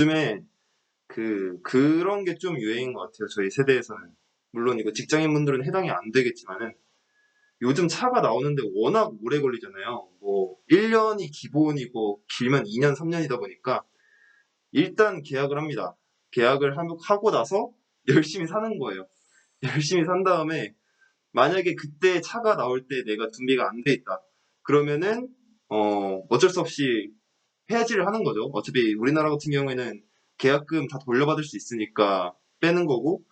요즘에 그런 게 좀 유행인 것 같아요. 저희 세대에서는. 물론 이거 직장인분들은 해당이 안 되겠지만은 요즘 차가 나오는데 워낙 오래 걸리잖아요. 뭐 1년이 기본이고 길면 2년, 3년이다 보니까 일단 계약을 합니다. 계약을 하고 나서 열심히 사는 거예요. 열심히 산 다음에 만약에 그때 차가 나올 때 내가 준비가 안 돼 있다. 그러면은 어쩔 수 없이 해지를 하는 거죠. 어차피 우리나라 같은 경우에는 계약금 다 돌려받을 수 있으니까 빼는 거고,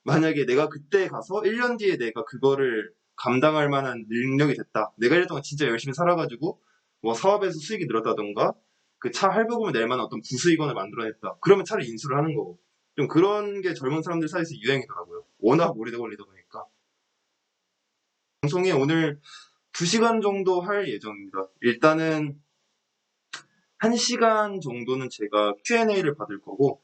만약에 내가 그때 가서 1년 뒤에 내가 그거를 감당할 만한 능력이 됐다. 내가 1년 동안 진짜 열심히 살아가지고 뭐 사업에서 수익이 늘었다던가 그 차 할부금을 낼 만한 어떤 부수익원을 만들어냈다. 그러면 차를 인수를 하는 거고. 좀 그런 게 젊은 사람들 사이에서 유행이더라고요. 워낙 오래 걸리다 보니까. 방송에 오늘 2시간 정도 할 예정입니다. 일단은 1시간 정도는 제가 Q&A를 받을 거고,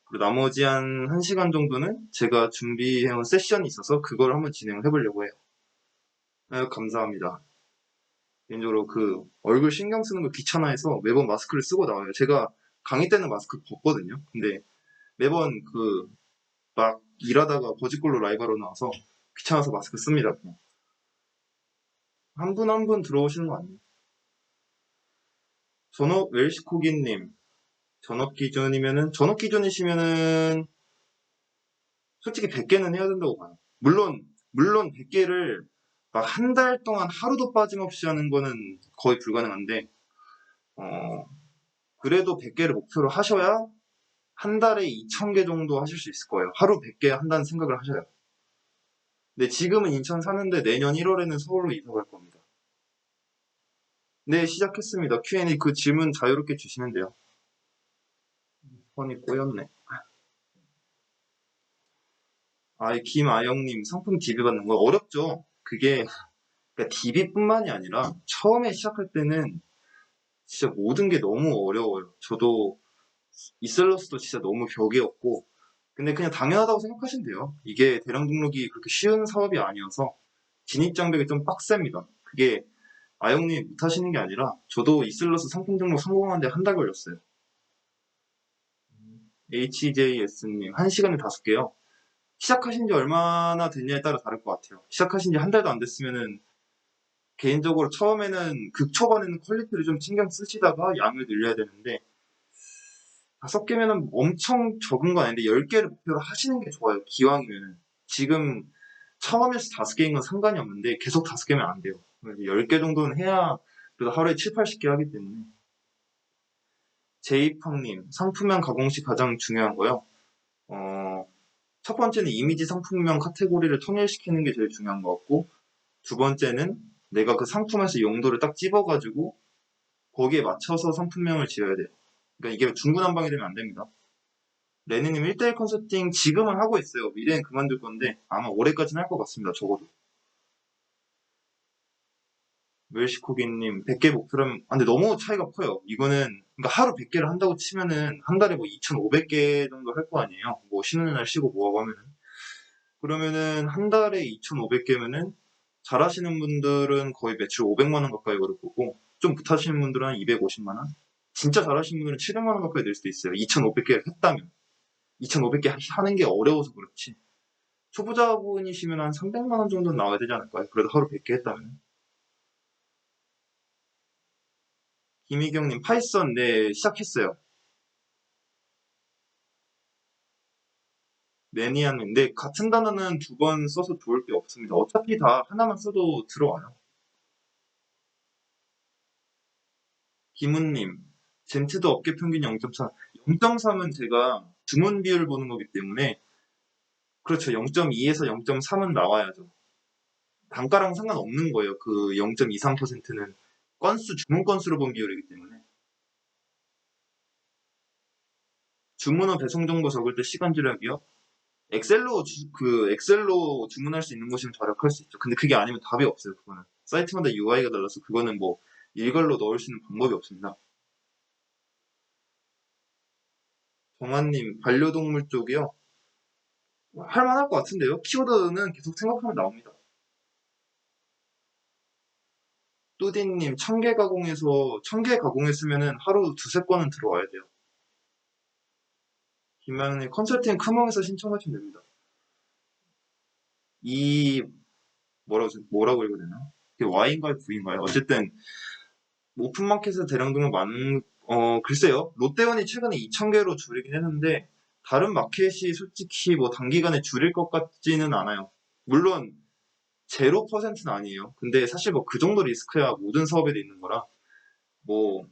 그리고 나머지 한 1시간 정도는 제가 준비해온 세션이 있어서 그걸 한번 진행을 해보려고 해요. 아유, 감사합니다. 개인적으로 얼굴 신경 쓰는 거 귀찮아해서 매번 마스크를 쓰고 나와요. 제가 강의 때는 마스크 벗거든요. 근데 매번 막 일하다가 거짓골로 라이브하러 나와서 귀찮아서 마스크 씁니다. 한 분 한 분 들어오시는 거 아니에요? 웰시코기님, 전업 기준이시면은 솔직히 100개는 해야 된다고 봐요. 물론 100개를 막 한 달 동안 하루도 빠짐없이 하는 거는 거의 불가능한데, 어, 그래도 100개를 목표로 하셔야 한 달에 2,000개 정도 하실 수 있을 거예요. 하루 100개 한다는 생각을 하셔요. 근데 지금은 인천 사는데 내년 1월에는 서울로 이사 갈 겁니다. 네, 시작했습니다. Q&A 질문 자유롭게 주시면 돼요. 폰이 꼬였네. 김아영님, 상품 DB 받는 거 어렵죠? 그러니까 DB뿐만이 아니라 처음에 시작할 때는 진짜 모든 게 너무 어려워요. 저도 이셀러스도 진짜 너무 벽이었고, 근데 그냥 당연하다고 생각하시면 돼요. 이게 대량 등록이 그렇게 쉬운 사업이 아니어서 진입장벽이 좀 빡셉니다. 그게 아영님 못하시는 게 아니라 저도 이셀러스 상품 등록 성공하는데 한 달 걸렸어요. HJS님, 1시간에 5개요. 시작하신 지 얼마나 됐냐에 따라 다를 것 같아요. 시작하신 지 한 달도 안 됐으면은 개인적으로 처음에는 극초반에는 퀄리티를 좀 신경 쓰시다가 양을 늘려야 되는데 5개면은 엄청 적은 건 아닌데 10개를 목표로 하시는 게 좋아요. 기왕이면은. 지금 처음에서 5개인 건 상관이 없는데 계속 5개면 안 돼요. 10개 정도는 해야 그래도 하루에 7, 80개 하기 때문에. 제이팡님, 상품명 가공 시 가장 중요한 거요. 어, 첫 번째는 이미지 상품명 카테고리를 통일시키는 게 제일 중요한 것 같고, 두 번째는 내가 그 상품에서 용도를 딱 집어가지고 거기에 맞춰서 상품명을 지어야 돼요. 그러니까 이게 중구난방이 되면 안 됩니다. 레니님 1대1 컨설팅 지금은 하고 있어요. 미래엔 그만둘 건데 아마 올해까지는 할 것 같습니다. 적어도. 웰시코기님 100개 목표라면 근데 너무 차이가 커요. 이거는 그러니까 하루 100개를 한다고 치면은 한 달에 뭐 2,500개 정도 할 거 아니에요. 뭐 쉬는 날 쉬고 뭐하고 하면은 그러면은 한 달에 2,500개면은 잘하시는 분들은 거의 매출 500만 원 가까이 오를 거고 좀 못하시는 분들은 한 250만 원? 진짜 잘하시는 분들은 700만 원 가까이 될 수도 있어요. 2,500개를 했다면 2,500개 하는 게 어려워서 그렇지. 초보자분이시면 한 300만 원 정도는 나와야 되지 않을까요? 그래도 하루 100개 했다면. 김희경님, 파이썬, 네, 시작했어요. 매니아님, 네, 같은 단어는 2번 써서 좋을 게 없습니다. 어차피 다 하나만 써도 들어와요. 김은님, 젠트도 업계 평균 0.4. 0.3은 제가 주문 비율을 보는 거기 때문에, 그렇죠. 0.2에서 0.3은 나와야죠. 단가랑 상관없는 거예요. 그 0.23%는 주문 건수로 본 비율이기 때문에. 주문어 배송 정보 적을 때 시간 절약이요? 엑셀로 주문할 수 있는 곳이면 절약할 수 있죠. 근데 그게 아니면 답이 없어요, 그거는. 사이트마다 UI가 달라서 그거는 뭐 일괄로 넣을 수 있는 방법이 없습니다. 정한님, 반려동물 쪽이요? 할만할 것 같은데요? 키워드는 계속 생각하면 나옵니다. 뚜디님, 1,000개 가공했으면은 하루 두세 건은 들어와야 돼요. 김만희 컨설팅 크몽에서 신청하시면 됩니다. 이 뭐라고 읽어야 되나? 이게 Y인가요? V인가요? 어쨌든 오픈마켓에서 대량 등록 글쎄요. 롯데원이 최근에 2,000개로 줄이긴 했는데 다른 마켓이 솔직히 뭐 단기간에 줄일 것 같지는 않아요. 물론 0%는 아니에요. 근데 사실 뭐 그 정도 리스크야 모든 사업에도 있는 거라. 뭐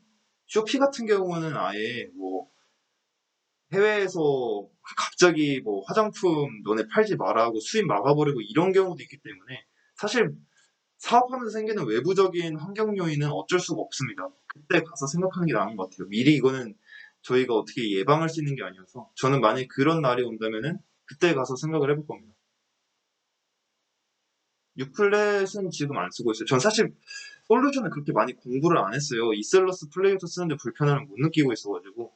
쇼피 같은 경우는 아예 뭐 해외에서 갑자기 뭐 화장품 너네 팔지 마라 하고 수입 막아버리고 이런 경우도 있기 때문에 사실 사업하면서 생기는 외부적인 환경 요인은 어쩔 수가 없습니다. 그때 가서 생각하는 게 나은 것 같아요. 미리 이거는 저희가 어떻게 예방할 수 있는 게 아니어서 저는 만약 그런 날이 온다면은 그때 가서 생각을 해볼 겁니다. 유플랫은 지금 안 쓰고 있어요. 전 사실 솔루션을 그렇게 많이 공부를 안 했어요. 이셀러스 플레이부터 쓰는데 불편함을 못 느끼고 있어가지고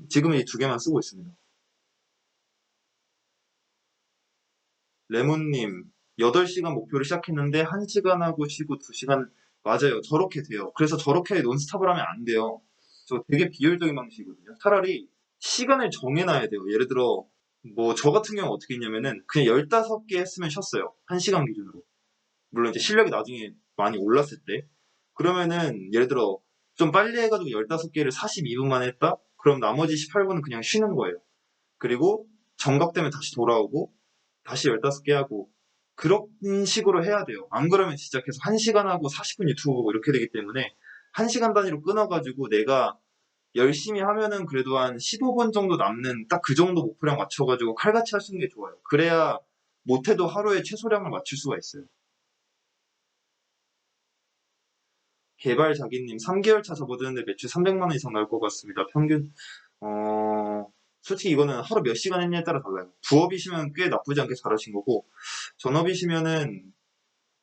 지금은 이 두 개만 쓰고 있습니다. 레몬님 8시간 목표를 시작했는데 1시간 하고 쉬고 2시간 맞아요. 저렇게 돼요. 그래서 저렇게 논스톱을 하면 안 돼요. 저 되게 비효율적인 방식이거든요. 차라리 시간을 정해놔야 돼요. 예를 들어 뭐 저 같은 경우 어떻게 했냐면은 그냥 15개 했으면 쉬었어요. 1시간 기준으로. 물론 이제 실력이 나중에 많이 올랐을 때 그러면은 예를 들어 좀 빨리 해가지고 15개를 42분 만에 했다? 그럼 나머지 18분은 그냥 쉬는 거예요. 그리고 정각되면 다시 돌아오고 다시 15개 하고 그런 식으로 해야 돼요. 안 그러면 진짜 계속 1시간 하고 40분 유튜브 보고 이렇게 되기 때문에 1시간 단위로 끊어가지고 내가 열심히 하면은 그래도 한 15분 정도 남는 딱 그 정도 목표량 맞춰가지고 칼같이 하시는 게 좋아요. 그래야 못해도 하루에 최소량을 맞출 수가 있어요. 개발 자기님 3개월 차 접어드는데 매출 300만 원 이상 나올 것 같습니다. 평균 솔직히 이거는 하루 몇 시간 했냐에 따라 달라요. 부업이시면 꽤 나쁘지 않게 잘하신 거고 전업이시면은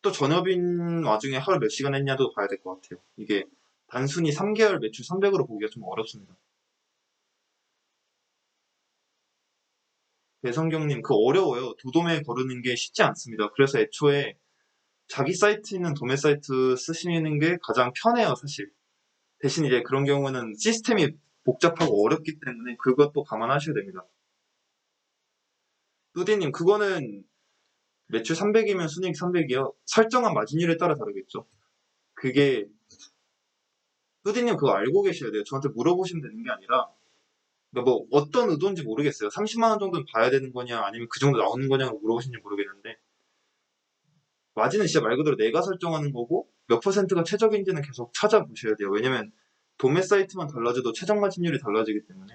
또 전업인 와중에 하루 몇 시간 했냐도 봐야 될 것 같아요. 이게 단순히 3개월 매출 300으로 보기가 좀 어렵습니다. 배성경님 그 어려워요. 도도매 거르는 게 쉽지 않습니다. 그래서 애초에 자기 사이트 있는 도매 사이트 쓰시는 게 가장 편해요, 사실. 대신 이제 그런 경우는 시스템이 복잡하고 어렵기 때문에 그것도 감안하셔야 됩니다. 뚜디님, 그거는 매출 300이면 순이익 300이요. 설정한 마진율에 따라 다르겠죠. 그게, 뚜디님 그거 알고 계셔야 돼요. 저한테 물어보시면 되는 게 아니라, 그러니까 뭐 어떤 의도인지 모르겠어요. 30만 원 정도는 봐야 되는 거냐, 아니면 그 정도 나오는 거냐고 물어보시는지 모르겠는데, 마진은 진짜 말 그대로 내가 설정하는 거고, 몇 퍼센트가 최적인지는 계속 찾아보셔야 돼요. 왜냐면, 도매 사이트만 달라져도 최종 마진율이 달라지기 때문에.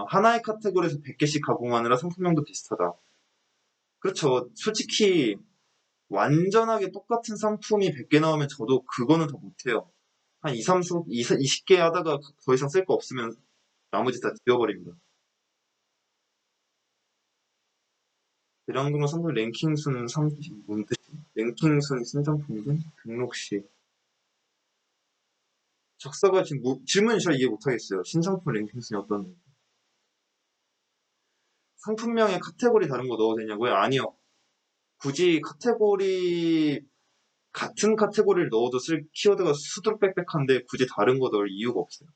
하나의 카테고리에서 100개씩 가공하느라 상품명도 비슷하다. 그렇죠. 솔직히 완전하게 똑같은 상품이 100개 나오면 저도 그거는 더 못해요. 한 2, 3, 20개 하다가 더 이상 쓸 거 없으면 나머지 다 지워버립니다. 대량금호 상품 랭킹순 30, 뭔 뜻이? 랭킹순 신상품군? 등록 시. 작사가 지금 질문이 잘 이해 못하겠어요. 신상품 랭킹순이 어떤, 상품명에 카테고리 다른 거 넣어도 되냐고요? 아니요. 굳이 같은 카테고리를 넣어도 쓸 키워드가 수두룩빽빽한데 굳이 다른 거 넣을 이유가 없어요.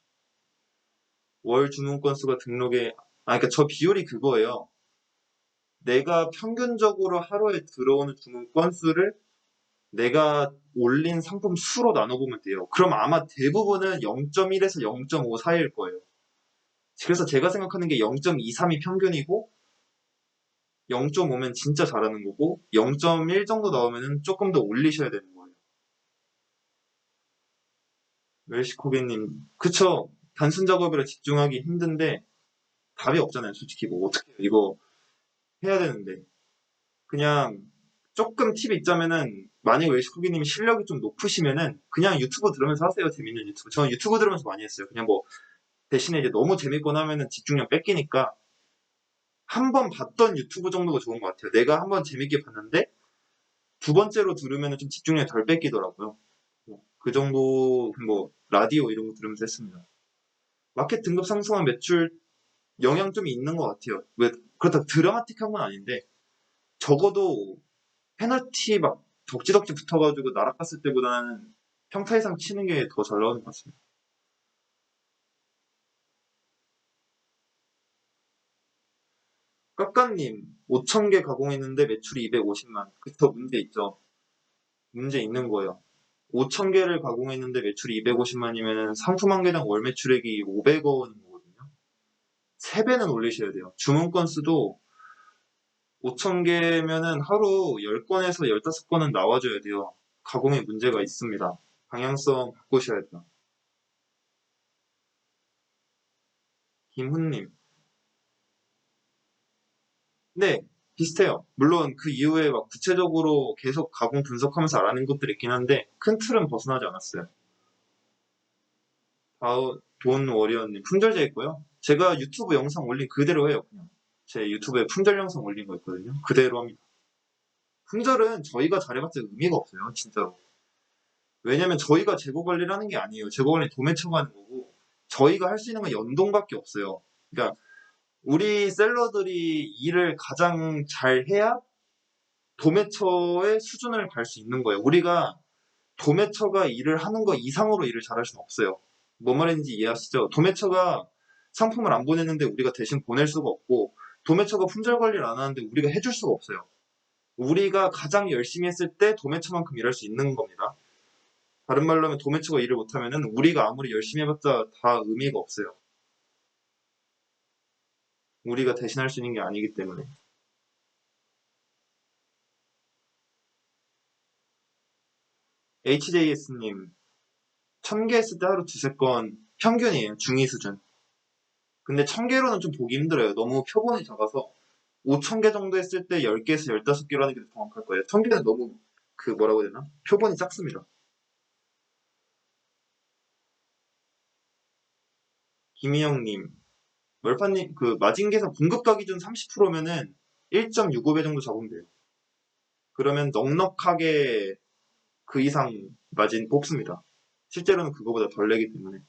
월 주문 건수가 등록에, 그러니까 저 비율이 그거예요. 내가 평균적으로 하루에 들어오는 주문 건수를 내가 올린 상품 수로 나눠보면 돼요. 그럼 아마 대부분은 0.1에서 0.5 사이일 거예요. 그래서 제가 생각하는 게 0.23이 평균이고 0.5면 진짜 잘하는 거고 0.1 정도 나오면 조금 더 올리셔야 되는 거예요. 웰시코게님, 그쵸. 단순 작업이라 집중하기 힘든데 답이 없잖아요. 솔직히 뭐 어떻게 이거 해야 되는데 그냥 조금 팁 있자면은 만약에 웰시코기님이 실력이 좀 높으시면은 그냥 유튜브 들으면서 하세요. 재밌는 유튜브. 저는 유튜브 들으면서 많이 했어요. 그냥 뭐 대신에 이제 너무 재밌거나 하면은 집중력 뺏기니까 한 번 봤던 유튜브 정도가 좋은 것 같아요. 내가 한 번 재밌게 봤는데 두 번째로 들으면은 좀 집중력이 덜 뺏기더라고요. 그 정도 뭐 라디오 이런 거 들으면서 했습니다. 마켓 등급 상승한 매출 영향 좀 있는 것 같아요. 왜 그렇다고 드라마틱한 건 아닌데 적어도 페널티 막 덕지덕지 붙어가지고 날아갔을 때보다는 평타 이상 치는 게 더 잘 나오는 것 같습니다. 까까님, 5,000개 가공했는데 매출이 250만. 그쵸, 문제 있죠. 문제 있는 거예요. 5,000개를 가공했는데 매출이 250만이면 상품 한 개당 월 매출액이 500원인 거거든요. 3배는 올리셔야 돼요. 주문 건수도 5,000개면은 하루 10건에서 15건은 나와줘야 돼요. 가공에 문제가 있습니다. 방향성 바꾸셔야 돼요. 김훈님. 네, 비슷해요. 물론 그 이후에 막 구체적으로 계속 가공 분석하면서 알아낸 것들이 있긴 한데 큰 틀은 벗어나지 않았어요. 다음 돈 워리어님 품절제 있고요. 제가 유튜브 영상 올린 그대로 해요. 그냥 제 유튜브에 품절 영상 올린 거 있거든요. 그대로 합니다. 품절은 저희가 잘해봤자 의미가 없어요. 진짜로. 왜냐면 저희가 재고 관리를 하는 게 아니에요. 재고 관리 도매처가 하는 거고 저희가 할 수 있는 건 연동밖에 없어요. 그러니까 우리 셀러들이 일을 가장 잘 해야 도매처의 수준을 갈 수 있는 거예요. 우리가 도매처가 일을 하는 거 이상으로 일을 잘할 수는 없어요. 뭔 말인지 이해하시죠? 도매처가 상품을 안 보내는데 우리가 대신 보낼 수가 없고 도매처가 품절 관리를 안 하는데 우리가 해줄 수가 없어요. 우리가 가장 열심히 했을 때 도매처만큼 일할 수 있는 겁니다. 다른 말로 하면 도매처가 일을 못하면은 우리가 아무리 열심히 해봤자 다 의미가 없어요. 우리가 대신할 수 있는 게 아니기 때문에. HJS님, 1000개 했을 때 하루 두세 건 평균이에요. 중위 수준. 근데 1000개로는 좀 보기 힘들어요. 너무 표본이 작아서 5000개 정도 했을 때 10개에서 15개로 하는 게 더 정확할 거예요. 1000개는 너무 그 뭐라고 해야 되나? 표본이 작습니다. 김희영님, 멀파님 그 마진계산 공급가 기준 30%면은 1.65배 정도 잡으면 돼요. 그러면 넉넉하게 그 이상 마진 뽑습니다. 실제로는 그거보다 덜 내기 때문에.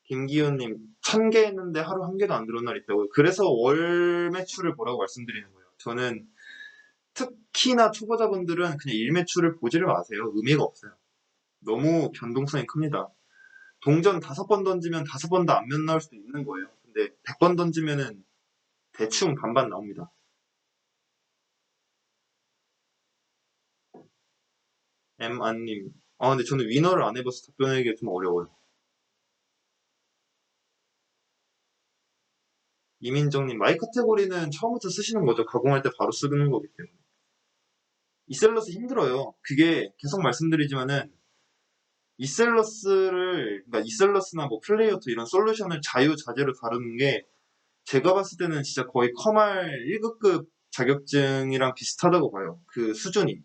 김기훈님, 1000개 했는데 하루 한 개도 안 들어온 날 있다고요. 그래서 월 매출을 보라고 말씀드리는 거예요. 저는 특히나 초보자분들은 그냥 일 매출을 보지를 마세요. 의미가 없어요. 너무 변동성이 큽니다. 동전 5번 던지면 5번 다 앞면 나올 수도 있는 거예요. 근데 100번 던지면은 대충 반반 나옵니다. 안님. 근데 저는 위너를 안 해봐서 답변하기가 좀 어려워요. 이민정님, 마이 카테고리는 처음부터 쓰시는 거죠. 가공할 때 바로 쓰는 거기 때문에. 이셀러스 힘들어요. 그게 계속 말씀드리지만은 그러니까 이셀러스나 뭐 플레이어토 이런 솔루션을 자유자재로 다루는 게 제가 봤을 때는 진짜 거의 커말 1급급 자격증이랑 비슷하다고 봐요. 그 수준이.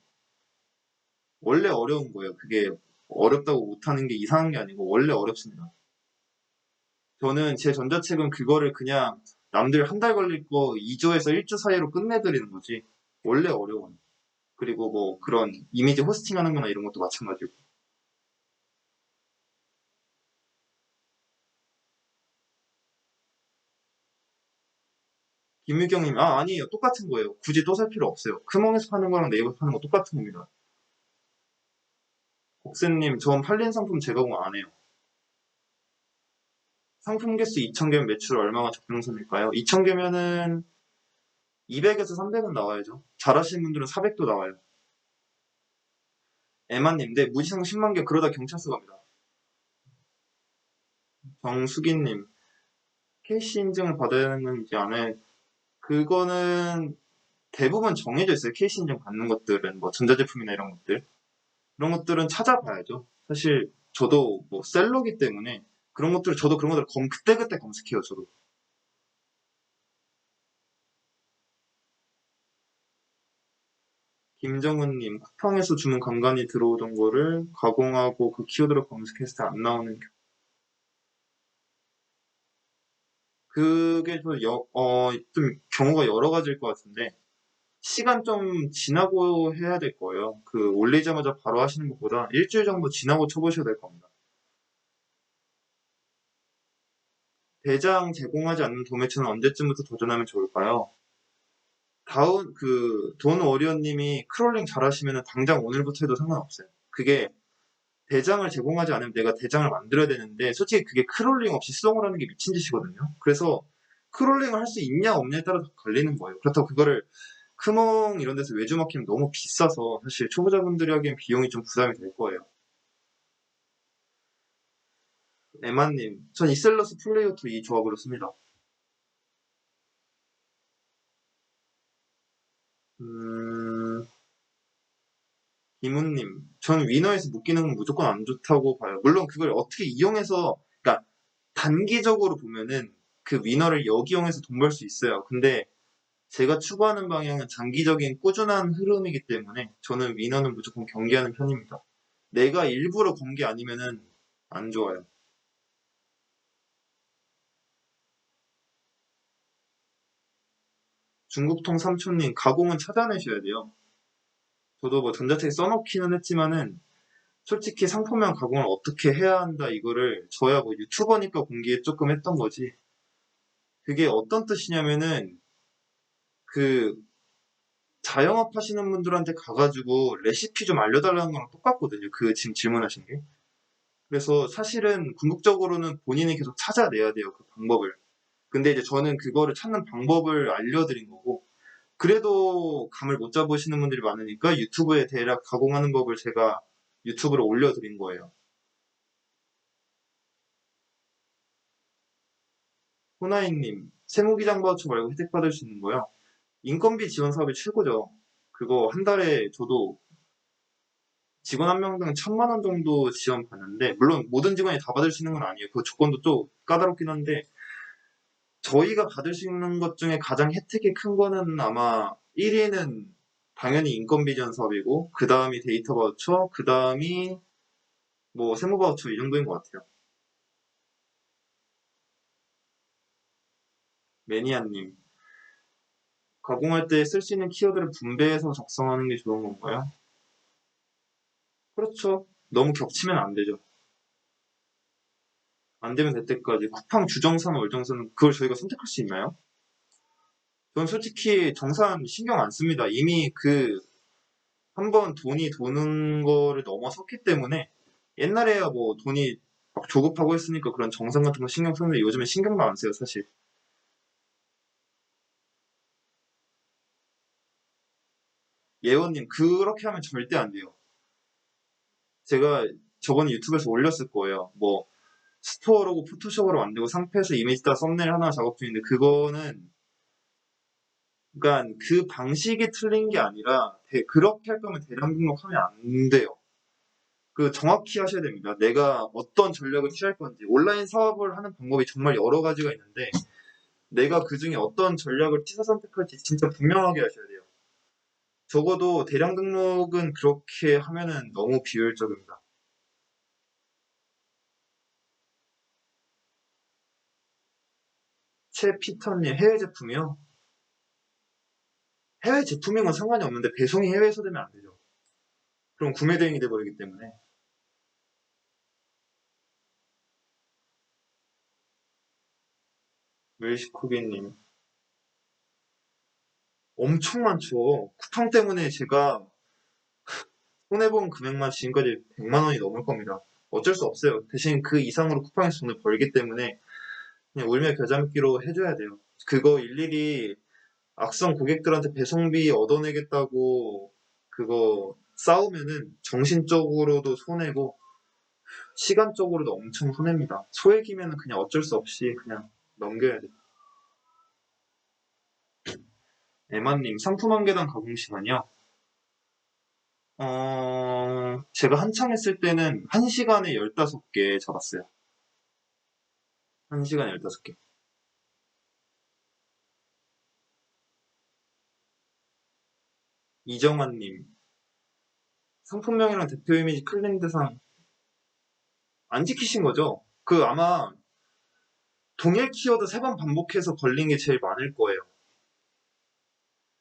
원래 어려운 거예요. 그게 어렵다고 못하는 게 이상한 게 아니고 원래 어렵습니다. 저는 제 전자책은 그거를 그냥 남들 한 달 걸릴 거 2주에서 1주 사이로 끝내드리는 거지. 원래 어려워요. 그리고 뭐 그런 이미지 호스팅 하는 거나 이런 것도 마찬가지고. 김유경님, 아니에요. 똑같은 거예요. 굳이 또 살 필요 없어요. 크몽에서 파는 거랑 네이버에서 파는 거 똑같은 겁니다. 곡센님, 전 팔린 상품 재가공 안 해요. 상품 개수 2000개면 매출 얼마가 적정선일까요? 2000개면은 200에서 300은 나와야죠. 잘하시는 분들은 400도 나와요. 에마님, 네, 무지성 10만 개 그러다 경찰서 갑니다. 정수기님, KC 인증을 받아야 하는 건지 안 해. 그거는 대부분 정해져 있어요. KC 인증 받는 것들은 뭐 전자제품이나 이런 것들. 그런 것들은 찾아봐야죠. 사실 저도 뭐 셀러기 때문에 저도 그런 것들 그때그때 검색해요. 저도. 김정은님, 쿠팡에서 주문 간간히 들어오던 거를 가공하고 그 키워드로 검색했을 때 안 나오는 그게 좀 경우가 여러 가지일 것 같은데 시간 좀 지나고 해야 될 거예요. 그 올리자마자 바로 하시는 것보다 일주일 정도 지나고 쳐보셔야 될 겁니다. 대장 제공하지 않는 도매체는 언제쯤부터 도전하면 좋을까요? 돈 워리어님이 크롤링 잘하시면 당장 오늘부터 해도 상관없어요. 그게 대장을 제공하지 않으면 내가 대장을 만들어야 되는데 솔직히 그게 크롤링 없이 수동으로 하는 게 미친 짓이거든요. 그래서 크롤링을 할 수 있냐 없냐에 따라 갈리는 거예요. 그렇다고 그거를 크몽 이런 데서 외주 막히면 너무 비싸서 사실 초보자분들이 하기엔 비용이 좀 부담이 될 거예요. 에마님, 전 이셀러스 플레이어토 이 조합으로 씁니다. 음, 이문님, 전 위너에서 묶이는 건 무조건 안 좋다고 봐요. 물론 그걸 어떻게 이용해서, 그러니까 단기적으로 보면은 그 위너를 역이용해서 돈 벌 수 있어요. 근데 제가 추구하는 방향은 장기적인 꾸준한 흐름이기 때문에 저는 위너는 무조건 경계하는 편입니다. 내가 일부러 건 게 아니면은 안 좋아요. 중국통 삼촌님, 가공은 찾아내셔야 돼요. 저도 뭐 전자책에 써놓기는 했지만은 솔직히 상품명 가공을 어떻게 해야 한다 이거를 저야 뭐 유튜버니까 공개 조금 했던 거지. 그게 어떤 뜻이냐면은 그 자영업 하시는 분들한테 가가지고 레시피 좀 알려달라는 거랑 똑같거든요. 그 지금 질문하신 게. 그래서 사실은 궁극적으로는 본인이 계속 찾아내야 돼요. 그 방법을. 근데 이제 저는 그거를 찾는 방법을 알려드린 거고, 그래도 감을 못 잡으시는 분들이 많으니까 유튜브에 대략 가공하는 법을 제가 유튜브로 올려드린 거예요. 호나이님, 세무기장 바우처 말고 혜택 받을 수 있는 거요? 인건비 지원 사업이 최고죠. 그거 한 달에 저도 직원 한 명당 1,000만 원 정도 지원 받는데, 물론 모든 직원이 다 받을 수 있는 건 아니에요. 그 조건도 또 까다롭긴 한데, 저희가 받을 수 있는 것 중에 가장 혜택이 큰 거는 아마 1위는 당연히 인건비 지원 사업이고, 그 다음이 데이터 바우처, 그 다음이 뭐 세무 바우처 이 정도인 것 같아요. 매니아님, 가공할 때 쓸 수 있는 키워드를 분배해서 작성하는 게 좋은 건가요? 그렇죠. 너무 겹치면 안 되죠. 안 되면 될 때까지 쿠팡 주정산, 월정산은 그걸 저희가 선택할 수 있나요? 전 솔직히 정산 신경 안 씁니다. 이미 그 한번 돈이 도는 거를 넘어섰기 때문에 옛날에야 뭐 돈이 막 조급하고 했으니까 그런 정산 같은 거 신경 쓰는데 요즘엔 신경도 안 써요, 사실. 예원님, 그렇게 하면 절대 안 돼요. 제가 저번에 유튜브에서 올렸을 거예요. 뭐 스토어 로고 포토샵으로 만들고 상표에서 이미지 따라 썸네일 하나 작업 중인데 그거는 그러니까 그 방식이 틀린 게 아니라 그렇게 할 거면 대량 등록하면 안 돼요. 그 정확히 하셔야 됩니다. 내가 어떤 전략을 취할 건지 온라인 사업을 하는 방법이 정말 여러 가지가 있는데 내가 그 중에 어떤 전략을 취사 선택할지 진짜 분명하게 하셔야 돼요. 적어도 대량 등록은 그렇게 하면은 너무 비효율적입니다. 최피터님 해외 제품이요? 해외 제품인 건 상관이 없는데 배송이 해외에서 되면 안 되죠. 그럼 구매 대행이 돼버리기 때문에. 웰시코비님 엄청 많죠. 쿠팡 때문에 제가 손해본 금액만 지금까지 100만 원이 넘을 겁니다. 어쩔 수 없어요. 대신 그 이상으로 쿠팡에서 돈을 벌기 때문에 그냥 울며 겨자 먹기로 해줘야 돼요. 그거 일일이 악성 고객들한테 배송비 얻어내겠다고 그거 싸우면은 정신적으로도 손해고 시간적으로도 엄청 손해입니다. 소액이면은 그냥 어쩔 수 없이 그냥 넘겨야 돼요. 에마님, 상품 한 개당 가공 시간이요? 제가 한창 했을 때는 1시간에 15개 잡았어요. 1시간에 15개. 이정환님, 상품명이랑 대표 이미지 클린 대상 안 지키신 거죠? 그 아마 동일 키워드 3번 반복해서 걸린 게 제일 많을 거예요.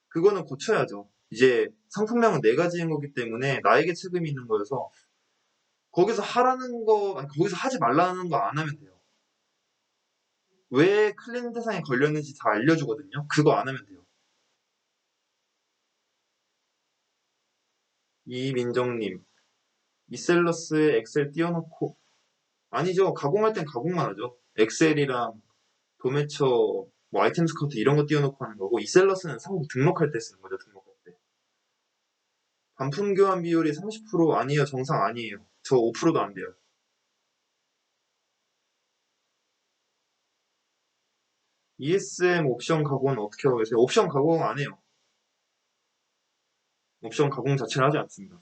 그거는 고쳐야죠. 이제 상품명은 4가지인 거기 때문에 나에게 책임이 있는 거여서 거기서 하라는 거, 아니, 거기서 하지 말라는 거 안 하면 돼요. 왜 클린 대상에 걸렸는지 다 알려주거든요. 그거 안 하면 돼요. 이민정님, 이셀러스에 엑셀 띄워놓고 아니죠. 가공할 땐 가공만 하죠. 엑셀이랑 도매처 뭐 아이템 스카우트 이런 거 띄워놓고 하는 거고 이셀러스는 상품 등록할 때 쓰는 거죠. 등록할 때. 반품 교환 비율이 30% 아니에요. 정상 아니에요. 저 5%도 안 돼요. ESM 옵션 가공은 어떻게 하고 계세요? 옵션 가공 안 해요. 옵션 가공 자체를 하지 않습니다.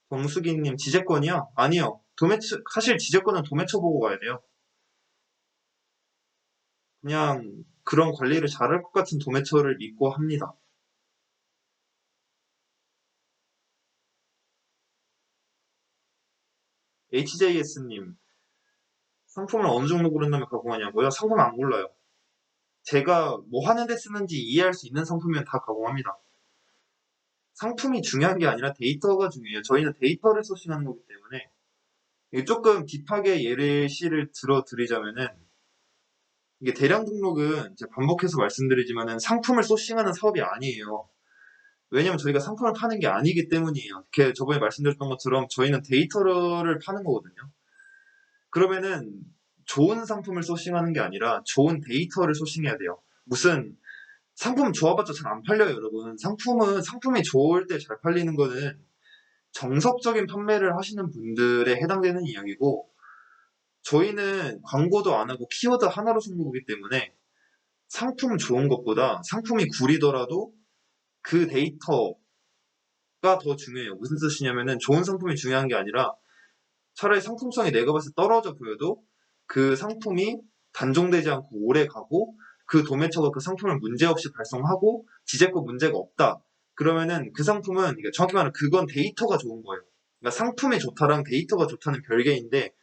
정수기님 지재권이요? 아니요. 사실 지재권은 도매처 보고 가야 돼요. 그냥 그런 관리를 잘할 것 같은 도매처를 믿고 합니다. HJS님 상품을 어느 정도 고른 다음에 가공하냐고요? 상품 안 골라요. 제가 뭐 하는데 쓰는지 이해할 수 있는 상품이면 다 가공합니다. 상품이 중요한 게 아니라 데이터가 중요해요. 저희는 데이터를 소싱하는 거기 때문에 이게 조금 딥하게 예시를 들어드리자면은 이게 대량 등록은 제가 반복해서 말씀드리지만은 상품을 소싱하는 사업이 아니에요. 왜냐면 저희가 상품을 파는 게 아니기 때문이에요. 이렇게 저번에 말씀드렸던 것처럼 저희는 데이터를 파는 거거든요. 그러면은 좋은 상품을 소싱하는 게 아니라 좋은 데이터를 소싱해야 돼요. 무슨 상품 좋아봤자 잘 안 팔려요, 여러분. 상품이 좋을 때 잘 팔리는 거는 정석적인 판매를 하시는 분들에 해당되는 이야기고, 저희는 광고도 안 하고 키워드 하나로 승부보기 때문에 상품 좋은 것보다 상품이 구리더라도 그 데이터가 더 중요해요. 무슨 뜻이냐면은 좋은 상품이 중요한 게 아니라 차라리 상품성이 내가 봤을 때 떨어져 보여도 그 상품이 단종되지 않고 오래 가고 그 도매처가 그 상품을 문제없이 발송하고 지재권 문제가 없다. 그러면은 그 상품은 정확히 말하면 그건 데이터가 좋은 거예요. 그러니까 상품이 좋다랑 데이터가 좋다는 별개인데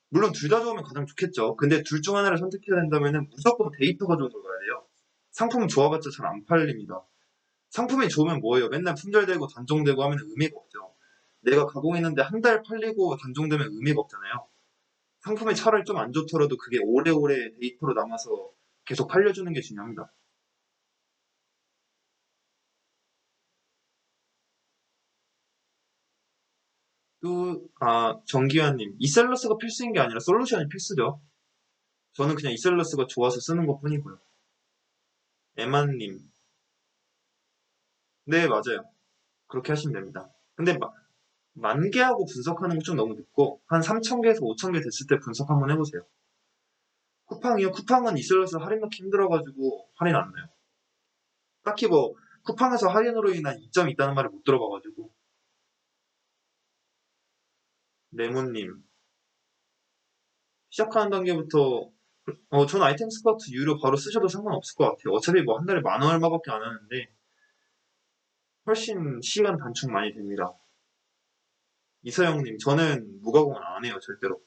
물론 둘 다 좋으면 가장 좋겠죠. 근데 둘 중 하나를 선택해야 된다면은 무조건 데이터가 좋은 걸 가야 돼요. 상품 좋아봤자 잘 안 팔립니다. 상품이 좋으면 뭐예요? 맨날 품절되고 단종되고 하면 의미가 없죠. 내가 가공했는데 한 달 팔리고 단종되면 의미가 없잖아요. 상품이 차라리 좀 안 좋더라도 그게 오래오래 데이터로 남아서 계속 팔려주는 게 중요합니다. 또, 정기환님, 이셀러스가 필수인 게 아니라 솔루션이 필수죠. 저는 그냥 이셀러스가 좋아서 쓰는 것 뿐이고요. 에만님, 네, 맞아요. 그렇게 하시면 됩니다. 근데 만 개하고 분석하는 거 좀 너무 늦고, 한 3,000개에서 5,000개 됐을 때 분석 한번 해보세요. 쿠팡이요? 쿠팡은 이셀러스 할인 넣기 힘들어가지고 할인 안 나요. 딱히 뭐, 쿠팡에서 할인으로 인한 이점이 있다는 말을 못 들어봐가지고. 네모님, 시작하는 단계부터 전 아이템 스카우트 유료 바로 쓰셔도 상관없을 것 같아요. 어차피 뭐 한 달에 10,000원 얼마밖에 안 하는데 훨씬 시간 단축 많이 됩니다. 이서영님, 저는 무가공은 안 해요, 절대로.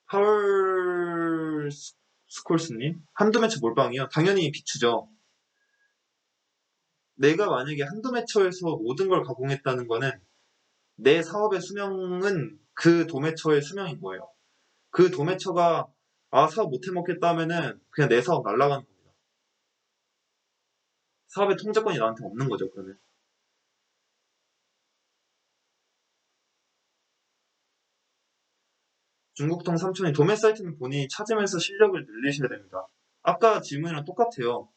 파울 스콜스님, 한두 매체 몰빵이요? 당연히 비추죠. 내가 만약에 한두 매체에서 모든 걸 가공했다는 거는 내 사업의 수명은 그 도매처의 수명인 거예요. 그 도매처가 사업 못 해먹겠다 하면은 그냥 내 사업 날라가는 겁니다. 사업의 통제권이 나한테 없는 거죠, 그러면. 중국통 삼촌이 도매 사이트는 본인이 찾으면서 실력을 늘리셔야 됩니다. 아까 질문이랑 똑같아요.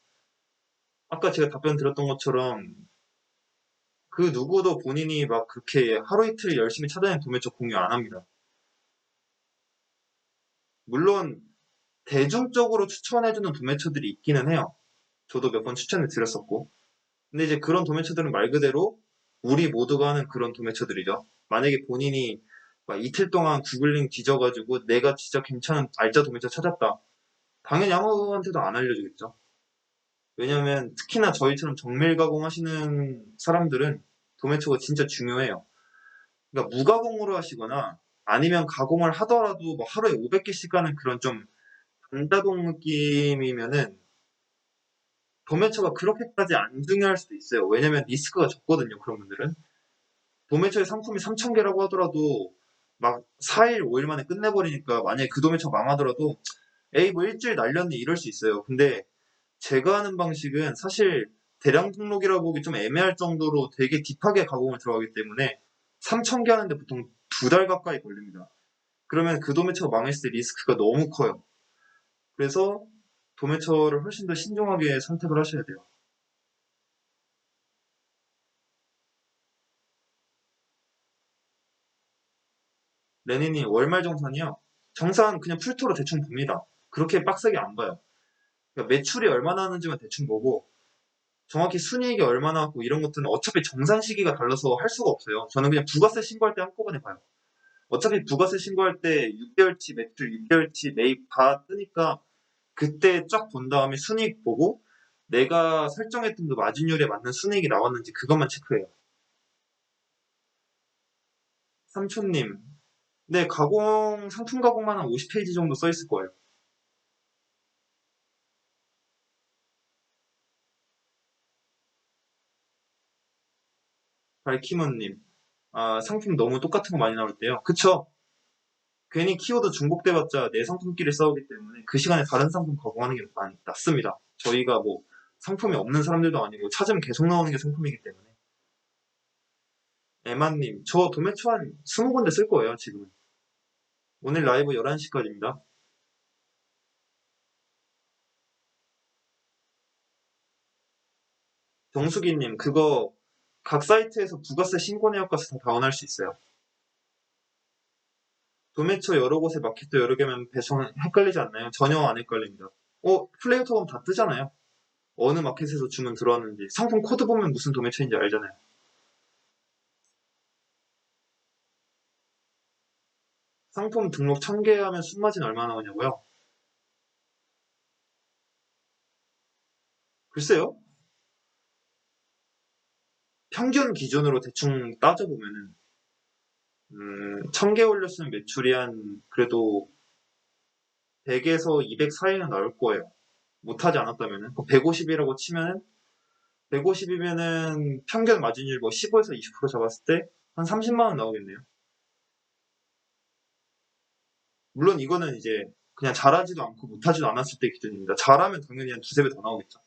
아까 제가 답변 드렸던 것처럼 그 누구도 본인이 막 그렇게 하루 이틀 열심히 찾아낸 도매처 공유 안 합니다. 물론 대중적으로 추천해주는 도매처들이 있기는 해요. 저도 몇 번 추천을 드렸었고. 근데 이제 그런 도매처들은 말 그대로 우리 모두가 하는 그런 도매처들이죠. 만약에 본인이 막 이틀 동안 구글링 뒤져가지고 내가 진짜 괜찮은 알짜 도매처 찾았다. 당연히 아무한테도 안 알려주겠죠. 왜냐면 특히나 저희처럼 정밀 가공하시는 사람들은 도매처가 진짜 중요해요. 그러니까 무가공으로 하시거나 아니면 가공을 하더라도 뭐 하루에 500개씩 가는 그런 좀 단자동 느낌이면은 도매처가 그렇게까지 안 중요할 수도 있어요. 왜냐면 리스크가 적거든요. 그런 분들은. 도매처의 상품이 3,000개라고 하더라도 막 4일, 5일 만에 끝내버리니까 만약에 그 도매체가 망하더라도 에이 뭐 일주일 날렸네 이럴 수 있어요. 근데 제가 하는 방식은 사실 대량 등록이라고 보기 좀 애매할 정도로 되게 딥하게 가공을 들어가기 때문에 3,000개 하는데 보통 2달 가까이 걸립니다. 그러면 그 도매체가 망했을 때 리스크가 너무 커요. 그래서 도매처를 훨씬 더 신중하게 선택을 하셔야 돼요. 레닌이 월말 정산이요. 정산 그냥 풀토로 대충 봅니다. 그렇게 빡세게 안 봐요. 그러니까 매출이 얼마나 하는지만 대충 보고 정확히 순이익이 얼마나 하고 이런 것들은 어차피 정산 시기가 달라서 할 수가 없어요. 저는 그냥 부가세 신고할 때 한꺼번에 봐요. 어차피 부가세 신고할 때 6개월치 매출, 6개월치 매입 다 뜨니까 그때 쫙 본 다음에 순이익 보고 내가 설정했던 그 마진율에 맞는 순이익이 나왔는지 그것만 체크해요. 삼촌님, 네, 상품 가공만 한 50페이지 정도 써 있을 거예요. 발키머님, 아, 상품 너무 똑같은 거 많이 나올 때요. 그쵸? 괜히 키워드 중복돼봤자 내 상품끼리 싸우기 때문에 그 시간에 다른 상품 가공하는 게 낫습니다. 저희가 뭐 상품이 없는 사람들도 아니고 찾으면 계속 나오는 게 상품이기 때문에. 에마님, 저 도매초 한 20군데 쓸 거예요, 지금은. 오늘 라이브 11시까지입니다. 정수기님, 그거 각 사이트에서 부가세 신고 내역까지 다 다운할 수 있어요. 도매처 여러 곳에 마켓도 여러 개면 배송 헷갈리지 않나요? 전혀 안 헷갈립니다. 플레이어 보면 다 뜨잖아요. 어느 마켓에서 주문 들어왔는지. 상품 코드 보면 무슨 도매처인지 알잖아요. 상품 등록 1000개 하면 순마진 얼마 나오냐고요? 글쎄요. 평균 기준으로 대충 따져보면은 1000개 올렸으면 매출이 한 그래도 100에서 200 사이는 나올 거예요. 못하지 않았다면은 150이라고 치면은 150이면은 평균 마진율 뭐 15에서 20% 잡았을 때 한 30만 원 나오겠네요. 물론 이거는 이제 그냥 잘하지도 않고 못하지도 않았을 때 기준입니다. 잘하면 당연히 한 두세 배 더 나오겠죠.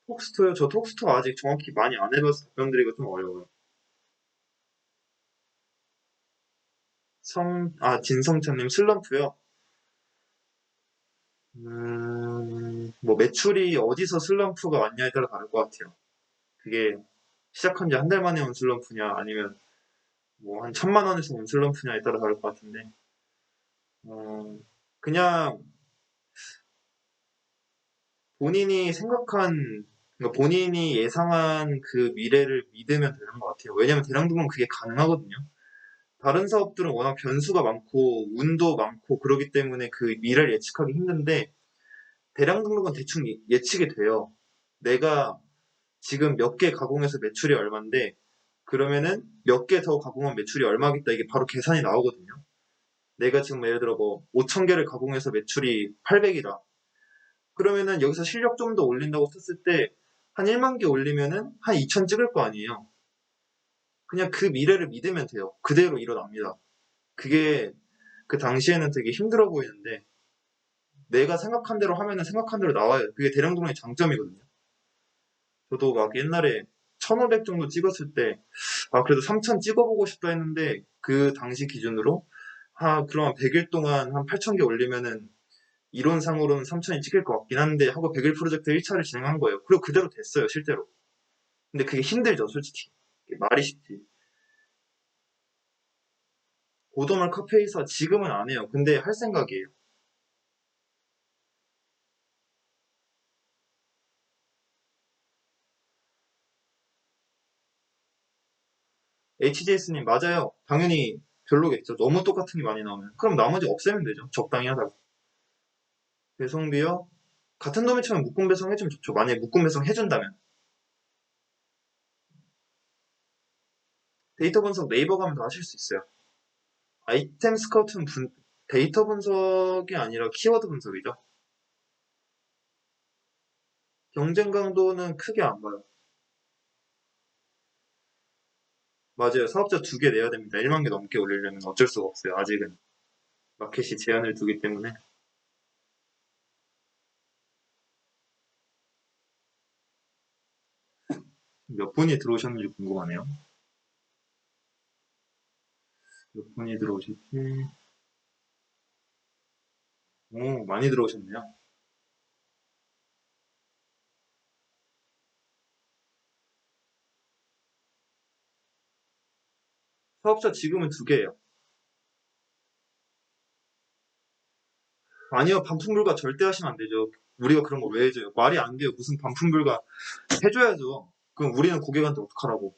톡스토요? 저 톡스토 아직 정확히 많이 안 해봐서 답변드리기가 좀 어려워요. 진성찬님 슬럼프요? 뭐 매출이 어디서 슬럼프가 왔냐에 따라 다를 것 같아요. 그게 시작한 지 한 달 만에 온 슬럼프냐 아니면 뭐 한 1000만 원에서 온 슬럼프냐에 따라 다를 것 같은데 어, 그냥 본인이 생각한 그러니까 본인이 예상한 그 미래를 믿으면 되는 것 같아요. 왜냐면 대량동은 그게 가능하거든요. 다른 사업들은 워낙 변수가 많고 운도 많고 그러기 때문에 그 미래를 예측하기 힘든데 대량 등록은 대충 예측이 돼요. 내가 지금 몇 개 가공해서 매출이 얼만데 그러면은 몇 개 더 가공한 매출이 얼마겠다 이게 바로 계산이 나오거든요. 내가 지금 예를 들어 뭐 5천 개를 가공해서 매출이 800이다. 그러면은 여기서 실력 좀 더 올린다고 썼을 때 한 1만 개 올리면은 한 2천 찍을 거 아니에요. 그냥 그 미래를 믿으면 돼요. 그대로 일어납니다. 그게 그 당시에는 되게 힘들어 보이는데 내가 생각한 대로 하면은 생각한 대로 나와요. 그게 대량동의 장점이거든요. 저도 막 옛날에 1500 정도 찍었을 때, 그래도 3000 찍어보고 싶다 했는데, 그 당시 기준으로, 그럼 100일 동안 한 8000개 올리면은, 이론상으로는 3000이 찍힐 것 같긴 한데, 하고 100일 프로젝트 1차를 진행한 거예요. 그리고 그대로 됐어요, 실제로. 근데 그게 힘들죠, 솔직히. 말이 쉽지. 고도말 카페이사 지금은 안 해요. 근데 할 생각이에요. HJS님, 맞아요. 당연히 별로겠죠. 너무 똑같은 게 많이 나오면. 그럼 나머지 없애면 되죠. 적당히 하다가. 배송비요? 같은 도매체면 묶음 배송 해주면 좋죠. 만약에 묶음 배송 해준다면. 데이터 분석 네이버 가면 다 하실 수 있어요. 아이템 스카우트는 데이터 분석이 아니라 키워드 분석이죠. 경쟁 강도는 크게 안 봐요. 맞아요. 사업자 2개 내야 됩니다. 1만 개 넘게 올리려면 어쩔 수가 없어요. 아직은. 마켓이 제한을 두기 때문에. 몇 분이 들어오셨는지 궁금하네요. 몇 분이 들어오실지. 오, 많이 들어오셨네요. 사업자 지금은 2개예요. 아니요, 반품불가 절대 하시면 안 되죠. 우리가 그런 거 왜 해줘요? 말이 안 돼요. 무슨 반품불가 해줘야죠. 그럼 우리는 고객한테 어떡하라고.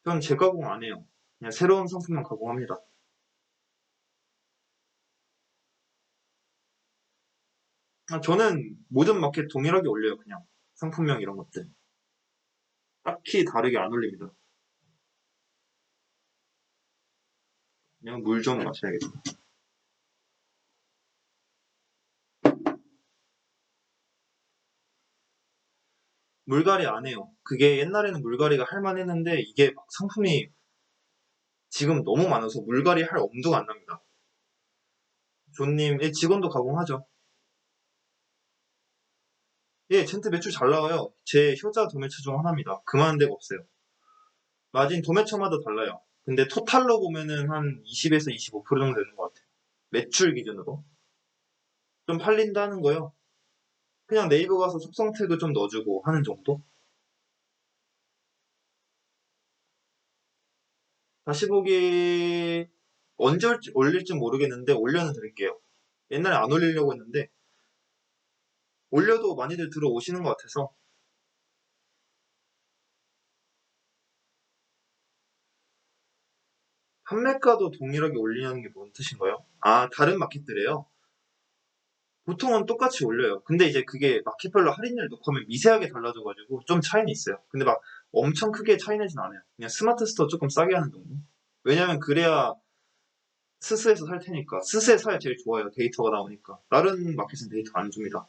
전 재가공 안 해요. 그냥 새로운 상품만 가공합니다. 저는 모든 마켓 동일하게 올려요. 그냥 상품명 이런 것들. 딱히 다르게 안 올립니다. 그냥 물 좀 마셔야겠다. 물갈이 안 해요. 그게 옛날에는 물갈이가 할만했는데 이게 막 상품이 지금 너무 많아서 물갈이 할 엄두가 안 납니다. 조님, 예, 직원도 가공하죠. 예, 젠트 매출 잘 나와요. 제 효자 도매처 중 하나입니다. 그만한 데가 없어요. 마진 도매처마다 달라요. 근데 토탈로 보면은 한 20에서 25% 정도 되는 것 같아요. 매출 기준으로. 좀 팔린다는 거요. 그냥 네이버 가서 속성 태그 좀 넣어주고 하는 정도? 다시 보기 언제 올릴지 모르겠는데 올려는 드릴게요. 옛날에 안 올리려고 했는데 올려도 많이들 들어오시는 것 같아서 판매가도 동일하게 올리는 게 뭔 뜻인가요? 아, 다른 마켓들에요? 보통은 똑같이 올려요. 근데 이제 그게 마켓별로 할인율 넣고 하면 미세하게 달라져가지고 좀 차이는 있어요. 근데 막 엄청 크게 차이 나진 않아요. 그냥 스마트 스토어 조금 싸게 하는 정도? 왜냐면 그래야 스스에서 살 테니까. 스스에 사야 제일 좋아요. 데이터가 나오니까. 다른 마켓은 데이터 안 줍니다.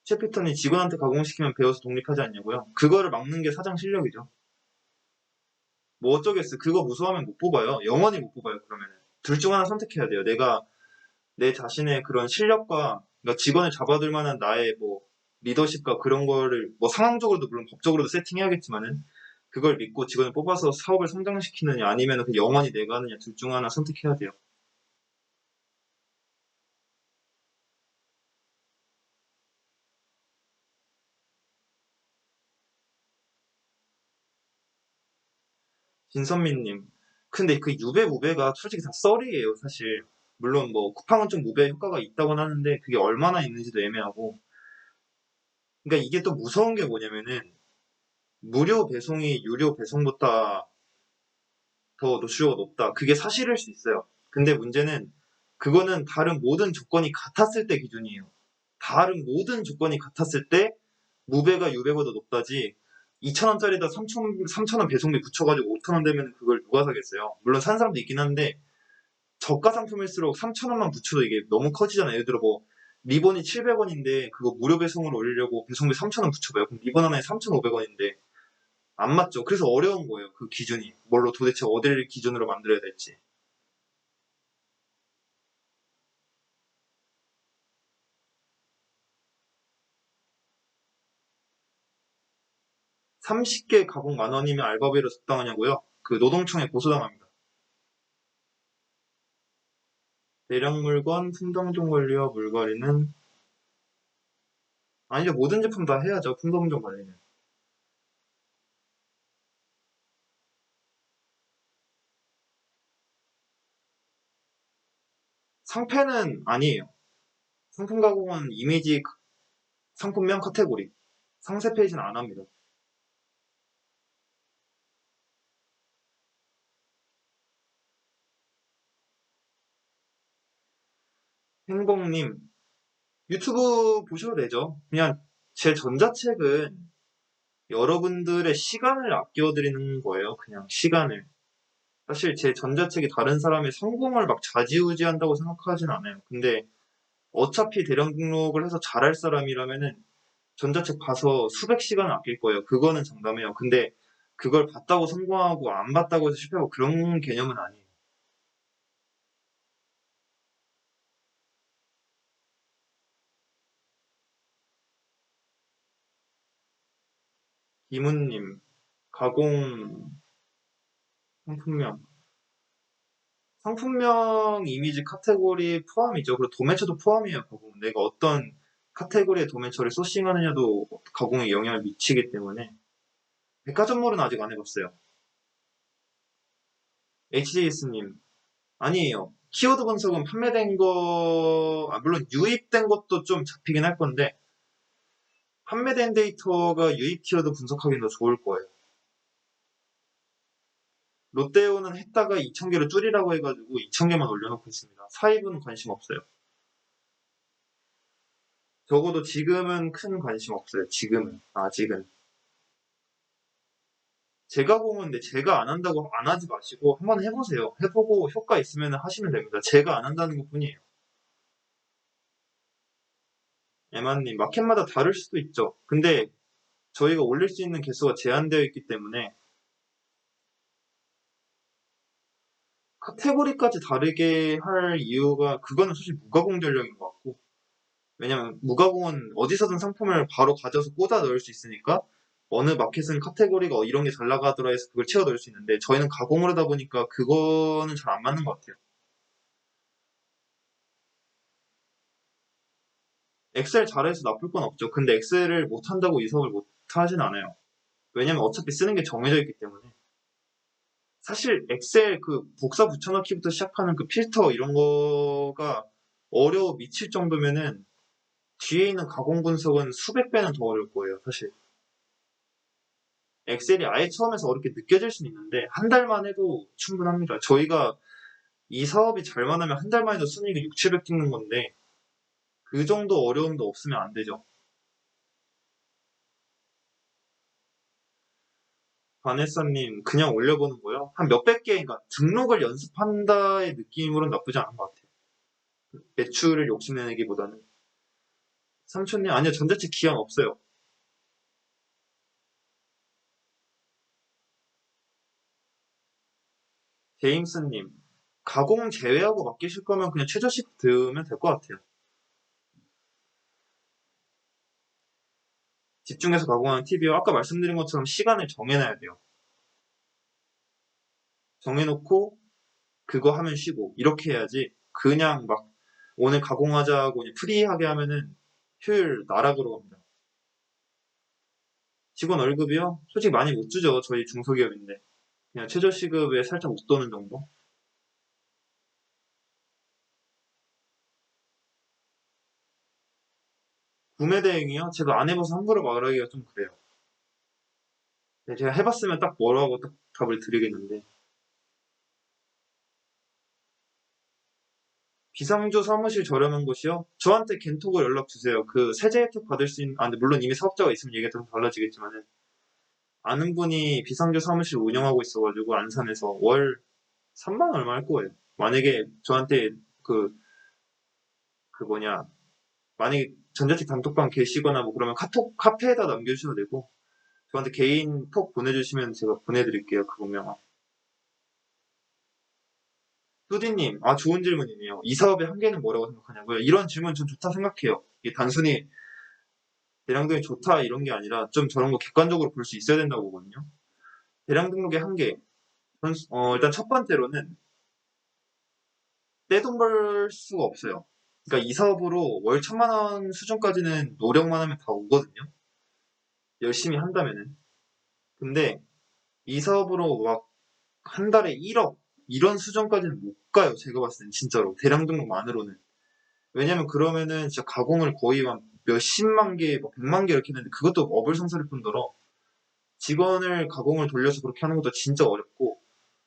셰피턴이 직원한테 가공시키면 배워서 독립하지 않냐고요? 그거를 막는 게 사장 실력이죠. 뭐 어쩌겠어. 그거 무서워하면 못 뽑아요. 영원히 못 뽑아요, 그러면은. 둘 중 하나 선택해야 돼요. 내가 내 자신의 그런 실력과 그러니까 직원을 잡아둘 만한 나의 뭐 리더십과 그런 거를 뭐 상황적으로도 물론 법적으로도 세팅해야겠지만은 그걸 믿고 직원을 뽑아서 사업을 성장시키느냐 아니면 그 영원히 내가 하느냐 둘 중 하나 선택해야 돼요. 진선미님. 근데 그 유배 무배가 솔직히 다 썰이에요, 사실. 물론 뭐 쿠팡은 좀 무배 효과가 있다고는 하는데 그게 얼마나 있는지도 애매하고. 그러니까 이게 또 무서운 게 뭐냐면은 무료 배송이 유료 배송보다 더 노출료가 높다. 그게 사실일 수 있어요. 근데 문제는 그거는 다른 모든 조건이 같았을 때 기준이에요. 다른 모든 조건이 같았을 때 무배가 유배보다 높다지 2,000원짜리다 3,000원 배송비 붙여가지고 5,000원 되면 그걸 누가 사겠어요. 물론 산 사람도 있긴 한데 저가 상품일수록 3,000원만 붙여도 이게 너무 커지잖아요. 예를 들어 뭐 리본이 700원인데 그거 무료 배송으로 올리려고 배송비 3,000원 붙여봐요. 그럼 리본 하나에 3,500원인데 안 맞죠. 그래서 어려운 거예요. 그 기준이. 뭘로 도대체 어디를 기준으로 만들어야 될지. 30개 가공 만 원이면 알바비로 적당하냐고요? 그 노동청에 고소당합니다. 대량 물건, 품덩종 관리와 물관리는 아니죠. 모든 제품 다 해야죠. 품덩종 관리는. 상패는 아니에요. 상품 가공은 이미지 상품명 카테고리. 상세 페이지는 안 합니다. 행복님, 유튜브 보셔도 되죠. 그냥 제 전자책은 여러분들의 시간을 아껴드리는 거예요. 그냥 시간을. 사실 제 전자책이 다른 사람의 성공을 막 좌지우지한다고 생각하진 않아요. 근데 어차피 대량 등록을 해서 잘할 사람이라면은 전자책 봐서 수백 시간을 아낄 거예요. 그거는 장담해요. 근데 그걸 봤다고 성공하고 안 봤다고 해서 실패하고 그런 개념은 아니에요. 이문님, 가공 상품명. 상품명 이미지 카테고리 포함이죠. 그리고 도매처도 포함이에요. 가공. 내가 어떤 카테고리의 도매처를 소싱하느냐도 가공에 영향을 미치기 때문에. 백화점몰은 아직 안 해봤어요. HJS님, 아니에요. 키워드 분석은 판매된 거, 물론 유입된 것도 좀 잡히긴 할 건데, 판매된 데이터가 유입 키워드 분석하기는 더 좋을 거예요. 롯데온은 했다가 2,000개를 줄이라고 해가지고 2,000개만 올려놓고 있습니다. 사입은 관심 없어요. 적어도 지금은 큰 관심 없어요. 지금은. 아직은. 제가 보는데 제가 안 한다고 안 하지 마시고 한번 해보세요. 해보고 효과 있으면 하시면 됩니다. 제가 안 한다는 것 뿐이에요. 에마님, 마켓마다 다를 수도 있죠. 근데 저희가 올릴 수 있는 개수가 제한되어 있기 때문에 카테고리까지 다르게 할 이유가 그거는 솔직히 무가공 전략인 것 같고 왜냐면 무가공은 어디서든 상품을 바로 가져서 꽂아 넣을 수 있으니까 어느 마켓은 카테고리가 이런 게 잘 나가더라 해서 그걸 채워 넣을 수 있는데 저희는 가공을 하다 보니까 그거는 잘 안 맞는 것 같아요. 엑셀 잘해서 나쁠 건 없죠. 근데 엑셀을 못한다고 이석을 못하진 않아요. 왜냐면 어차피 쓰는 게 정해져 있기 때문에. 사실 엑셀 그 복사 붙여넣기부터 시작하는 그 필터 이런 거가 어려워 미칠 정도면은 뒤에 있는 가공 분석은 수백 배는 더 어려울 거예요, 사실. 엑셀이 아예 처음에서 어렵게 느껴질 수는 있는데 한 달만 해도 충분합니다. 저희가 이 사업이 잘만 하면 한 달만 해도 순이익을 6, 700 찍는 건데 그 정도 어려움도 없으면 안 되죠. 바네사님 그냥 올려보는 거요? 한 몇백 개, 그러니까 등록을 연습한다의 느낌으로는 나쁘지 않은 것 같아요. 매출을 욕심내기보다는. 삼촌님 아니요 전자책 기한 없어요. 제임스님 가공 제외하고 맡기실 거면 그냥 최저씩 들으면 될 것 같아요. 집중해서 가공하는 팁이요. 아까 말씀드린 것처럼 시간을 정해놔야 돼요. 정해놓고 그거 하면 쉬고 이렇게 해야지 그냥 막 오늘 가공하자고 그냥 프리하게 하면은 효율 나락으로 갑니다. 직원 월급이요? 솔직히 많이 못 주죠. 저희 중소기업인데. 그냥 최저시급에 살짝 웃도는 정도? 구매 대행이요? 제가 안 해봐서 함부로 말하기가 좀 그래요. 네, 제가 해봤으면 딱 뭐라고 딱 답을 드리겠는데. 비상조 사무실 저렴한 곳이요? 저한테 겐톡을 연락 주세요. 그 세제 혜택 받을 수 있는, 근데 물론 이미 사업자가 있으면 얘기가 좀 달라지겠지만은, 아는 분이 비상조 사무실 운영하고 있어가지고, 안산에서 월 3만 원 얼마 할 거예요. 만약에 저한테 그, 그 뭐냐, 만약에 전자책 단톡방 계시거나 뭐 그러면 카톡, 카페에다 남겨주셔도 되고, 저한테 개인 톡 보내주시면 제가 보내드릴게요. 그 분명. 뚜디님, 좋은 질문이네요. 이 사업의 한계는 뭐라고 생각하냐고요? 이런 질문 좀 좋다 생각해요. 이게 단순히 대량등록이 좋다 이런 게 아니라 좀 저런 거 객관적으로 볼 수 있어야 된다고 보거든요. 대량 등록의 한계. 일단 첫 번째로는 떼돈 벌 수가 없어요. 그러니까 이 사업으로 월 1,000만 원 수준까지는 노력만 하면 다 오거든요. 열심히 한다면은. 근데 이 사업으로 막 한 달에 1억 이런 수준까지는 못 가요. 제가 봤을 땐 진짜로 대량 등록만으로는. 왜냐면 그러면은 진짜 가공을 거의 한 몇십만 개, 뭐 100만 개 이렇게 했는데 그것도 어불성설일 뿐더러 직원을 가공을 돌려서 그렇게 하는 것도 진짜 어렵고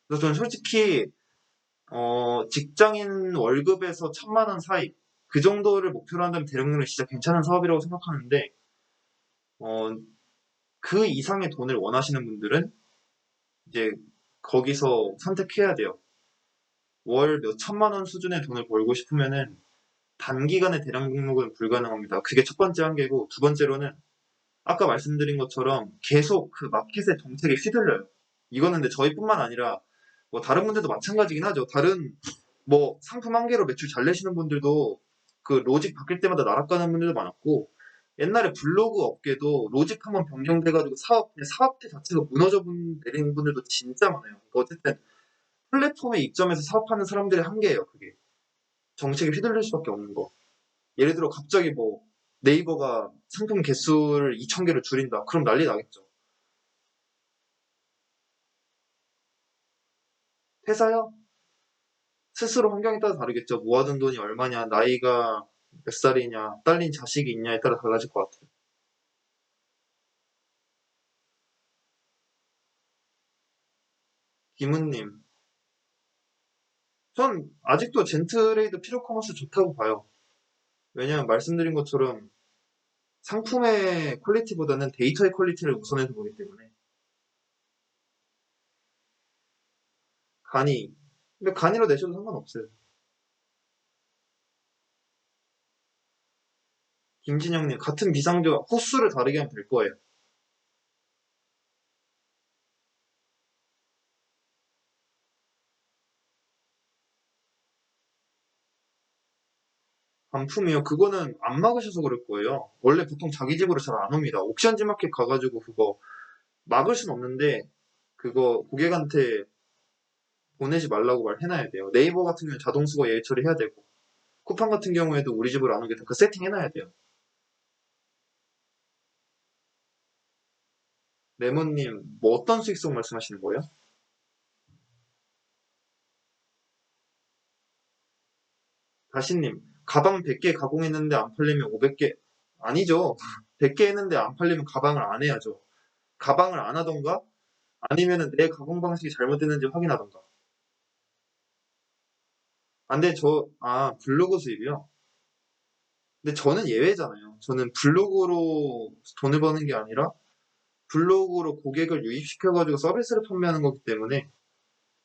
그래서 저는 솔직히 직장인 월급에서 1,000만 원 사이 그 정도를 목표로 한다면 대량으로는 진짜 괜찮은 사업이라고 생각하는데 어, 그 이상의 돈을 원하시는 분들은 이제 거기서 선택해야 돼요. 월 몇 천만 원 수준의 돈을 벌고 싶으면은 단기간에 대량 등록은 불가능합니다. 그게 첫 번째 한계고, 두 번째로는 아까 말씀드린 것처럼 계속 그 마켓의 정책에 휘둘려요. 이거는 근데 저희뿐만 아니라 뭐 다른 분들도 마찬가지긴 하죠. 다른 뭐 상품 한 개로 매출 잘 내시는 분들도 그 로직 바뀔 때마다 날아가는 분들도 많았고, 옛날에 블로그 업계도 로직 한번 변경돼가지고 사업체 자체가 무너져 내리는 분들도 진짜 많아요. 그러니까 어쨌든 플랫폼에 입점해서 사업하는 사람들의 한계예요. 그게 정책에 휘둘릴 수밖에 없는 거. 예를 들어 갑자기 뭐 네이버가 상품 개수를 2,000개를 줄인다. 그럼 난리 나겠죠. 회사요? 스스로 환경에 따라 다르겠죠. 모아둔 돈이 얼마냐, 나이가 몇 살이냐, 딸린 자식이 있냐에 따라 달라질 것 같아요. 김은님, 전 아직도 젠트레이드 피로커머스 좋다고 봐요. 왜냐면 말씀드린 것처럼 상품의 퀄리티보다는 데이터의 퀄리티를 우선해서 보기 때문에. 간이, 근데 간이로 내셔도 상관없어요. 김진영님, 같은 비상조 호수를 다르게 하면 될 거예요. 반품이요? 그거는 안 막으셔서 그럴 거예요. 원래 보통 자기 집으로 잘 안 옵니다. 옥션지 마켓 가가지고 그거 막을 순 없는데, 그거 고객한테 보내지 말라고 말해놔야 돼요. 네이버 같은 경우는 자동 수거 예외 처리해야 되고, 쿠팡 같은 경우에도 우리 집으로 안 오게 그 세팅 해놔야 돼요. 레몬님, 뭐 어떤 수익성 말씀하시는 거예요? 다시님, 가방 100개 가공했는데 안 팔리면 500개, 아니죠. 100개 했는데 안 팔리면 가방을 안 해야죠. 가방을 안 하던가, 아니면은 내 가공 방식이 잘못됐는지 확인하던가. 안 돼, 블로그 수입이요? 근데 저는 예외잖아요. 저는 블로그로 돈을 버는 게 아니라 블로그로 고객을 유입시켜가지고 서비스를 판매하는 거기 때문에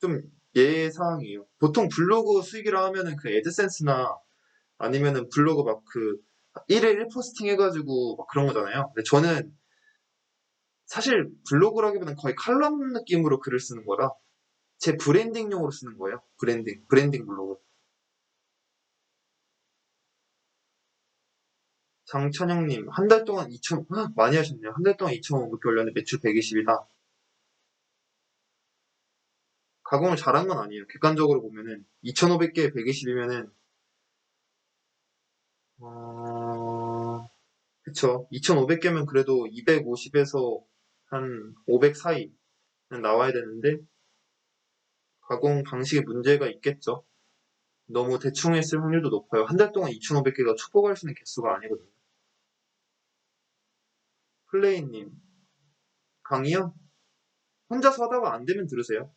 좀 예사항이에요. 보통 블로그 수익이라 하면은 그 애드센스나 아니면은 블로그 막 그 1일 1포스팅 해가지고 막 그런 거잖아요. 근데 저는 사실 블로그라기보다는 거의 칼럼 느낌으로 글을 쓰는 거라 제 브랜딩용으로 쓰는 거예요. 브랜딩 블로그. 장찬영님, 한 달 동안 2천, 많이 하셨네요. 한 달 동안 2,500개 올렸는데 매출 120이다. 가공을 잘한 건 아니에요. 객관적으로 보면은 2,500개에 120이면은 그쵸. 2,500개면 그래도 250에서 한 500 사이는 나와야 되는데 가공 방식에 문제가 있겠죠. 너무 대충 했을 확률도 높아요. 한 달 동안 2,500개가 초보갈 수 있는 개수가 아니거든요. 플레이님, 강의요? 혼자서 하다가 안 되면 들으세요.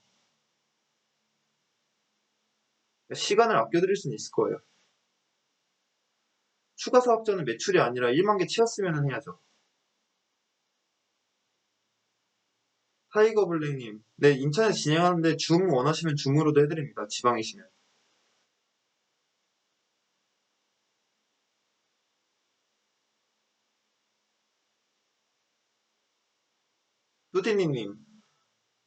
시간을 아껴드릴 수는 있을 거예요. 추가 사업자는 매출이 아니라 1만 개 채웠으면 해야죠. 타이거 블랙님, 네, 인천에서 진행하는데 줌 원하시면 줌으로도 해드립니다. 지방이시면. 뚜디니님,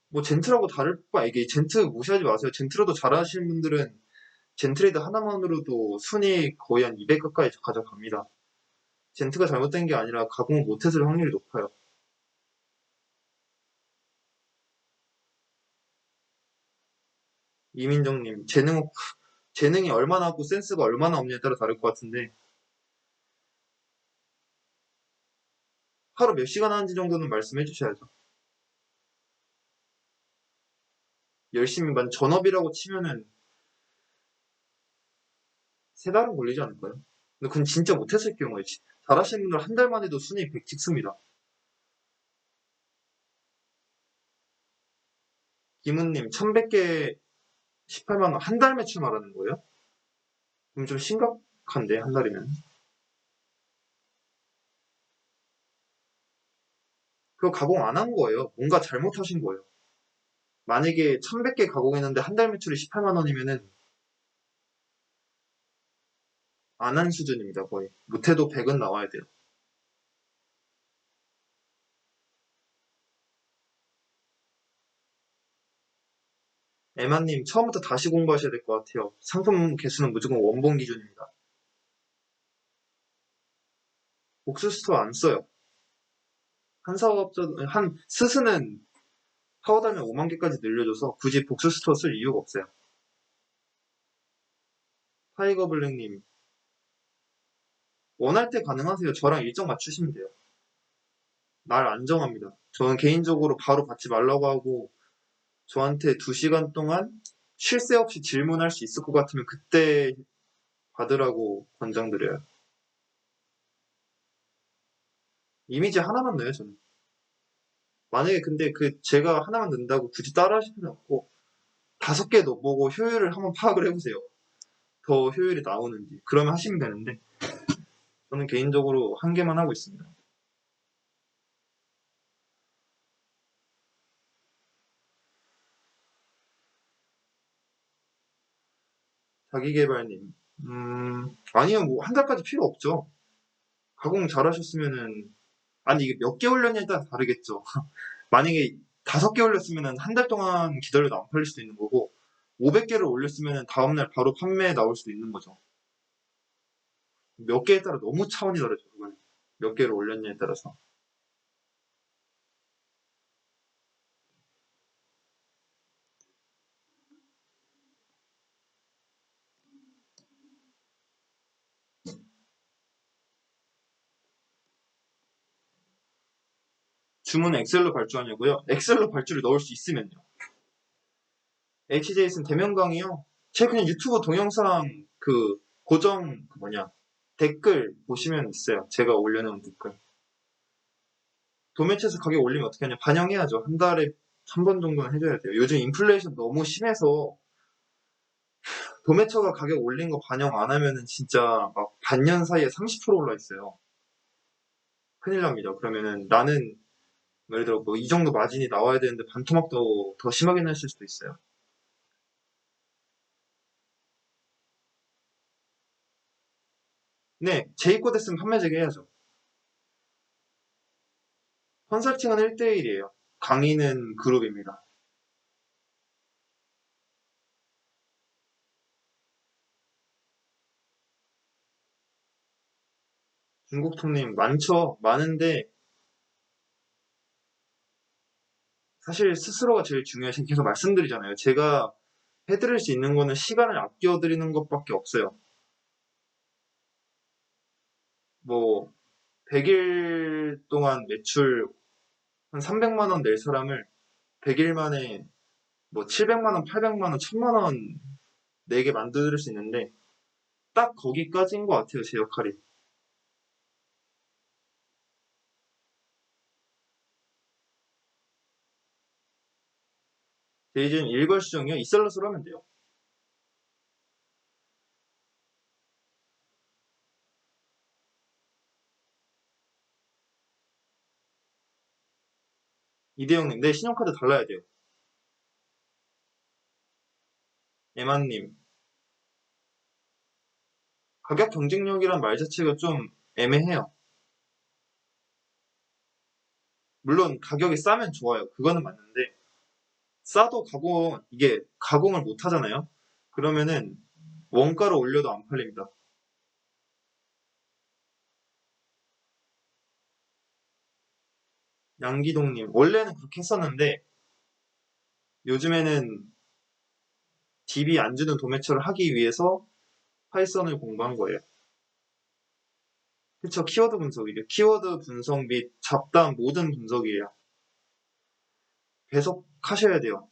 뭐 젠트라고 다를 바 이게 젠트 무시하지 마세요. 젠트로도 잘하시는 분들은 젠트레이드 하나만으로도 순위 거의 한 200 가까이 가져갑니다. 젠트가 잘못된 게 아니라 가공을 못했을 확률이 높아요. 이민정님, 재능이 얼마나 없고 센스가 얼마나 없냐에 따라 다를 것 같은데 하루 몇 시간 하는지 정도는 말씀해 주셔야죠. 열심히 만 전업이라고 치면은 세 달은 걸리지 않을까요? 근데 그건 진짜 못했을 경우에 잘하시는 분들 한 달만 해도 순위 100 찍습니다. 김은님, 1100개 18만 원 한 달 매출 말하는 거예요? 그럼 좀 심각한데 한 달이면. 그거 가공 안 한 거예요. 뭔가 잘못하신 거예요. 만약에 1100개 가공했는데 한 달 매출이 18만 원이면은 안 한 수준입니다, 거의. 못해도 100은 나와야 돼요. 에마님, 처음부터 다시 공부하셔야 될 것 같아요. 상품 개수는 무조건 원본 기준입니다. 옥수수도 안 써요. 한 스스는 파워달면 5만 개까지 늘려줘서 굳이 복수스토어 쓸 이유가 없어요. 타이거 블랙님, 원할 때 가능하세요. 저랑 일정 맞추시면 돼요. 날 안 정합니다. 저는 개인적으로 바로 받지 말라고 하고 저한테 2시간 동안 쉴 새 없이 질문할 수 있을 것 같으면 그때 받으라고 권장드려요. 이미지 하나만 넣어요, 저는. 만약에 근데 제가 하나만 넣는다고 굳이 따라 하실 필요 없고 5개 넣어보고 효율을 한번 파악을 해보세요. 더 효율이 나오는지. 그러면 하시면 되는데 저는 개인적으로 한 개만 하고 있습니다. 자기계발님, 아니요, 뭐, 한 달까지 필요 없죠. 가공 잘하셨으면은, 아니, 이게 몇 개 올렸냐에 따라 다르겠죠. 만약에 5개 올렸으면은 한 달 동안 기다려도 안 팔릴 수도 있는 거고, 500개를 올렸으면은 다음날 바로 판매에 나올 수도 있는 거죠. 몇 개에 따라 너무 차원이 다르죠, 그건. 몇 개를 올렸냐에 따라서. 주문은 엑셀로 발주하냐고요? 엑셀로 발주를 넣을 수 있으면요. HJS는 대면강의요. 제가 그냥 유튜브 동영상 고정 댓글 보시면 있어요. 제가 올려놓은 댓글. 도매체에서 가격 올리면 어떻게 하냐? 반영해야죠. 한 달에 한 번 정도는 해줘야 돼요. 요즘 인플레이션 너무 심해서 도매처가 가격 올린 거 반영 안 하면은 진짜 막 반년 사이에 30% 올라 있어요. 큰일 납니다. 그러면은 나는 예를 들어 뭐 이 정도 마진이 나와야 되는데 반토막도 더 심하게 났을 수도 있어요. 네, 재입고 됐으면 판매 재개해야죠. 컨설팅은 1대1이에요. 강의는 그룹입니다. 중국통님 많죠. 많은데 사실 스스로가 제일 중요해서 계속 말씀드리잖아요. 제가 해드릴 수 있는 거는 시간을 아껴드리는 것밖에 없어요. 뭐 100일 동안 매출 한 300만 원 낼 사람을 100일 만에 뭐 700만 원, 800만 원, 1000만 원 내게 만들 수 있는데 딱 거기까지인 것 같아요, 제 역할이. 제 이제는 일괄수정이요. 이셀러스로 하면 돼요. 이대영님, 네, 신용카드 달라야 돼요. 에만님, 가격 경쟁력이란 말 자체가 좀 애매해요. 물론 가격이 싸면 좋아요. 그거는 맞는데 싸도 이게 가공을 못 하잖아요. 그러면은 원가를 올려도 안 팔립니다. 양기동님, 원래는 그렇게 했었는데 요즘에는 DB 안 주는 도매처를 하기 위해서 파이썬을 공부한 거예요. 그쵸, 키워드 분석이죠. 키워드 분석 및 잡다한 모든 분석이에요. 계속 하셔야 돼요.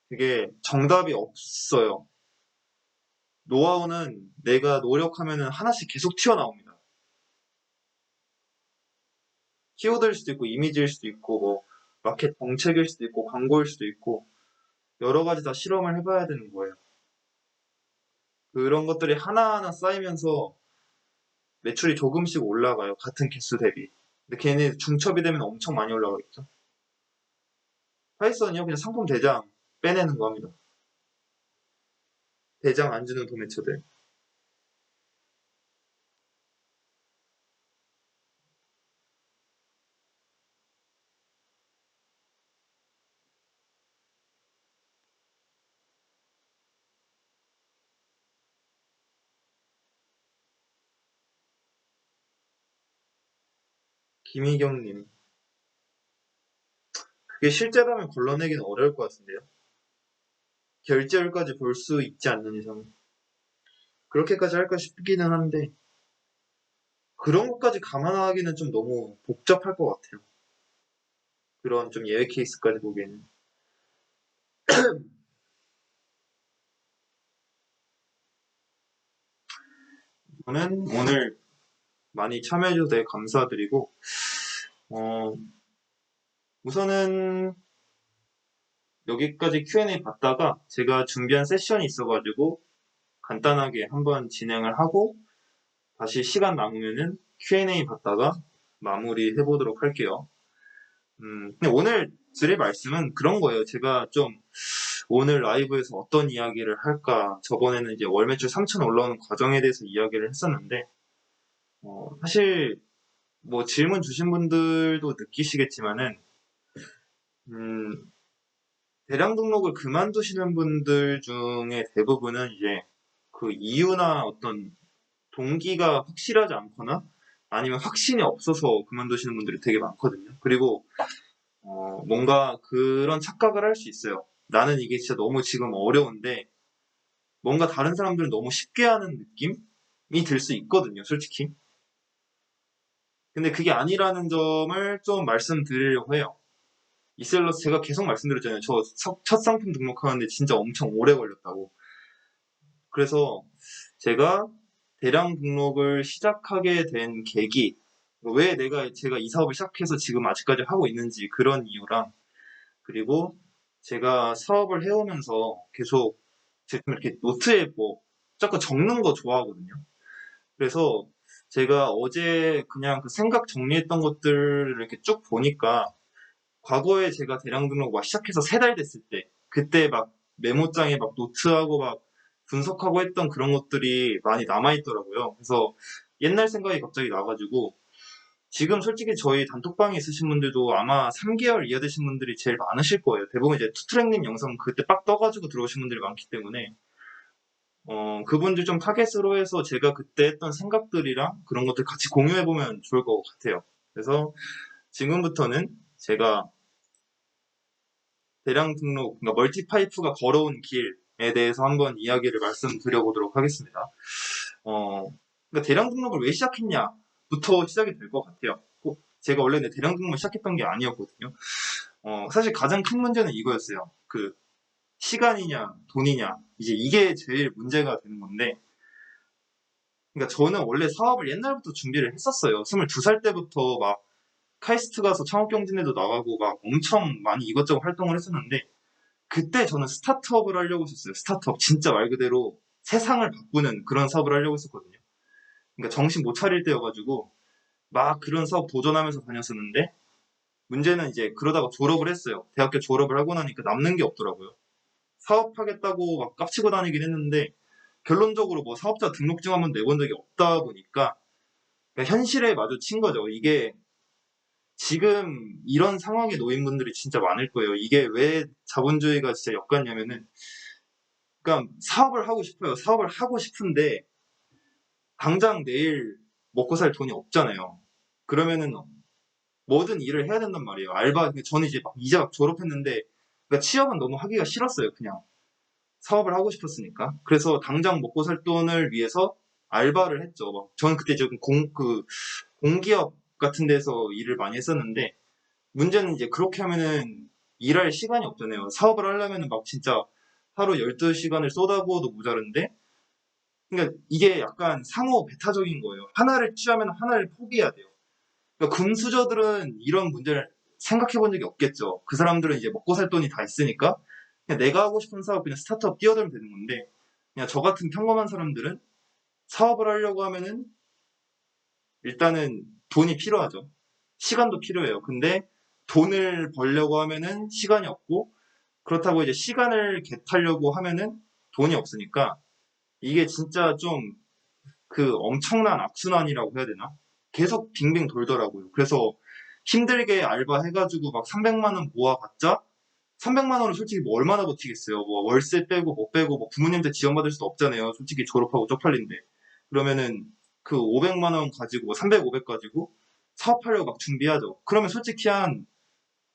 그게 정답이 없어요. 노하우는 내가 노력하면 하나씩 계속 튀어나옵니다. 키워드일 수도 있고, 이미지일 수도 있고, 뭐, 마켓 정책일 수도 있고, 광고일 수도 있고, 여러 가지 다 실험을 해봐야 되는 거예요. 그런 것들이 하나하나 쌓이면서 매출이 조금씩 올라가요. 같은 개수 대비. 근데 걔네 중첩이 되면 엄청 많이 올라가겠죠. 파이썬이요? 그냥 상품 대장 빼내는 겁니다. 대장 안 주는 도매처들. 김희경님. 그게 실제라면 걸러내기는 어려울 것 같은데요. 결제율까지 볼 수 있지 않는 이상. 그렇게까지 할까 싶기는 한데, 그런 것까지 감안하기는 좀 너무 복잡할 것 같아요. 그런 좀 예외 케이스까지 보기에는. 저는 오늘 많이 참여해주셔서 되게 감사드리고, 어, 우선은 여기까지 Q&A 받다가 제가 준비한 세션이 있어가지고 간단하게 한번 진행을 하고 다시 시간 남으면은 Q&A 받다가 마무리 해보도록 할게요. 근데 오늘 드릴 말씀은 그런 거예요. 제가 좀 오늘 라이브에서 어떤 이야기를 할까. 저번에는 이제 월 매출 3천 올라오는 과정에 대해서 이야기를 했었는데, 사실 뭐 질문 주신 분들도 느끼시겠지만은, 음, 대량 등록을 그만두시는 분들 중에 대부분은 이제 그 이유나 어떤 동기가 확실하지 않거나 아니면 확신이 없어서 그만두시는 분들이 되게 많거든요. 그리고 뭔가 그런 착각을 할 수 있어요. 나는 이게 진짜 너무 지금 어려운데 뭔가 다른 사람들은 너무 쉽게 하는 느낌이 들 수 있거든요, 솔직히. 근데 그게 아니라는 점을 좀 말씀드리려고 해요. 이셀러스 제가 계속 말씀드렸잖아요. 저 첫 상품 등록하는데 진짜 엄청 오래 걸렸다고. 그래서 제가 대량 등록을 시작하게 된 계기, 왜 제가 이 사업을 시작해서 지금 아직까지 하고 있는지 그런 이유랑, 그리고 제가 사업을 해오면서 계속 제가 이렇게 노트에 뭐 자꾸 적는 거 좋아하거든요. 그래서 제가 어제 그냥 그 생각 정리했던 것들을 이렇게 쭉 보니까 과거에 제가 대량 등록 막 시작해서 3달 됐을 때 그때 막 메모장에 막 노트하고 막 분석하고 했던 그런 것들이 많이 남아있더라고요. 그래서 옛날 생각이 갑자기 나가지고 지금 솔직히 저희 단톡방에 있으신 분들도 아마 3개월 이하 되신 분들이 제일 많으실 거예요. 대부분 이제 투트랙님 영상 그때 빡 떠가지고 들어오신 분들이 많기 때문에 그분들 좀 타겟으로 해서 제가 그때 했던 생각들이랑 그런 것들 같이 공유해보면 좋을 것 같아요. 그래서 지금부터는 제가 대량 등록, 그러니까 멀티파이프가 걸어온 길에 대해서 한번 이야기를 말씀드려보도록 하겠습니다. 그러니까 대량 등록을 왜 시작했냐부터 시작이 될 것 같아요. 제가 원래 대량 등록을 시작했던 게 아니었거든요. 사실 가장 큰 문제는 이거였어요. 그 시간이냐 돈이냐 이제 이게 제일 문제가 되는 건데, 그러니까 저는 원래 사업을 옛날부터 준비를 했었어요. 22살 때부터 막 카이스트 가서 창업경진에도 나가고 막 엄청 많이 이것저것 활동을 했었는데, 그때 저는 스타트업을 하려고 했었어요. 스타트업 진짜 말 그대로 세상을 바꾸는 그런 사업을 하려고 했었거든요. 그러니까 정신 못 차릴 때여가지고 막 그런 사업 도전하면서 다녔었는데, 문제는 이제 그러다가 졸업을 했어요. 대학교 졸업을 하고 나니까 남는 게 없더라고요. 사업하겠다고 막 깝치고 다니긴 했는데 결론적으로 뭐 사업자 등록증 한번 내본 적이 없다 보니까 그냥 현실에 마주친 거죠. 이게 지금 이런 상황에 놓인 분들이 진짜 많을 거예요. 이게 왜 자본주의가 진짜 역같냐면은, 그러니까 사업을 하고 싶어요. 사업을 하고 싶은데 당장 내일 먹고 살 돈이 없잖아요. 그러면은 뭐든 일을 해야 된단 말이에요. 알바, 저는 이제 막 이제 막 졸업했는데, 그러니까 취업은 너무 하기가 싫었어요. 그냥 사업을 하고 싶었으니까. 그래서 당장 먹고 살 돈을 위해서 알바를 했죠. 막 저는 그때 지금 공기업 같은 데서 일을 많이 했었는데, 문제는 이제 그렇게 하면은 일할 시간이 없잖아요. 사업을 하려면은 막 진짜 하루 12시간을 쏟아부어도 모자른데, 그러니까 이게 약간 상호 배타적인 거예요. 하나를 취하면 하나를 포기해야 돼요. 그러니까 금수저들은 이런 문제를 생각해 본 적이 없겠죠. 그 사람들은 이제 먹고 살 돈이 다 있으니까 그냥 내가 하고 싶은 사업 그냥 스타트업 뛰어들면 되는 건데, 그냥 저 같은 평범한 사람들은 사업을 하려고 하면은 일단은 돈이 필요하죠. 시간도 필요해요. 근데 돈을 벌려고 하면은 시간이 없고, 그렇다고 이제 시간을 개타려고 하면은 돈이 없으니까 이게 진짜 좀 그 엄청난 악순환이라고 해야 되나? 계속 빙빙 돌더라고요. 그래서 힘들게 알바 해가지고 막 300만 원 모아봤자 300만 원은 솔직히 뭐 얼마나 버티겠어요. 뭐 월세 빼고 뭐 빼고 뭐 부모님한테 지원받을 수도 없잖아요. 솔직히 졸업하고 쪽팔린데. 그러면은 그 500만 원 가지고 300, 500 가지고 사업하려고 막 준비하죠. 그러면 솔직히 한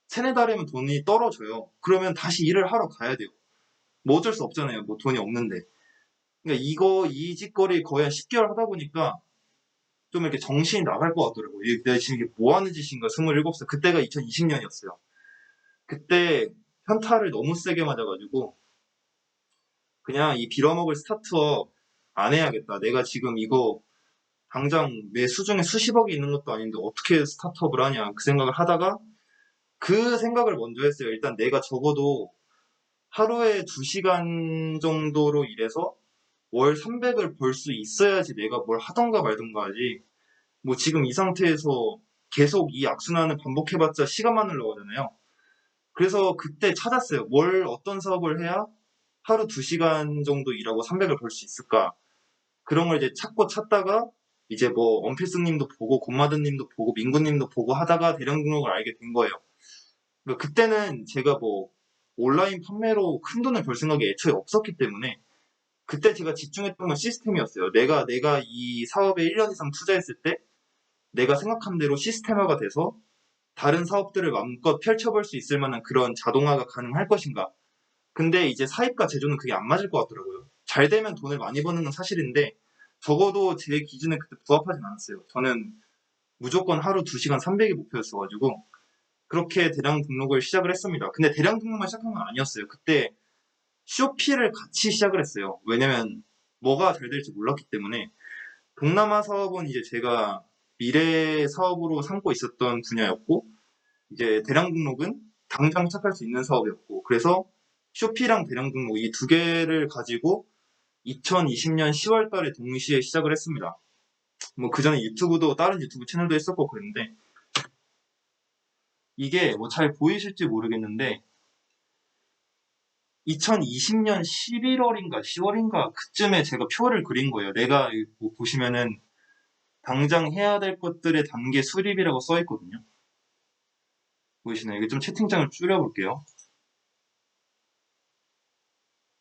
세네 달이면 돈이 떨어져요. 그러면 다시 일을 하러 가야 돼요. 뭐 어쩔 수 없잖아요. 뭐 돈이 없는데. 그러니까 이 짓거리 거의 한 10개월 하다 보니까 좀 이렇게 정신이 나갈 것 같더라고요. 내가 지금 이게 뭐 하는 짓인가, 27살. 그때가 2020년이었어요. 그때 현타를 너무 세게 맞아가지고, 그냥 이 빌어먹을 스타트업 안 해야겠다. 내가 지금 이거 당장 내 수중에 수십억이 있는 것도 아닌데 어떻게 스타트업을 하냐. 그 생각을 하다가 그 생각을 먼저 했어요. 일단 내가 적어도 하루에 2시간 정도로 일해서 월 300을 벌 수 있어야지 내가 뭘 하던가 말던가 하지. 뭐 지금 이 상태에서 계속 이 악순환을 반복해봤자 시간만 흘러가잖아요. 그래서 그때 찾았어요. 어떤 사업을 해야 하루 2시간 정도 일하고 300을 벌 수 있을까? 그런 걸 이제 찾다가 이제 뭐 원필승님도 보고 곰마드님도 보고 민구님도 보고 하다가 대량 등록을 알게 된 거예요. 그러니까 그때는 제가 뭐 온라인 판매로 큰 돈을 벌 생각이 애초에 없었기 때문에 그때 제가 집중했던 건 시스템이었어요. 내가 이 사업에 1년 이상 투자했을 때 내가 생각한 대로 시스템화가 돼서 다른 사업들을 마음껏 펼쳐볼 수 있을 만한 그런 자동화가 가능할 것인가. 근데 이제 사입과 제조는 그게 안 맞을 것 같더라고요. 잘 되면 돈을 많이 버는 건 사실인데 적어도 제 기준에 그때 부합하진 않았어요. 저는 무조건 하루 2시간 300이 목표였어가지고 그렇게 대량 등록을 시작을 했습니다. 근데 대량 등록만 시작한 건 아니었어요. 그때 쇼피를 같이 시작을 했어요. 왜냐면 뭐가 잘 될지 몰랐기 때문에. 동남아 사업은 이제 제가 미래 사업으로 삼고 있었던 분야였고 이제 대량 등록은 당장 시작할 수 있는 사업이었고 그래서 쇼피랑 대량 등록 이 두 개를 가지고 2020년 10월 달에 동시에 시작을 했습니다. 뭐 그 전에 유튜브도 다른 유튜브 채널도 했었고 그랬는데 이게 뭐 잘 보이실지 모르겠는데 2020년 11월인가 10월인가 그쯤에 제가 표를 그린 거예요. 내가 뭐 보시면은 당장 해야 될 것들의 단계 수립이라고 써 있거든요. 보이시나요? 이게 좀 채팅창을 줄여볼게요.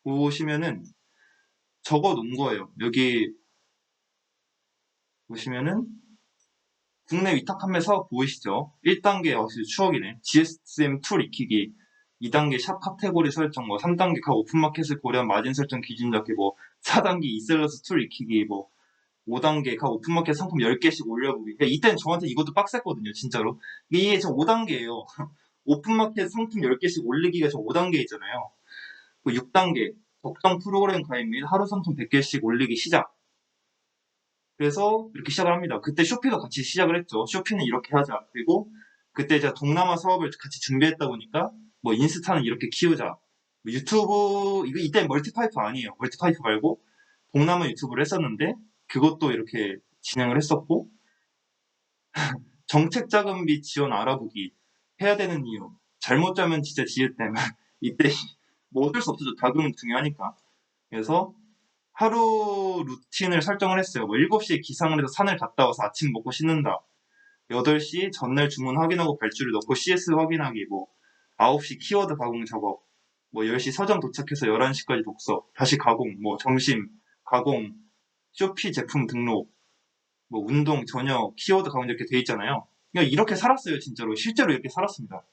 보시면은 적어 놓은 거예요. 여기 보시면은 국내 위탁 판매 사업 보이시죠? 1단계 추억이네. GSM 툴 익히기. 2단계 샵 카테고리 설정, 3단계 각 오픈마켓을 고려한 마진 설정 기준 잡기, 4단계 이셀러스 툴 익히기, 5단계 각 오픈마켓 상품 10개씩 올려보기. 그러니까 이때는 저한테 이것도 빡셌거든요, 진짜로. 이게 저 5단계예요. 오픈마켓 상품 10개씩 올리기가 저 5단계 있잖아요. 6단계 적정 프로그램 가입 및 하루 상품 100개씩 올리기 시작. 그래서 이렇게 시작을 합니다. 그때 쇼피도 같이 시작을 했죠. 쇼피는 이렇게 하자. 그리고 그때 제가 동남아 사업을 같이 준비했다 보니까 인스타는 이렇게 키우자. 유튜브 이때 멀티파이프 아니에요. 멀티파이프 말고 동남아 유튜브를 했었는데 그것도 이렇게 진행을 했었고 정책 자금비 지원 알아보기 해야 되는 이유 잘못 짜면 진짜 지읒되면 이때 뭐 어쩔 수 없어요. 자금은 중요하니까. 그래서 하루 루틴을 설정을 했어요. 7시에 기상을 해서 산을 갔다 와서 아침 먹고 씻는다. 8시 전날 주문 확인하고 발주를 넣고 CS 확인하기. 9시 키워드 가공 작업. 10시 서점 도착해서 11시까지 독서. 다시 가공. 점심 가공. 쇼피 제품 등록. 운동, 저녁, 키워드 가공 이렇게 돼 있잖아요. 그러니까 이렇게 살았어요, 진짜로. 실제로 이렇게 살았습니다.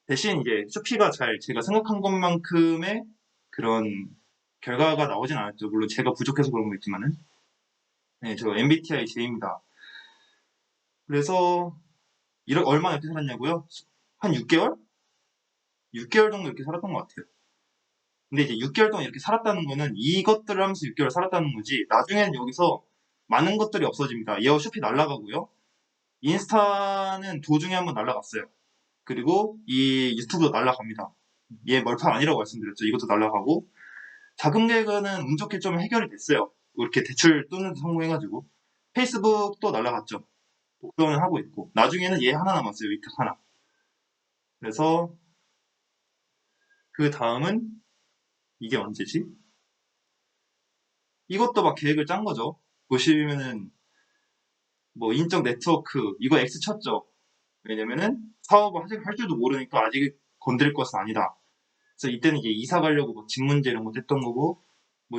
대신 이제 쇼피가 제가 생각한 것만큼의 그런 결과가 나오진 않았죠. 물론 제가 부족해서 그런 거 있지만은. 네, 저 MBTI J입니다. 그래서 얼마나 이렇게 살았냐고요? 한 6개월? 6개월 정도 이렇게 살았던 것 같아요. 근데 이제 6개월 동안 이렇게 살았다는 거는 이것들을 하면서 6개월 살았다는 거지. 나중에는 여기서 많은 것들이 없어집니다. 예어 쇼피 날라가고요. 인스타는 도중에 한번 날라갔어요. 그리고 이 유튜브도 날라갑니다. 얘 멀판 아니라고 말씀드렸죠. 이것도 날라가고 자금 계획은 운 좋게 좀 해결이 됐어요. 이렇게 대출 뚫는 데 성공해가지고 페이스북도 날라갔죠. 복도는 하고 있고 나중에는 얘 하나 남았어요. 위탁 하나. 그래서 그 다음은 이게 언제지? 이것도 막 계획을 짠 거죠. 보시면은 인적 네트워크 이거 X 쳤죠. 왜냐면은 사업을 할 줄도 모르니까 아직 건드릴 것은 아니다. 그래서 이때는 이제 이사 가려고 집 문제 이런 것도 했던 거고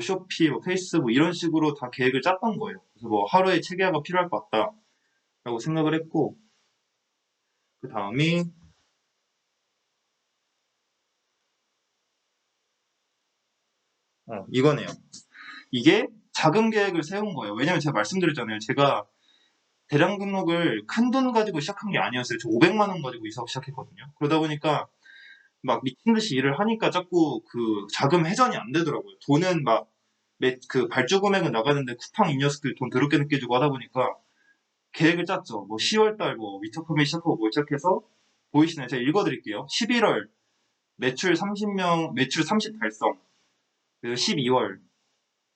쇼피, 페이스북 이런 식으로 다 계획을 짰던 거예요. 그래서 하루에 체계화가 필요할 것 같다라고 생각을 했고 그 다음이 이거네요. 이게 자금 계획을 세운 거예요. 왜냐면 제가 말씀드렸잖아요. 제가 대량 등록을 큰 돈 가지고 시작한 게 아니었어요. 저 500만 원 가지고 이사업 시작했거든요. 그러다 보니까 막 미친 듯이 일을 하니까 자꾸 그 자금 회전이 안 되더라고요. 돈은 막 그 발주 금액은 나가는데 쿠팡 이 녀석들 돈 더럽게 늦게 주고 하다 보니까 계획을 짰죠. 뭐 10월 달 뭐 위탁금액 시작하고 뭐 시작해서 보이시나요? 제가 읽어드릴게요. 11월 매출 30명 매출 30 달성. 그리고 12월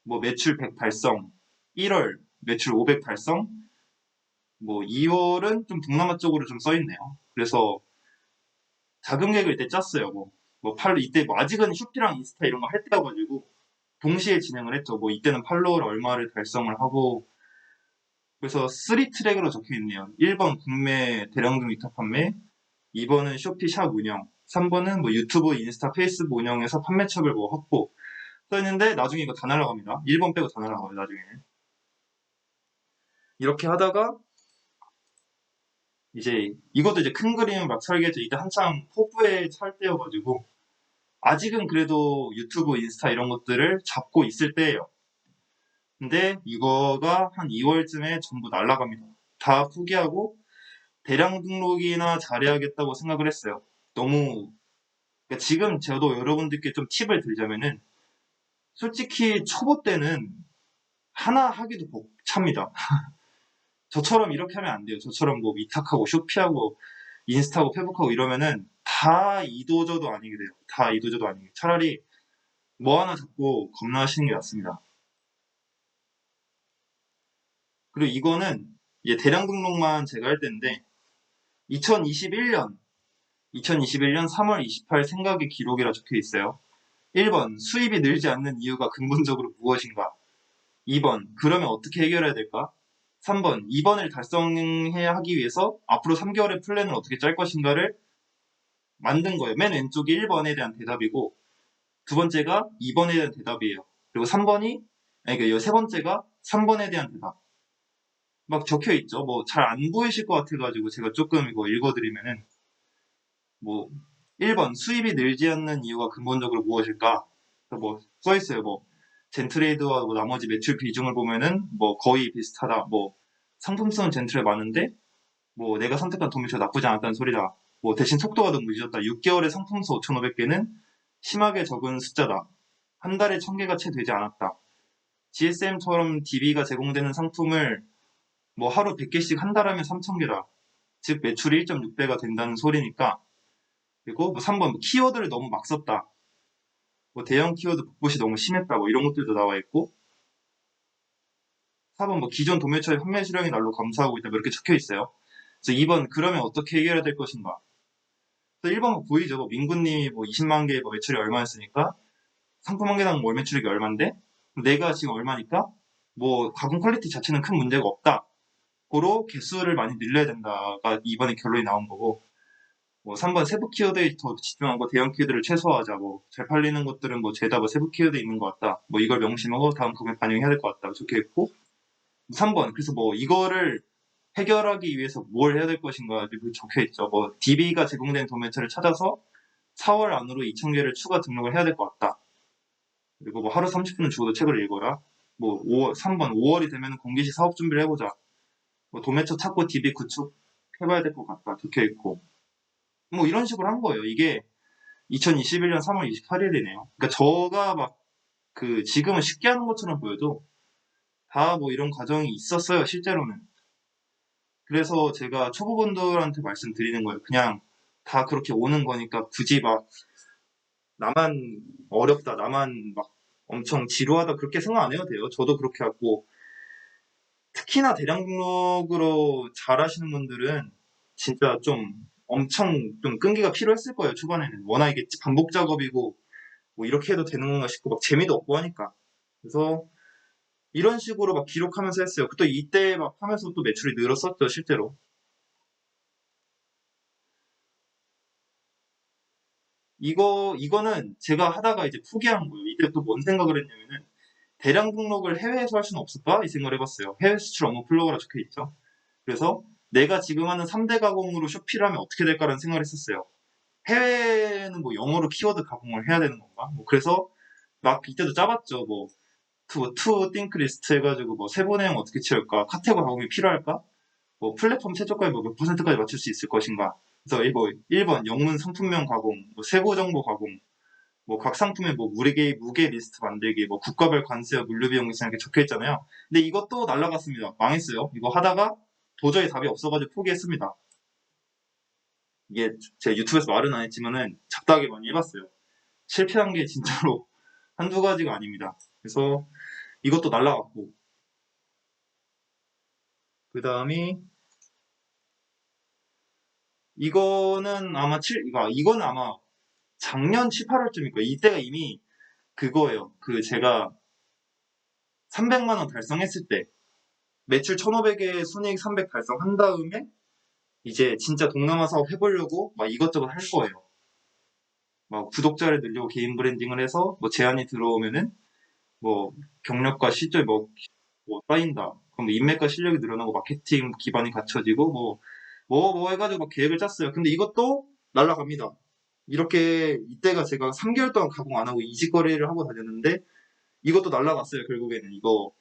뭐 매출 100 달성. 1월 매출 500 달성. 뭐 2월은 좀 동남아 쪽으로 좀 써있네요. 그래서 자금 계획을 이때 짰어요. 이때 뭐 아직은 슈피랑 인스타 이런 거 할 때여가지고 동시에 진행을 했죠. 뭐 이때는 팔로워를 얼마를 달성을 하고 그래서 3트랙으로 적혀 있네요. 1번 국내 대량등 위탁 판매, 2번은 쇼피샵 운영, 3번은 뭐 유튜브, 인스타, 페이스북 운영해서 판매처를 뭐 확보 써 있는데 나중에 이거 다 날아갑니다. 1번 빼고 다 날아가요. 나중에 이렇게 하다가 이제 이것도 이제 큰 그림 막 설계죠. 이때 한창 포부에 찰 때여가지고 아직은 그래도 유튜브, 인스타 이런 것들을 잡고 있을 때예요. 근데 이거가 한 2월쯤에 전부 날아갑니다. 다 포기하고 대량 등록이나 잘해야겠다고 생각을 했어요. 너무 그러니까 지금 저도 여러분들께 좀 팁을 드리자면은 솔직히 초보 때는 하나 하기도 벅찹니다. 저처럼 이렇게 하면 안 돼요. 저처럼 뭐 위탁하고 쇼피하고 인스타하고 페북하고 이러면은 다 이도저도 아니게 돼요. 다 이도저도 아니게. 차라리 뭐 하나 잡고 겁나하시는 게 낫습니다. 그리고 이거는 이제 대량 등록만 제가 할 때인데 2021년 3월 28일 생각의 기록이라 적혀 있어요. 1번 수입이 늘지 않는 이유가 근본적으로 무엇인가? 2번 그러면 어떻게 해결해야 될까? 3번 2번을 달성해야 하기 위해서 앞으로 3개월의 플랜을 어떻게 짤 것인가를 만든 거예요. 맨 왼쪽이 1번에 대한 대답이고 두 번째가 2번에 대한 대답이에요. 그리고 3번이 아니 그 세 번째가 3번에 대한 대답. 막 적혀 있죠. 뭐 잘 안 보이실 것 같아가지고 제가 조금 이거 읽어드리면은 뭐 1번 수입이 늘지 않는 이유가 근본적으로 무엇일까? 뭐 써 있어요. 뭐 젠트레이드와 뭐 나머지 매출 비중을 보면은 뭐 거의 비슷하다. 뭐 상품성은 젠트레 많은데 뭐 내가 선택한 도매체가 나쁘지 않았다는 소리다. 뭐 대신 속도가 너무 늦었다. 6개월에 상품수 5,500개는 심하게 적은 숫자다. 한 달에 1,000개가 채 되지 않았다. GSM처럼 DB가 제공되는 상품을 뭐 하루 100개씩 한 달 하면 3,000개다. 즉 매출이 1.6배가 된다는 소리니까. 그리고 뭐 3번 뭐 키워드를 너무 막 썼다. 뭐 대형 키워드 복붙이 너무 심했다. 뭐 이런 것들도 나와 있고 4번 뭐 기존 도매처의 판매 수량이 날로 감소하고 있다. 뭐 이렇게 적혀 있어요. 그래서 2번 그러면 어떻게 해결해야 될 것인가? 그래서 1번 뭐 보이죠. 뭐 민구님이 뭐 20만 개 뭐 매출이 얼마였으니까 상품 한 개당 월 매출액이 얼마인데 내가 지금 얼마니까 뭐 가공 퀄리티 자체는 큰 문제가 없다. 고로 개수를 많이 늘려야 된다가 2번의 결론이 나온 거고 뭐 3번 세부 키워드에 더 집중하고 대형 키워드를 최소화하자. 뭐 잘 팔리는 것들은 뭐 죄다 뭐 세부 키워드에 있는 것 같다. 뭐 이걸 명심하고 다음 구매 반영해야 될 것 같다. 적혀 있고 3번 그래서 뭐 이거를 해결하기 위해서 뭘 해야 될 것인가 적혀 있죠. 뭐 DB가 제공된 도매체를 찾아서 4월 안으로 2,000개를 추가 등록을 해야 될 것 같다. 그리고 뭐 하루 30분은 죽어도 책을 읽어라. 뭐 3번 5월이 되면 공개시 사업 준비를 해보자. 뭐 도매처 찾고 DB 구축 해봐야 될 것 같다. 적혀 있고 뭐 이런 식으로 한 거예요. 이게 2021년 3월 28일이네요. 그러니까 저가 막 그 지금은 쉽게 하는 것처럼 보여도 다 뭐 이런 과정이 있었어요. 실제로는. 그래서 제가 초보분들한테 말씀드리는 거예요. 그냥 다 그렇게 오는 거니까 굳이 막 나만 어렵다, 나만 막 엄청 지루하다 그렇게 생각 안 해도 돼요. 저도 그렇게 하고 특히나 대량 등록으로 잘하시는 분들은 진짜 좀 엄청 좀 끈기가 필요했을 거예요. 초반에는 워낙 이게 반복 작업이고 뭐 이렇게 해도 되는 건가 싶고 막 재미도 없고 하니까 그래서 이런 식으로 막 기록하면서 했어요. 또 이때 막 하면서 또 매출이 늘었었죠 실제로. 이거는 제가 하다가 이제 포기한 거예요. 이때 또 뭔 생각을 했냐면은 대량 등록을 해외에서 할 수는 없을까? 이 생각을 해봤어요. 해외 수출 업무 플로우라 적혀 있죠. 그래서 내가 지금 하는 3대 가공으로 쇼피를 하면 어떻게 될까라는 생각을 했었어요. 해외는 뭐 영어로 키워드 가공을 해야 되는 건가? 뭐 그래서 막 이때도 짜봤죠. 뭐 투 띵크 리스트 해가지고 뭐 세부 내용 어떻게 채울까? 카테고리 가공이 필요할까? 뭐 플랫폼 최저가에 뭐 몇 퍼센트까지 맞출 수 있을 것인가? 그래서 뭐 1번 영문 상품명 가공, 뭐 세부 정보 가공, 뭐 각 상품의 뭐 무게 리스트 만들기, 뭐 국가별 관세와 물류 비용 이렇게 적혀 있잖아요. 근데 이것도 날라갔습니다. 망했어요. 이거 하다가 도저히 답이 없어가지고 포기했습니다. 이게 제가 유튜브에서 말은 안 했지만은 잡다하게 많이 해봤어요. 실패한 게 진짜로 한두 가지가 아닙니다. 그래서 이것도 날라갔고, 그 다음이 이거는 아마 작년 7, 8월쯤일 거예요. 이때가 이미 그거예요. 그 제가 300만 원 달성했을 때 매출 1,500에 순이익 300 달성한 다음에 이제 진짜 동남아 사업 해보려고 막 이것저것 할 거예요. 막 구독자를 늘리고 개인 브랜딩을 해서 뭐 제안이 들어오면은 뭐 경력과 실적 뭐 쌓인다. 그럼 인맥과 실력이 늘어나고 마케팅 기반이 갖춰지고 뭐 해가지고 막 계획을 짰어요. 근데 이것도 날라갑니다. 이렇게 이때가 제가 3개월 동안 가공 안 하고 이직거래를 하고 다녔는데 이것도 날라갔어요. 결국에는 이거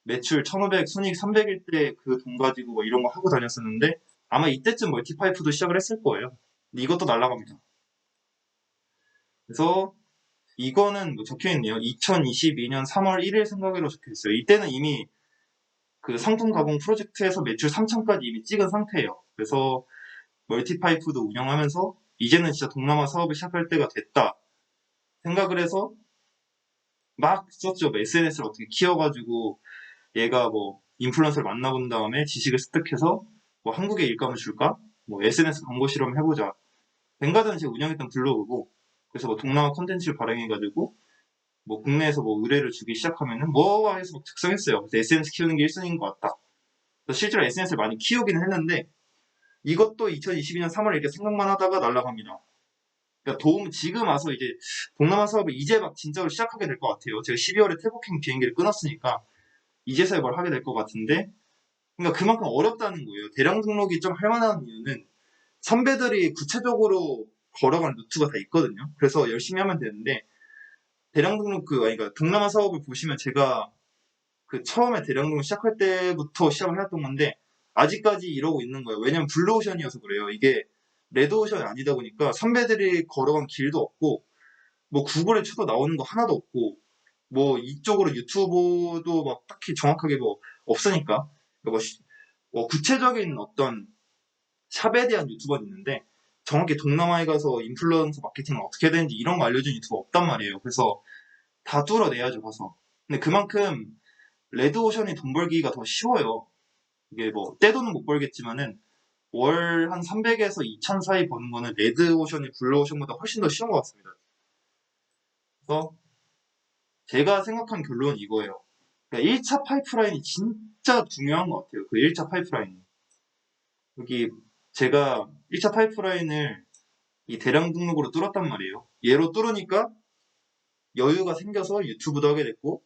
매출 1,500, 순이익 300일 때 그 돈 가지고 뭐 이런 거 하고 다녔었는데 아마 이때쯤 멀티파이프도 시작을 했을 거예요. 근데 이것도 날라갑니다. 그래서 이거는 뭐 적혀있네요. 2022년 3월 1일 생각으로 적혀있어요. 이때는 이미 그 상품 가공 프로젝트에서 매출 3천까지 이미 찍은 상태예요. 그래서 멀티파이프도 운영하면서 이제는 진짜 동남아 사업을 시작할 때가 됐다 생각을 해서 막 썼죠. SNS를 어떻게 키워가지고 얘가 뭐 인플루언서를 만나본 다음에 지식을 습득해서 뭐 한국에 일감을 줄까? 뭐 SNS 광고 실험 해보자. 뱅가드는 제가 운영했던 블로그고 그래서 뭐 동남아 콘텐츠를 발행해가지고 뭐 국내에서 뭐 의뢰를 주기 시작하면은 뭐와 해서 막 작성했어요. 그래서 SNS 키우는 게 1순위인 것 같다. 그래서 실제로 SNS를 많이 키우기는 했는데 이것도 2022년 3월 이렇게 생각만 하다가 날아갑니다. 그러니까 지금 와서 이제 동남아 사업을 이제 막 진짜로 시작하게 될 것 같아요. 제가 12월에 태국행 비행기를 끊었으니까 이제서야 뭘 하게 될 것 같은데 그러니까 그만큼 어렵다는 거예요. 대량 등록이 좀 할 만한 이유는 선배들이 구체적으로 걸어간 루트가 다 있거든요. 그래서 열심히 하면 되는데 대량 등록 그러니까 동남아 사업을 보시면 제가 그 처음에 대량 등록 시작할 때부터 시작을 해왔던 건데 아직까지 이러고 있는 거예요. 왜냐면 블루오션이어서 그래요. 이게 레드오션이 아니다 보니까 선배들이 걸어간 길도 없고 뭐 구글에 쳐도 나오는 거 하나도 없고 뭐 이쪽으로 유튜브도 막 딱히 정확하게 뭐 없으니까 뭐, 뭐 구체적인 어떤 샵에 대한 유튜버는 있는데 정확히 동남아에 가서 인플루언서 마케팅을 어떻게 해야 되는지 이런 거 알려준 유튜버 없단 말이에요. 그래서 다 뚫어내야죠 가서. 근데 그만큼 레드오션이 돈 벌기가 더 쉬워요. 이게 뭐 떼돈은 못 벌겠지만은 월 한 300에서 2,000 사이 버는 거는 레드오션이 블루오션보다 훨씬 더 쉬운 것 같습니다. 그래서 제가 생각한 결론은 이거예요. 그러니까 1차 파이프라인이 진짜 중요한 것 같아요. 그 1차 파이프라인. 여기 제가 1차 파이프라인을 이 대량 등록으로 뚫었단 말이에요. 얘로 뚫으니까 여유가 생겨서 유튜브도 하게 됐고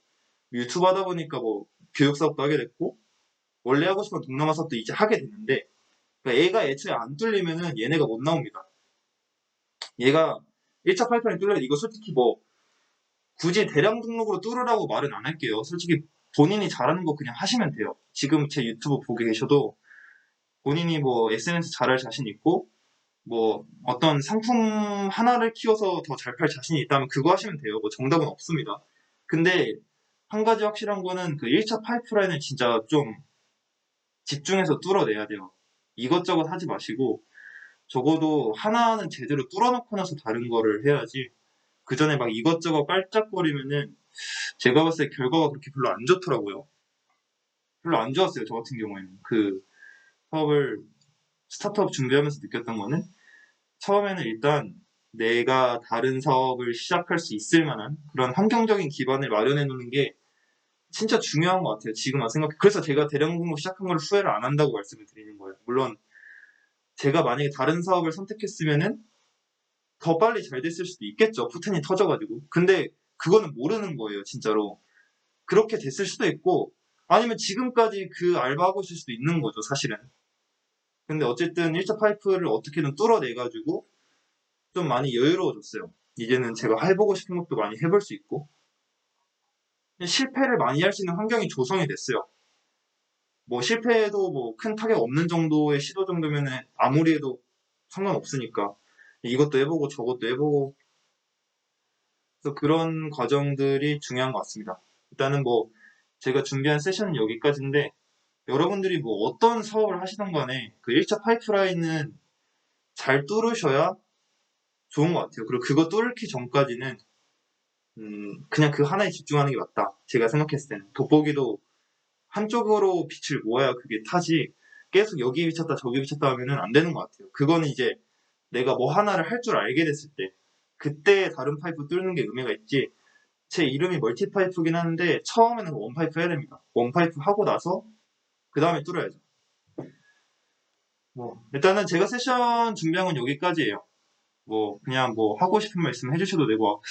유튜브 하다 보니까 뭐 교육 사업도 하게 됐고 원래 하고 싶은 동남아 사업도 이제 하게 됐는데 그러니까 얘가 애초에 안 뚫리면은 얘네가 못 나옵니다. 얘가 1차 파이프라인 뚫려야 이거 솔직히 뭐 굳이 대량 등록으로 뚫으라고 말은 안 할게요. 솔직히 본인이 잘하는 거 그냥 하시면 돼요. 지금 제 유튜브 보게 계셔도 본인이 뭐 SNS 잘할 자신 있고 뭐 어떤 상품 하나를 키워서 더 잘 팔 자신이 있다면 그거 하시면 돼요. 뭐 정답은 없습니다. 근데 한 가지 확실한 거는 그 1차 파이프라인을 진짜 좀 집중해서 뚫어내야 돼요. 이것저것 하지 마시고 적어도 하나는 제대로 뚫어놓고 나서 다른 거를 해야지 그 전에 막 이것저것 깔짝거리면은 제가 봤을 때 결과가 그렇게 별로 안 좋더라고요. 별로 안 좋았어요. 저 같은 경우에는 그 사업을 스타트업 준비하면서 느꼈던 거는 처음에는 일단 내가 다른 사업을 시작할 수 있을 만한 그런 환경적인 기반을 마련해 놓는 게 진짜 중요한 것 같아요. 지금 와 생각해. 그래서 제가 대량 등록 시작한 걸 후회를 안 한다고 말씀을 드리는 거예요. 물론 제가 만약에 다른 사업을 선택했으면은 더 빨리 잘 됐을 수도 있겠죠. 포텐이 터져가지고. 근데 그거는 모르는 거예요. 진짜로. 그렇게 됐을 수도 있고 아니면 지금까지 그 알바하고 있을 수도 있는 거죠. 사실은. 근데 어쨌든 1차 파이프를 어떻게든 뚫어내가지고 좀 많이 여유로워졌어요. 이제는 제가 해보고 싶은 것도 많이 해볼 수 있고 실패를 많이 할 수 있는 환경이 조성이 됐어요. 뭐 실패해도 뭐 큰 타격 없는 정도의 시도 정도면은 아무리 해도 상관없으니까 이것도 해보고 저것도 해보고 그래서 그런 과정들이 중요한 것 같습니다. 일단은 뭐 제가 준비한 세션은 여기까지인데 여러분들이 뭐 어떤 사업을 하시던 간에 그 1차 파이프라인은 잘 뚫으셔야 좋은 것 같아요. 그리고 그거 뚫기 전까지는 그냥 그 하나에 집중하는 게 맞다. 제가 생각했을 때는 돋보기도 한쪽으로 빛을 모아야 그게 타지 계속 여기 비쳤다 저기 비쳤다 하면은 안 되는 것 같아요. 그거는 이제 내가 뭐 하나를 할 줄 알게 됐을 때 그때 다른 파이프 뚫는 게 의미가 있지. 제 이름이 멀티파이프긴 하는데 처음에는 원파이프 해야 됩니다. 원파이프 하고 나서 그 다음에 뚫어야죠. 뭐 일단은 제가 세션 준비한 건 여기까지예요. 뭐 그냥 뭐 하고 싶은 말씀 해주셔도 되고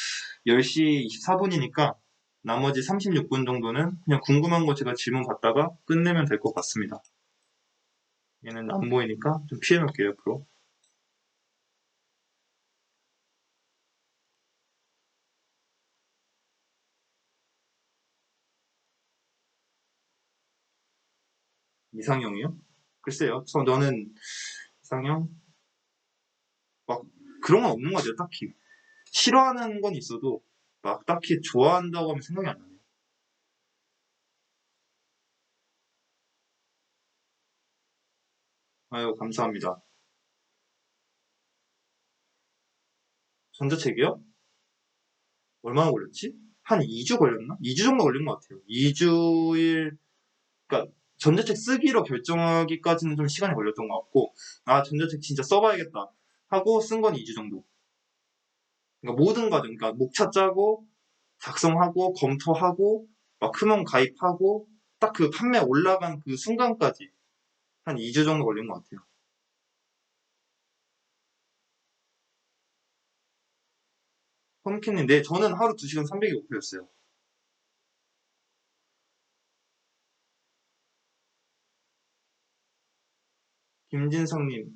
10시 24분이니까 나머지 36분 정도는 그냥 궁금한 거 제가 질문 받다가 끝내면 될 것 같습니다. 얘는 안 보이니까 좀 피해 놓을게요, 옆으로. 이상형이요? 글쎄요, 저는 이상형? 막 그런 건 없는 것 같아요, 딱히. 싫어하는 건 있어도 막 딱히 좋아한다고 하면 생각이 안 나네요. 아유, 감사합니다. 전자책이요? 얼마나 걸렸지? 한 2주 걸렸나? 2주 정도 걸린 것 같아요. 2주일, 그러니까 전자책 쓰기로 결정하기까지는 좀 시간이 걸렸던 것 같고, 아, 전자책 진짜 써봐야겠다 하고 쓴 건 2주 정도. 그러니까 모든 과정, 그러니까 목차 짜고, 작성하고, 검토하고, 막 크몬 가입하고, 딱 그 판매 올라간 그 순간까지 한 2주 정도 걸린 것 같아요. 펌킨님, 네, 저는 하루 2시간 300이 목표였어요. 김진성님,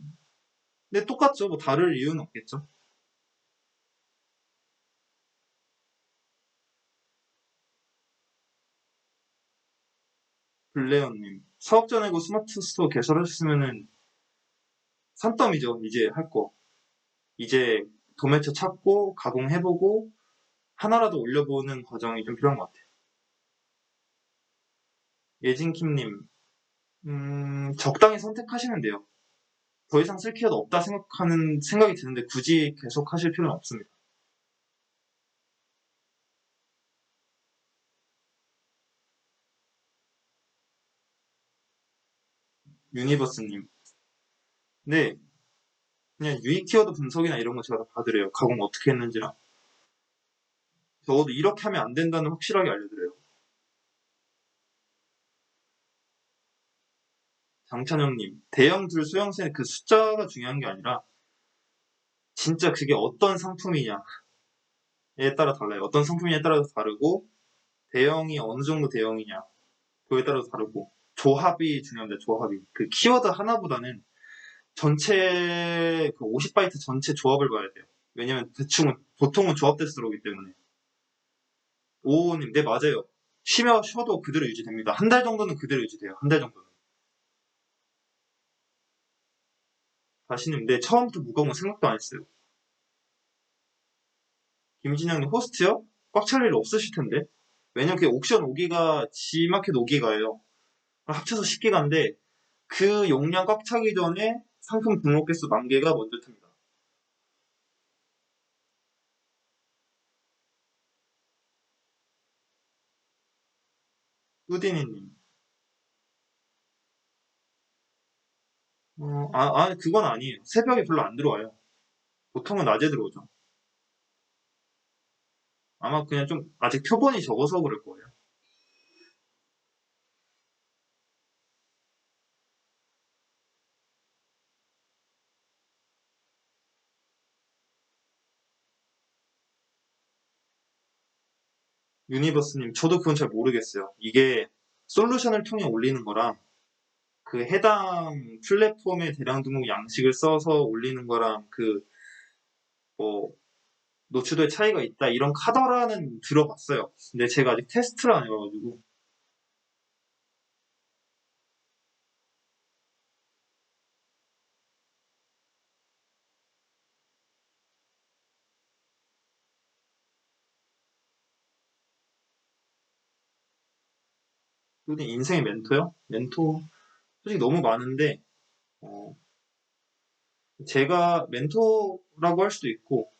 네, 똑같죠. 뭐 다를 이유는 없겠죠. 블레어님, 사업자 내고 스마트 스토어 개설하셨으면은 산더미죠. 이제 할 거. 이제 도매체 찾고 가공해보고 하나라도 올려보는 과정이 좀 필요한 것 같아요. 예진킴님, 적당히 선택하시면 돼요. 더 이상 쓸 필요도 없다 생각하는 생각이 드는데 굳이 계속 하실 필요는 없습니다. 유니버스님, 네, 그냥 유익 키워드 분석이나 이런 거 제가 다 봐드려요. 가공 어떻게 했는지랑. 적어도 이렇게 하면 안 된다는 확실하게 알려드려요. 장찬영님, 대형 줄 소형세 그 숫자가 중요한 게 아니라 진짜 그게 어떤 상품이냐에 따라 달라요. 어떤 상품이냐에 따라서 다르고 대형이 어느 정도 대형이냐 그거에 따라서 다르고 조합이 중요합니다. 조합이 그 키워드 하나보다는 전체 그 50바이트 전체 조합을 봐야 돼요. 왜냐면 대충 보통은 조합돼서 들어오기 때문에. 오님, 네 맞아요. 쉬어도 그대로 유지됩니다. 한 달 정도는 그대로 유지돼요. 한 달 정도는. 다시님, 네 처음부터 무거운 거 생각도 안 했어요. 김진영님 호스트요? 꽉 찰 일 없으실 텐데. 왜냐면 그게 옥션 5기가 G마켓 5기가예요. 합쳐서 10기가인데 그 용량 꽉 차기 전에 상품 등록 개수 만 개가 먼저 탑니다. 우디니님. 그건 아니에요. 새벽에 별로 안 들어와요. 보통은 낮에 들어오죠. 아마 그냥 좀 아직 표본이 적어서 그럴 거예요. 유니버스님, 저도 그건 잘 모르겠어요. 이게 솔루션을 통해 올리는 거랑 그 해당 플랫폼의 대량 등록 양식을 써서 올리는 거랑 그 뭐 노출도의 차이가 있다 이런 카더라는 들어봤어요. 근데 제가 아직 테스트를 안 해봐가지고. 근데 인생의 멘토요? 멘토 솔직히 너무 많은데 어, 제가 멘토라고 할 수도 있고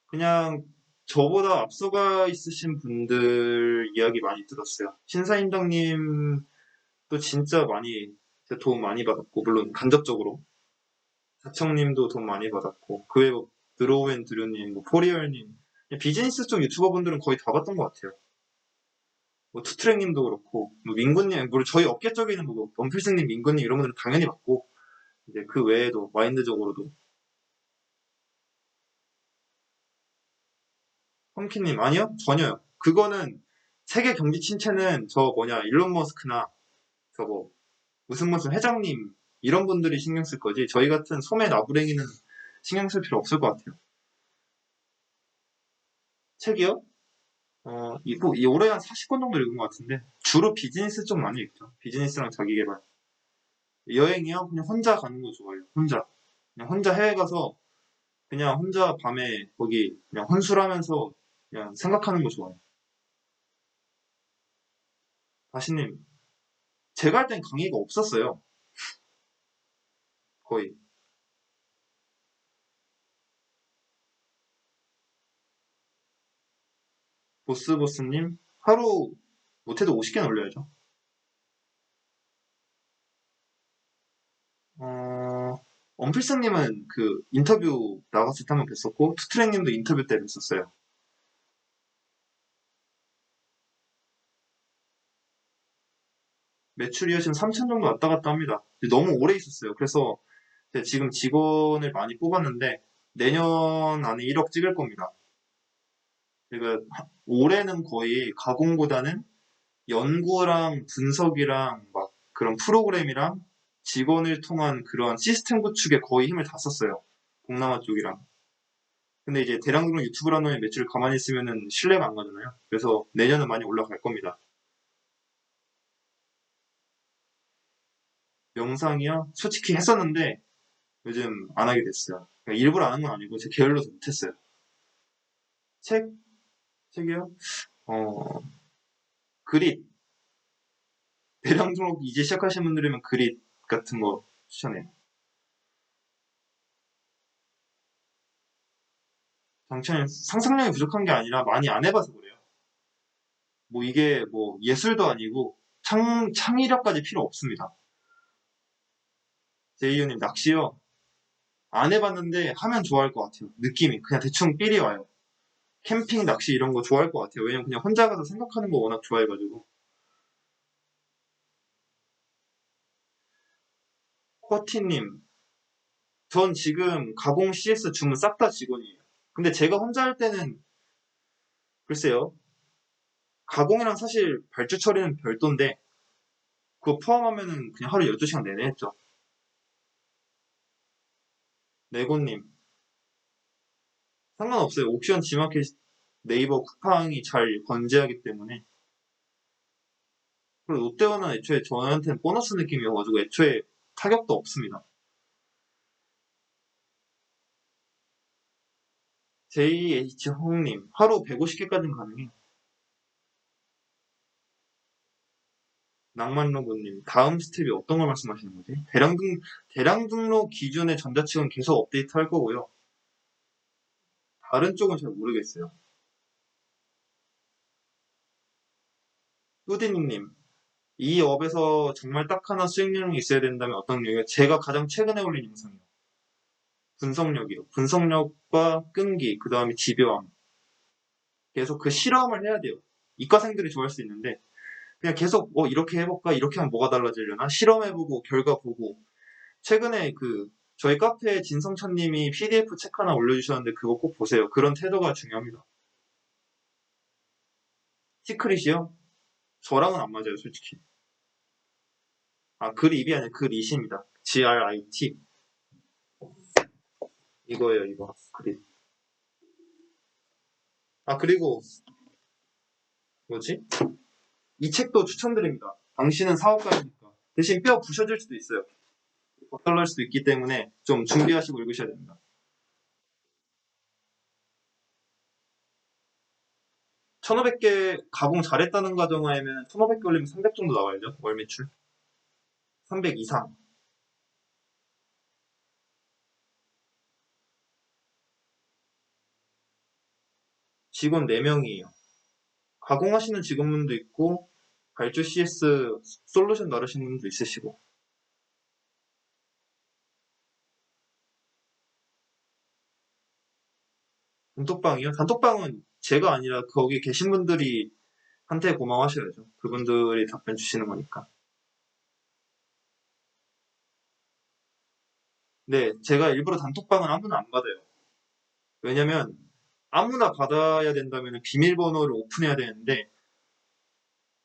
그냥 저보다 앞서가 있으신 분들 이야기 많이 들었어요. 신사임당님도 진짜 많이 도움 많이 받았고 물론 간접적으로 사청님도 돈 많이 받았고 그 외에 뭐 드로우앤 드류님, 뭐 포리얼님 비즈니스 쪽 유튜버 분들은 거의 다 봤던 것 같아요. 뭐 투트랙님도 그렇고 뭐 민구님 물론 저희 업계 쪽에는 뭐 원필승님, 민구님 이런 분들은 당연히 받고 이제 그 외에도 마인드적으로도 펌킨님 아니요 전혀요. 그거는 세계 경제 침체는 저 뭐냐 일론 머스크나 저거 무슨 회장님 이런 분들이 신경 쓸 거지 저희 같은 소매 나부랭이는 신경 쓸 필요 없을 것 같아요. 책이요? 이 올해 한 40권 정도 읽은 것 같은데 주로 비즈니스 쪽 많이 읽죠. 비즈니스랑 자기계발. 여행이요? 그냥 혼자 가는 거 좋아해요. 혼자. 그냥 혼자 해외 가서 그냥 혼자 밤에 거기 그냥 혼술하면서 그냥 생각하는 거 좋아해요. 다시님, 제가 할 땐 강의가 없었어요. 거의. 보스님, 하루 못해도 50개는 올려야죠. 어, 원필승님은 그 인터뷰 나갔을 때 한번 뵀었고, 투트랙님도 인터뷰 때 뵀었어요. 매출이 지금 3천 정도 왔다 갔다 합니다. 너무 오래 있었어요. 그래서 지금 직원을 많이 뽑았는데, 내년 안에 1억 찍을 겁니다. 그러니까 올해는 거의 가공보다는 연구랑 분석이랑 막 그런 프로그램이랑 직원을 통한 그런 시스템 구축에 거의 힘을 다 썼어요. 동남아 쪽이랑. 근데 이제 대량으로 유튜브라는 놈의 매출을 가만히 있으면은 신뢰가 안 가잖아요. 그래서 내년은 많이 올라갈 겁니다. 영상이요? 솔직히 했었는데 요즘 안 하게 됐어요. 그러니까 일부러 안 한 건 아니고 제 게을러서 못했어요. 책? 책이요? 어, 그릿. 대량 등록 이제 시작하시는 분들이면 그릿 같은 거 추천해요. 장차는 상상력이 부족한 게 아니라 많이 안 해봐서 그래요. 뭐 이게 뭐 예술도 아니고 창의력까지 필요 없습니다. 제이유님 낚시요? 안 해봤는데 하면 좋아할 것 같아요. 느낌이 그냥 대충 삘이 와요. 캠핑 낚시 이런 거 좋아할 것 같아요. 왜냐면 그냥 혼자 가서 생각하는 거 워낙 좋아해가지고. 코티님, 전 지금 가공 CS 주문 싹 다 직원이에요. 근데 제가 혼자 할 때는 글쎄요. 가공이랑 사실 발주 처리는 별도인데 그거 포함하면은 그냥 하루 12시간 내내 했죠. 네고님, 상관없어요. 옥션 G마켓 네이버 쿠팡이 잘 건재하기 때문에. 그리고 롯데원은 애초에 저한테는 보너스 느낌이어가지고 애초에 타격도 없습니다. JH 홍님, 하루 150개까지는 가능해요. 낭만로그님, 다음 스텝이 어떤 걸 말씀하시는 거지? 대량 등록 기준의 전자책은 계속 업데이트 할 거고요. 다른 쪽은 잘 모르겠어요. 뚜디님, 이 업에서 정말 딱 하나 수익률이 있어야 된다면 어떤領域? 제가 가장 최근에 올린 영상이요. 분석력이요. 분석력과 끈기, 그 다음에 집요함. 계속 그 실험을 해야 돼요. 이과생들이 좋아할 수 있는데 그냥 계속 이렇게 해볼까? 이렇게 하면 뭐가 달라지려나? 실험해보고 결과 보고 최근에 그 저희 카페에 진성찬님이 PDF 책 하나 올려주셨는데 그거 꼭 보세요. 그런 태도가 중요합니다. 시크릿이요? 저랑은 안 맞아요, 솔직히. 그립이 아니라 그릿입니다. GRIT. 이거예요, 이거. 그릿. 그리고, 뭐지? 이 책도 추천드립니다. 당신은 사업가이니까. 대신 뼈 부셔질 수도 있어요. 박살날 수도 있기 때문에 좀 준비하시고 읽으셔야 됩니다. 1500개 가공 잘했다는 가정하에면 1500개 올리면 300 정도 나와야죠. 월 매출. 300 이상. 직원 4명이에요. 가공하시는 직원분도 있고 발주 CS 솔루션 나르시는 분도 있으시고. 단톡방이요? 단톡방은 제가 아니라 거기 계신 분들이 한테 고마워하셔야죠. 그분들이 답변 주시는 거니까. 네, 제가 일부러 단톡방은 아무나 안 받아요. 왜냐면 아무나 받아야 된다면 비밀번호를 오픈해야 되는데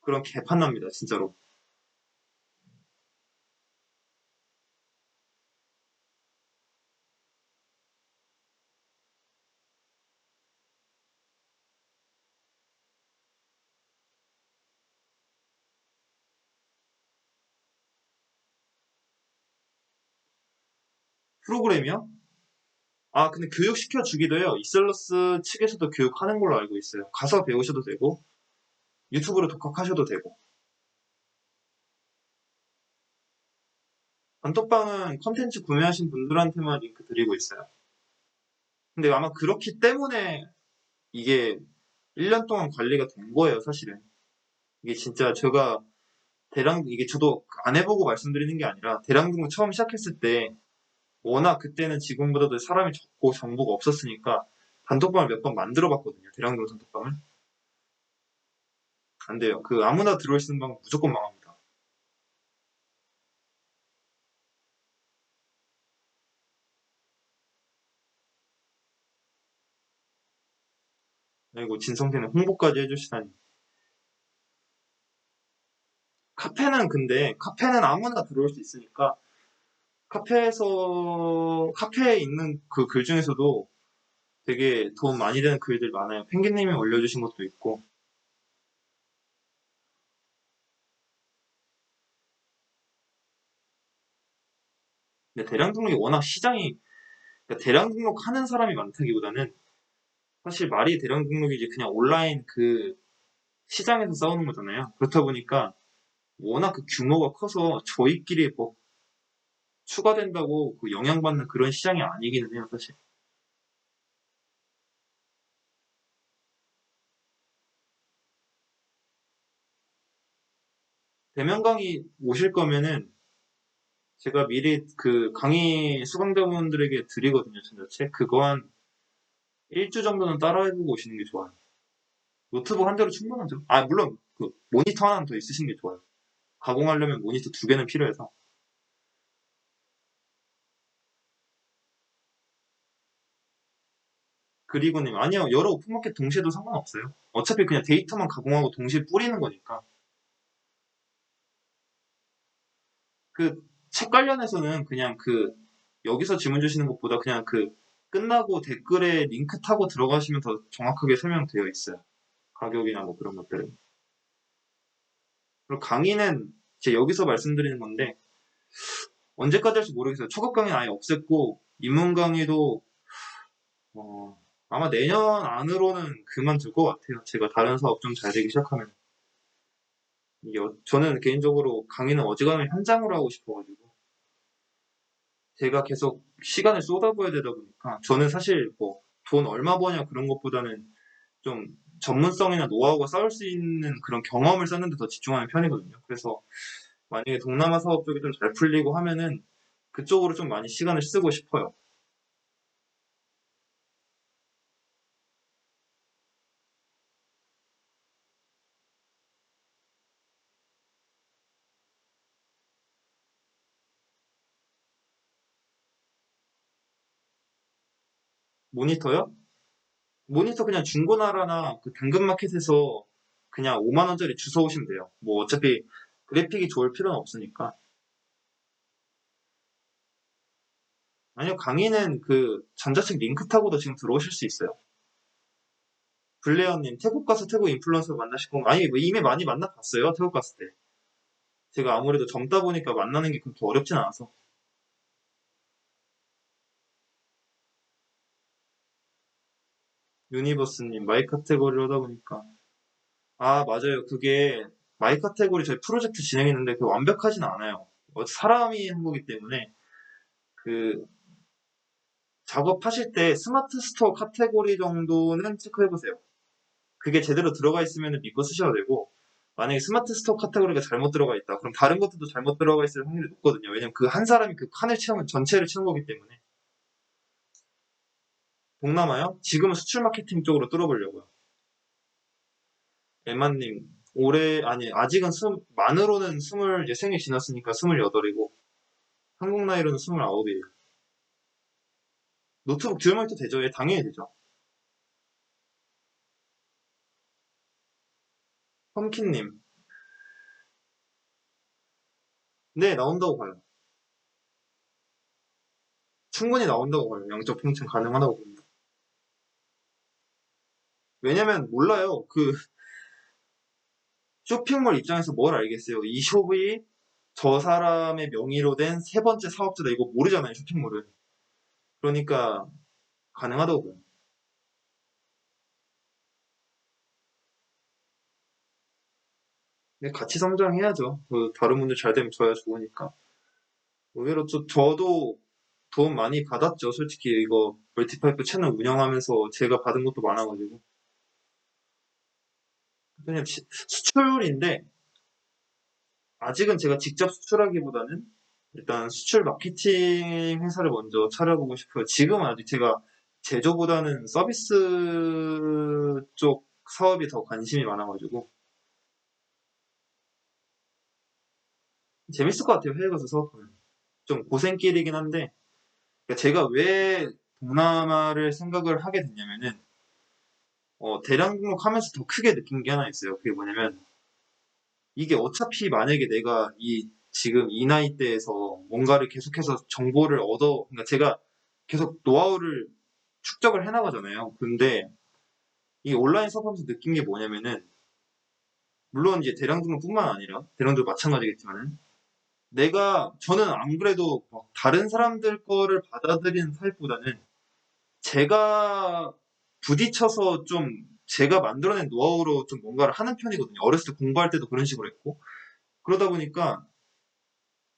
그런 개판 납니다, 진짜로. 프로그램이요? 근데 교육시켜 주기도 해요. 이셀러스 측에서도 교육하는 걸로 알고 있어요. 가서 배우셔도 되고, 유튜브로 독학하셔도 되고. 단톡방은 컨텐츠 구매하신 분들한테만 링크 드리고 있어요. 근데 아마 그렇기 때문에 이게 1년 동안 관리가 된 거예요, 사실은. 이게 진짜 제가 이게 저도 안 해보고 말씀드리는 게 아니라 대량 등록 처음 시작했을 때 워낙 그때는 지금보다도 사람이 적고 정보가 없었으니까 단톡방을 몇 번 만들어 봤거든요. 대량 등록 단톡방을. 안 돼요. 아무나 들어올 수 있는 방은 무조건 망합니다. 그리고 진성태는 홍보까지 해주시다니. 카페는 아무나 들어올 수 있으니까 카페에 있는 그 글 중에서도 되게 도움 많이 되는 글들 많아요. 펭귄님이 올려주신 것도 있고. 근데 대량 등록이 워낙 그러니까 대량 등록하는 사람이 많다기보다는 사실 말이 대량 등록이지 그냥 온라인 시장에서 싸우는 거잖아요. 그렇다 보니까 워낙 규모가 커서 저희끼리 뭐 추가된다고 영향받는 그런 시장이 아니기는 해요, 사실. 대면 강의 오실 거면은 제가 미리 강의 수강자분들에게 드리거든요, 전자책. 그거 한 1주 정도는 따라해보고 오시는 게 좋아요. 노트북 한 대로 충분하죠. 물론 모니터 하나는 더 있으시는 게 좋아요. 가공하려면 모니터 2개는 필요해서. 그리고님, 아니요, 여러 오픈마켓 동시에도 상관없어요. 어차피 그냥 데이터만 가공하고 동시에 뿌리는 거니까. 책 관련해서는 그냥 여기서 질문 주시는 것보다 그냥 끝나고 댓글에 링크 타고 들어가시면 더 정확하게 설명되어 있어요. 가격이나 뭐 그런 것들은. 그리고 강의는 제 여기서 말씀드리는 건데, 언제까지 할지 모르겠어요. 초급 강의는 아예 없앴고, 입문 강의도, 어, 아마 내년 안으로는 그만둘 것 같아요. 제가 다른 사업 좀 잘 되기 시작하면. 저는 개인적으로 강의는 어지간하면 현장으로 하고 싶어가지고, 제가 계속 시간을 쏟아부어야 되다 보니까, 저는 사실 뭐, 돈 얼마 버냐 그런 것보다는 좀 전문성이나 노하우가 쌓을 수 있는 그런 경험을 쌓는 데 더 집중하는 편이거든요. 그래서 만약에 동남아 사업 쪽이 좀 잘 풀리고 하면은 그쪽으로 좀 많이 시간을 쓰고 싶어요. 모니터요? 모니터 그냥 중고나라나 당근마켓에서 그냥 5만 원짜리 주워 오시면 돼요. 뭐 어차피 그래픽이 좋을 필요는 없으니까. 아니요, 강의는 그 전자책 링크 타고도 지금 들어오실 수 있어요. 블레어님, 태국 가서 태국 인플루언서 만나실 건가? 아니, 뭐 이미 많이 만나봤어요, 태국 갔을 때. 제가 아무래도 젊다 보니까 만나는 게 그렇게 어렵진 않아서. 유니버스님, 마이 카테고리를 하다 보니까. 아, 맞아요. 그게 마이 카테고리 저희 프로젝트 진행했는데 그 완벽하진 않아요. 사람이 한 거기 때문에 그 작업하실 때 스마트 스토어 카테고리 정도는 체크해보세요. 그게 제대로 들어가 있으면 믿고 쓰셔도 되고, 만약에 스마트 스토어 카테고리가 잘못 들어가 있다. 그럼 다른 것들도 잘못 들어가 있을 확률이 높거든요. 왜냐면 그 한 사람이 그 칸을 채우면 전체를 채운 거기 때문에. 동남아요? 지금은 수출 마케팅 쪽으로 뚫어보려고요. 에마님, 올해, 아니, 아직은 만으로는 이제 생일 지났으니까 28이고, 한국 나이로는 29이에요. 노트북 듀얼모니터 되죠? 예, 당연히 되죠. 펌킨님, 네, 나온다고 봐요. 충분히 나온다고 봐요. 양적 평등 가능하다고 봅니다. 왜냐면 몰라요. 그 쇼핑몰 입장에서 뭘 알겠어요. 이 숍이 저 사람의 명의로 된 세 번째 사업자다. 이거 모르잖아요, 쇼핑몰은. 그러니까 가능하다고 봐요. 근데 같이 성장해야죠. 그 다른 분들 잘 되면 저야 좋으니까. 의외로 저도 돈 많이 받았죠. 솔직히 이거 멀티파이프 채널 운영하면서 제가 받은 것도 많아가지고. 그냥 수출인데 아직은 제가 직접 수출하기보다는 일단 수출 마케팅 회사를 먼저 차려보고 싶어요. 지금은 아직 제가 제조보다는 서비스 쪽 사업이 더 관심이 많아가지고 재밌을 것 같아요. 해외 가서 사업하면. 좀 고생길이긴 한데 그러니까 제가 왜 동남아를 생각을 하게 됐냐면은 대량 등록하면서 더 크게 느낀 게 하나 있어요. 그게 뭐냐면 이게 어차피 만약에 내가 지금 이 나이대에서 뭔가를 계속해서 정보를 그러니까 제가 계속 노하우를 축적을 해나가잖아요. 근데 이 온라인 수업하면서 느낀 게 뭐냐면은, 물론 이제 대량 등록뿐만 아니라, 대량 등록 마찬가지겠지만은, 저는 안 그래도 막 다른 사람들 거를 받아들이는 타입보다는 제가 부딪혀서 좀 제가 만들어낸 노하우로 좀 뭔가를 하는 편이거든요. 어렸을 때 공부할 때도 그런 식으로 했고. 그러다 보니까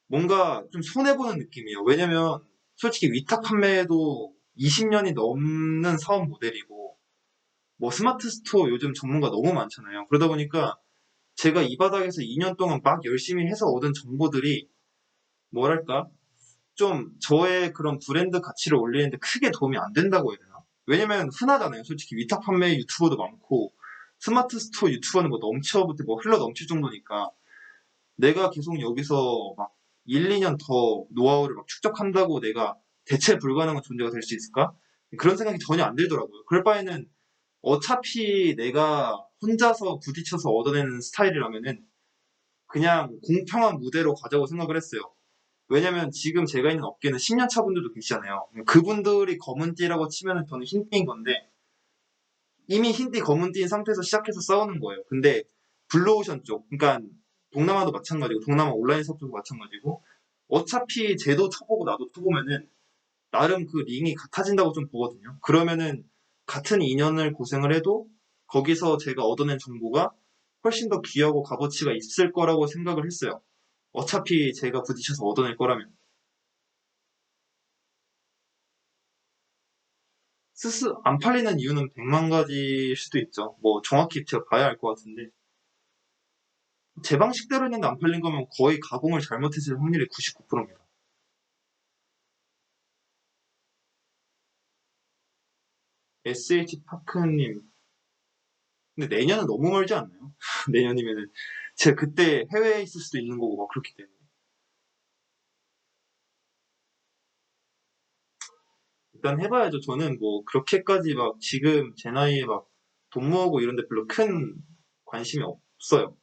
뭔가 좀 손해보는 느낌이에요. 왜냐면 솔직히 위탁 판매도 20년이 넘는 사업 모델이고 뭐 스마트 스토어 요즘 전문가 너무 많잖아요. 그러다 보니까 제가 이 바닥에서 2년 동안 막 열심히 해서 얻은 정보들이 뭐랄까 좀 저의 그런 브랜드 가치를 올리는데 크게 도움이 안 된다고 해야 되나? 왜냐면 흔하잖아요. 솔직히 위탁 판매 유튜버도 많고 스마트 스토어 유튜버는 뭐 넘쳐부터 뭐 흘러 넘칠 정도니까 내가 계속 여기서 막 1, 2년 더 노하우를 막 축적한다고 내가 대체 불가능한 존재가 될 수 있을까? 그런 생각이 전혀 안 들더라고요. 그럴 바에는 어차피 내가 혼자서 부딪혀서 얻어내는 스타일이라면은 그냥 공평한 무대로 가자고 생각을 했어요. 왜냐면 지금 제가 있는 업계는 10년 차 분들도 계시잖아요. 그분들이 검은띠라고 치면은 저는 흰띠인 건데 이미 흰띠 검은띠인 상태에서 시작해서 싸우는 거예요. 근데 블루오션 쪽, 그러니까 동남아도 마찬가지고 동남아 온라인 수업도 마찬가지고 어차피 쟤도 쳐보고 나도 쳐보면은 나름 그 링이 같아진다고 좀 보거든요. 그러면은 같은 2년을 고생을 해도 거기서 제가 얻어낸 정보가 훨씬 더 귀하고 값어치가 있을 거라고 생각을 했어요. 어차피 제가 부딪혀서 얻어낼 거라면. 안 팔리는 이유는 100만 가지일 수도 있죠. 뭐 정확히 제가 봐야 알 것 같은데 제 방식대로 했는데 안 팔린 거면 거의 가공을 잘못했을 확률이 99%입니다. SH파크님, 근데 내년은 너무 멀지 않나요? 내년이면은 제가 그때 해외에 있을 수도 있는 거고 막 그렇기 때문에 일단 해봐야죠. 저는 뭐 그렇게까지 막 지금 제 나이에 막 돈 모으고 이런데 별로 큰 관심이 없어요.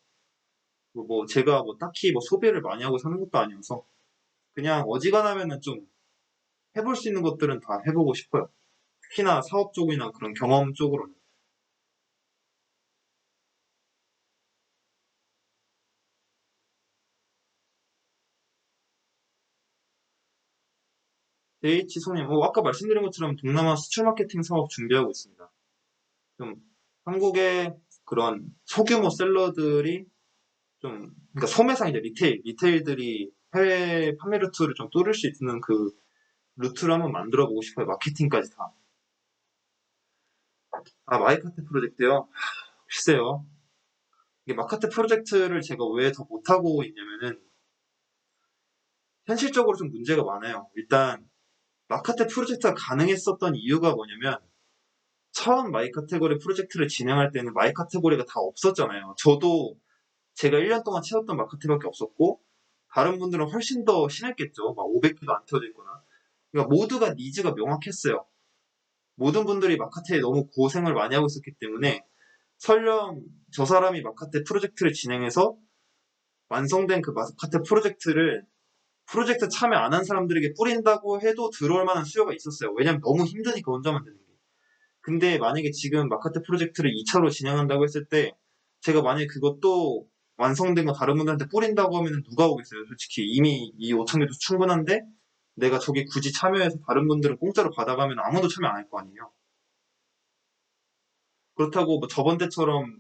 뭐 제가 뭐 딱히 뭐 소비를 많이 하고 사는 것도 아니어서 그냥 어지간하면은 좀 해볼 수 있는 것들은 다 해보고 싶어요. 특히나 사업 쪽이나 그런 경험 쪽으로는. H 손님, 아까 말씀드린 것처럼 동남아 수출 마케팅 사업 준비하고 있습니다. 좀 한국의 그런 소규모 셀러들이 좀, 그러니까 소매상이죠. 리테일들이 해외 판매 루트를 좀 뚫을 수 있는 그 루트를 한번 만들어 보고 싶어요. 마케팅까지 다. 마이카트 프로젝트요? 글쎄요. 이게 마카테 프로젝트를 제가 왜 더 못하고 있냐면은 현실적으로 좀 문제가 많아요. 일단 마카테 프로젝트가 가능했었던 이유가 뭐냐면 처음 마이 카테고리 프로젝트를 진행할 때는 마이 카테고리가 다 없었잖아요. 저도 제가 1년 동안 채웠던 마카테밖에 없었고 다른 분들은 훨씬 더 심했겠죠. 막 500개도 안 채워져 있거나. 그러니까 모두가 니즈가 명확했어요. 모든 분들이 마카테에 너무 고생을 많이 하고 있었기 때문에 설령 저 사람이 마카테 프로젝트를 진행해서 완성된 그 마카테 프로젝트 참여 안 한 사람들에게 뿌린다고 해도 들어올 만한 수요가 있었어요. 왜냐면 너무 힘드니까 혼자만 되는 게. 근데 만약에 지금 마카테 프로젝트를 2차로 진행한다고 했을 때 제가 만약에 그것도 완성된 거 다른 분들한테 뿌린다고 하면 누가 오겠어요? 솔직히 이미 이 5천 개도 충분한데 내가 저기 굳이 참여해서 다른 분들은 공짜로 받아가면 아무도 참여 안 할 거 아니에요. 그렇다고 뭐 저번 때처럼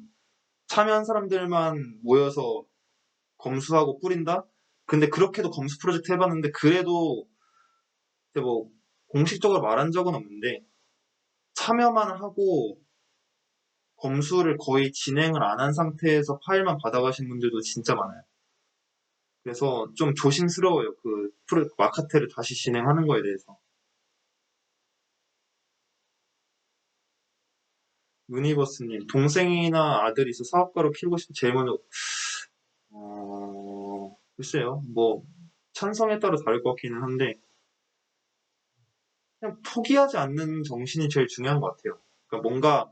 참여한 사람들만 모여서 검수하고 뿌린다? 근데 그렇게도 검수 프로젝트 해봤는데 그래도 뭐 공식적으로 말한 적은 없는데 참여만 하고 검수를 거의 진행을 안 한 상태에서 파일만 받아가신 분들도 진짜 많아요. 그래서 좀 조심스러워요. 마카테를 다시 진행하는 거에 대해서. 유니버스님, 동생이나 아들이 있어 사업가로 키우고 싶은 제일 먼저, 글쎄요. 뭐, 찬성에 따라 다를 것 같기는 한데, 그냥 포기하지 않는 정신이 제일 중요한 것 같아요. 그러니까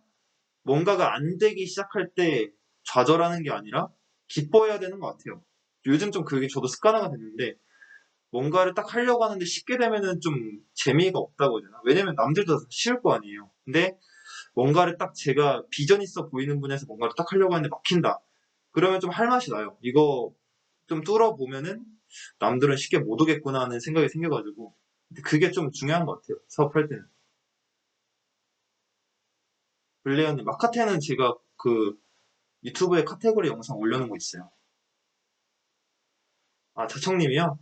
뭔가가 안 되기 시작할 때 좌절하는 게 아니라 기뻐해야 되는 것 같아요. 요즘 좀 그게 저도 습관화가 됐는데 뭔가를 딱 하려고 하는데 쉽게 되면은 좀 재미가 없다고 해야 되나? 왜냐면 남들도 다 쉬울 거 아니에요. 근데 뭔가를 딱 제가 비전 있어 보이는 분야에서 뭔가를 딱 하려고 하는데 막힌다. 그러면 좀 할 맛이 나요. 이거 좀 뚫어보면은 남들은 쉽게 못 오겠구나 하는 생각이 생겨가지고. 근데 그게 좀 중요한 것 같아요. 사업할 때는. 블레어님, 마카테는 제가 유튜브에 카테고리 영상 올려놓은 거 있어요. 자청님이요?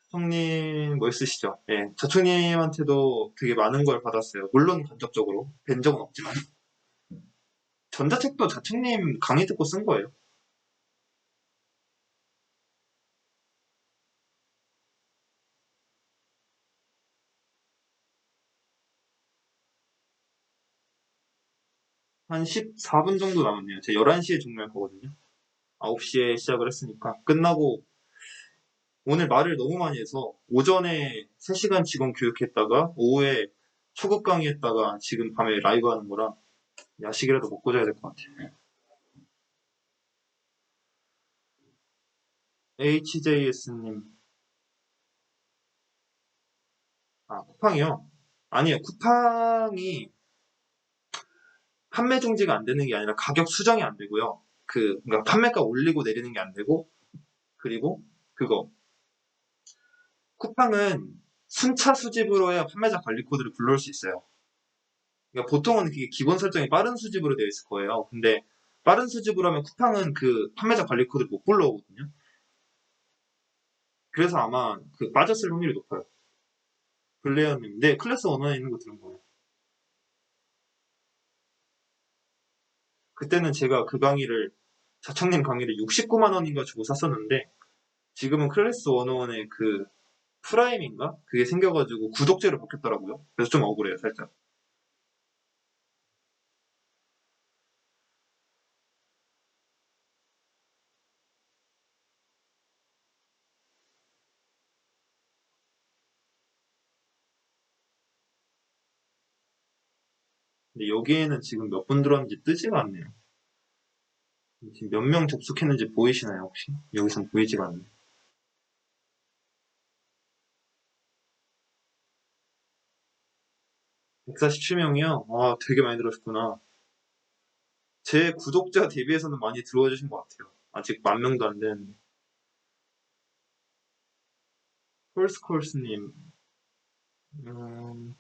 자청님 멋있으시죠? 예, 자청님한테도 되게 많은 걸 받았어요. 물론 간접적으로 뵌 적은 없지만 전자책도 자청님 강의 듣고 쓴 거예요. 한 14분 정도 남았네요. 제가 11시에 종료할 거거든요. 9시에 시작을 했으니까 끝나고 오늘 말을 너무 많이 해서 오전에 3시간 직원 교육했다가 오후에 초급 강의했다가 지금 밤에 라이브 하는 거라 야식이라도 먹고 자야 될 것 같아요. HJS님, 쿠팡이요? 아니요, 쿠팡이 판매 중지가 안 되는 게 아니라 가격 수정이 안 되고요. 그러니까 판매가 올리고 내리는 게 안 되고, 그리고 그거, 쿠팡은 순차 수집으로 해야 판매자 관리 코드를 불러올 수 있어요. 그러니까 보통은 그게 기본 설정이 빠른 수집으로 되어 있을 거예요. 근데 빠른 수집으로 하면 쿠팡은 그 판매자 관리 코드를 못 불러오거든요. 그래서 아마 빠졌을 확률이 높아요. 블레어님, 네, 클래스 원원에 있는 거 들은 거예요. 그때는 제가 자청님 강의를 69만 원인가 주고 샀었는데, 지금은 클래스 101의 프라임인가? 그게 생겨가지고 구독제로 바뀌었더라고요. 그래서 좀 억울해요, 살짝. 근데 여기에는 지금 몇 분 들어왔는지 뜨지가 않네요. 지금 몇 명 접속했는지 보이시나요, 혹시? 여기선 보이지가 않네요. 147명이요? 아, 되게 많이 들어오셨구나. 제 구독자 대비해서는 많이 들어와 주신 것 같아요. 아직 10,000명도 안 되는데. 폴스콜스님, 음,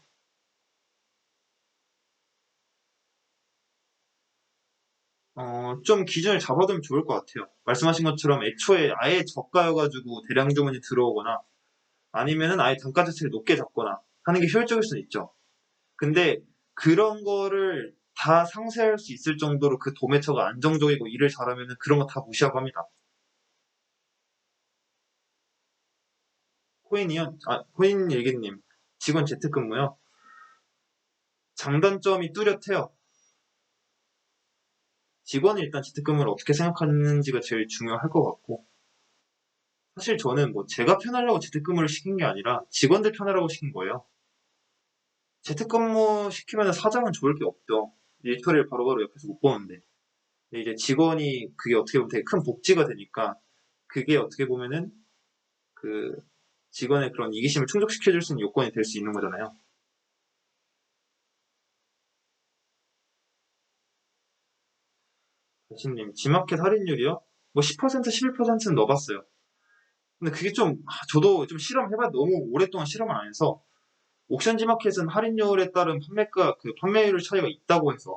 좀 기준을 잡아두면 좋을 것 같아요. 말씀하신 것처럼 애초에 아예 저가여가지고 대량 주문이 들어오거나 아니면은 아예 단가 자체를 높게 잡거나 하는 게 효율적일 수는 있죠. 근데 그런 거를 다 상쇄할 수 있을 정도로 그 도매처가 안정적이고 일을 잘하면은 그런 거 다 무시하고 합니다. 코인이요? 아, 코인 일기님. 직원 재택근무요? 장단점이 뚜렷해요. 직원이 일단 재택근무를 어떻게 생각하는지가 제일 중요할 것 같고, 사실 저는 뭐 제가 편하려고 재택근무를 시킨 게 아니라 직원들 편하라고 시킨 거예요. 재택근무 시키면 사장은 좋을 게 없죠. 일처리를 바로바로 옆에서 못 보는데. 근데 이제 직원이 그게 어떻게 보면 되게 큰 복지가 되니까 그게 어떻게 보면은 그 직원의 그런 이기심을 충족시켜줄 수 있는 요건이 될 수 있는 거잖아요. 대신님, 지마켓 할인율이요? 뭐 10%, 11%는 넣어봤어요. 근데 그게 좀, 저도 좀 실험해봤, 너무 오랫동안 실험을 안 해서 옥션 지마켓은 할인율에 따른 판매가, 그 판매율 차이가 있다고 해서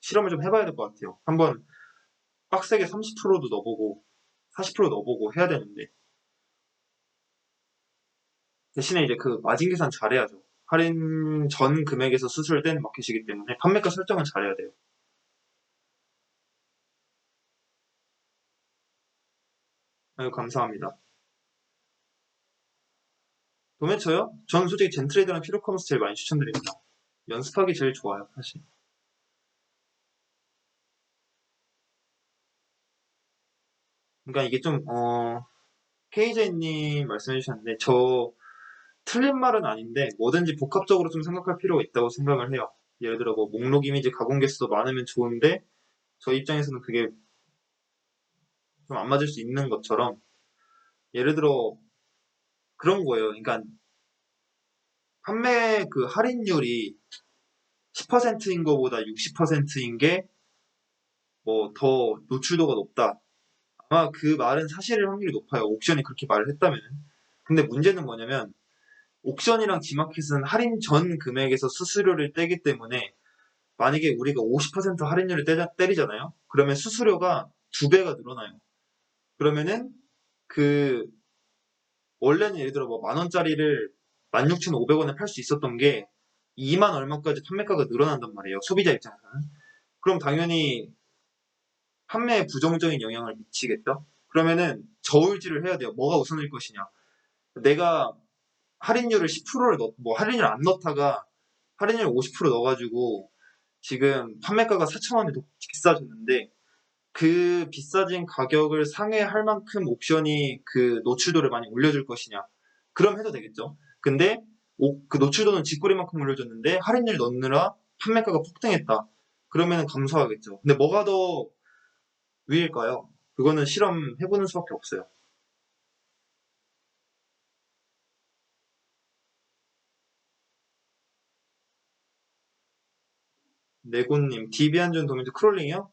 실험을 좀 해봐야 될 것 같아요. 한번 빡세게 30%도 넣어보고 40% 넣어보고 해야 되는데 대신에 이제 그 마진 계산 잘해야죠. 할인 전 금액에서 수수료를 떼는 마켓이기 때문에 판매가 설정은 잘해야 돼요. 아유, 감사합니다. 도매처요? 저는 솔직히 젠트레이드랑 피로커머스 제일 많이 추천드립니다. 연습하기 제일 좋아요, 사실. 그러니까 이게 좀, KJ님 말씀해 주셨는데, 저 틀린 말은 아닌데, 뭐든지 복합적으로 좀 생각할 필요가 있다고 생각을 해요. 예를 들어, 뭐, 목록 이미지 가공 개수도 많으면 좋은데, 저 입장에서는 그게 좀 안 맞을 수 있는 것처럼, 예를 들어, 그런 거예요. 그러니까, 판매 그 할인율이 10%인 거보다 60%인 게, 뭐, 더 노출도가 높다. 아마 그 말은 사실일 확률이 높아요. 옥션이 그렇게 말을 했다면. 근데 문제는 뭐냐면, 옥션이랑 지마켓은 할인 전 금액에서 수수료를 떼기 때문에 만약에 우리가 50% 할인율을 때리잖아요. 그러면 수수료가 두 배가 늘어나요. 그러면은 그 원래는 예를 들어 뭐 만 원짜리를 16,500원에 팔 수 있었던 게 2만 얼마까지 판매가가 늘어난단 말이에요. 소비자 입장에서는. 그럼 당연히 판매에 부정적인 영향을 미치겠죠. 그러면은 저울질을 해야 돼요. 뭐가 우선일 것이냐. 내가 할인율을 10%를 뭐 할인율 안 넣다가 할인율 50% 넣어가지고 지금 판매가가 4,000원이 더 비싸졌는데 그 비싸진 가격을 상회할 만큼 옵션이 그 노출도를 많이 올려줄 것이냐. 그럼 해도 되겠죠. 근데 그 노출도는 쥐꼬리만큼 올려줬는데 할인율 넣느라 판매가가 폭등했다. 그러면 감소하겠죠. 근데 뭐가 더 위일까요? 그거는 실험해보는 수밖에 없어요. 네고님, 디비안전 도면도 크롤링이요?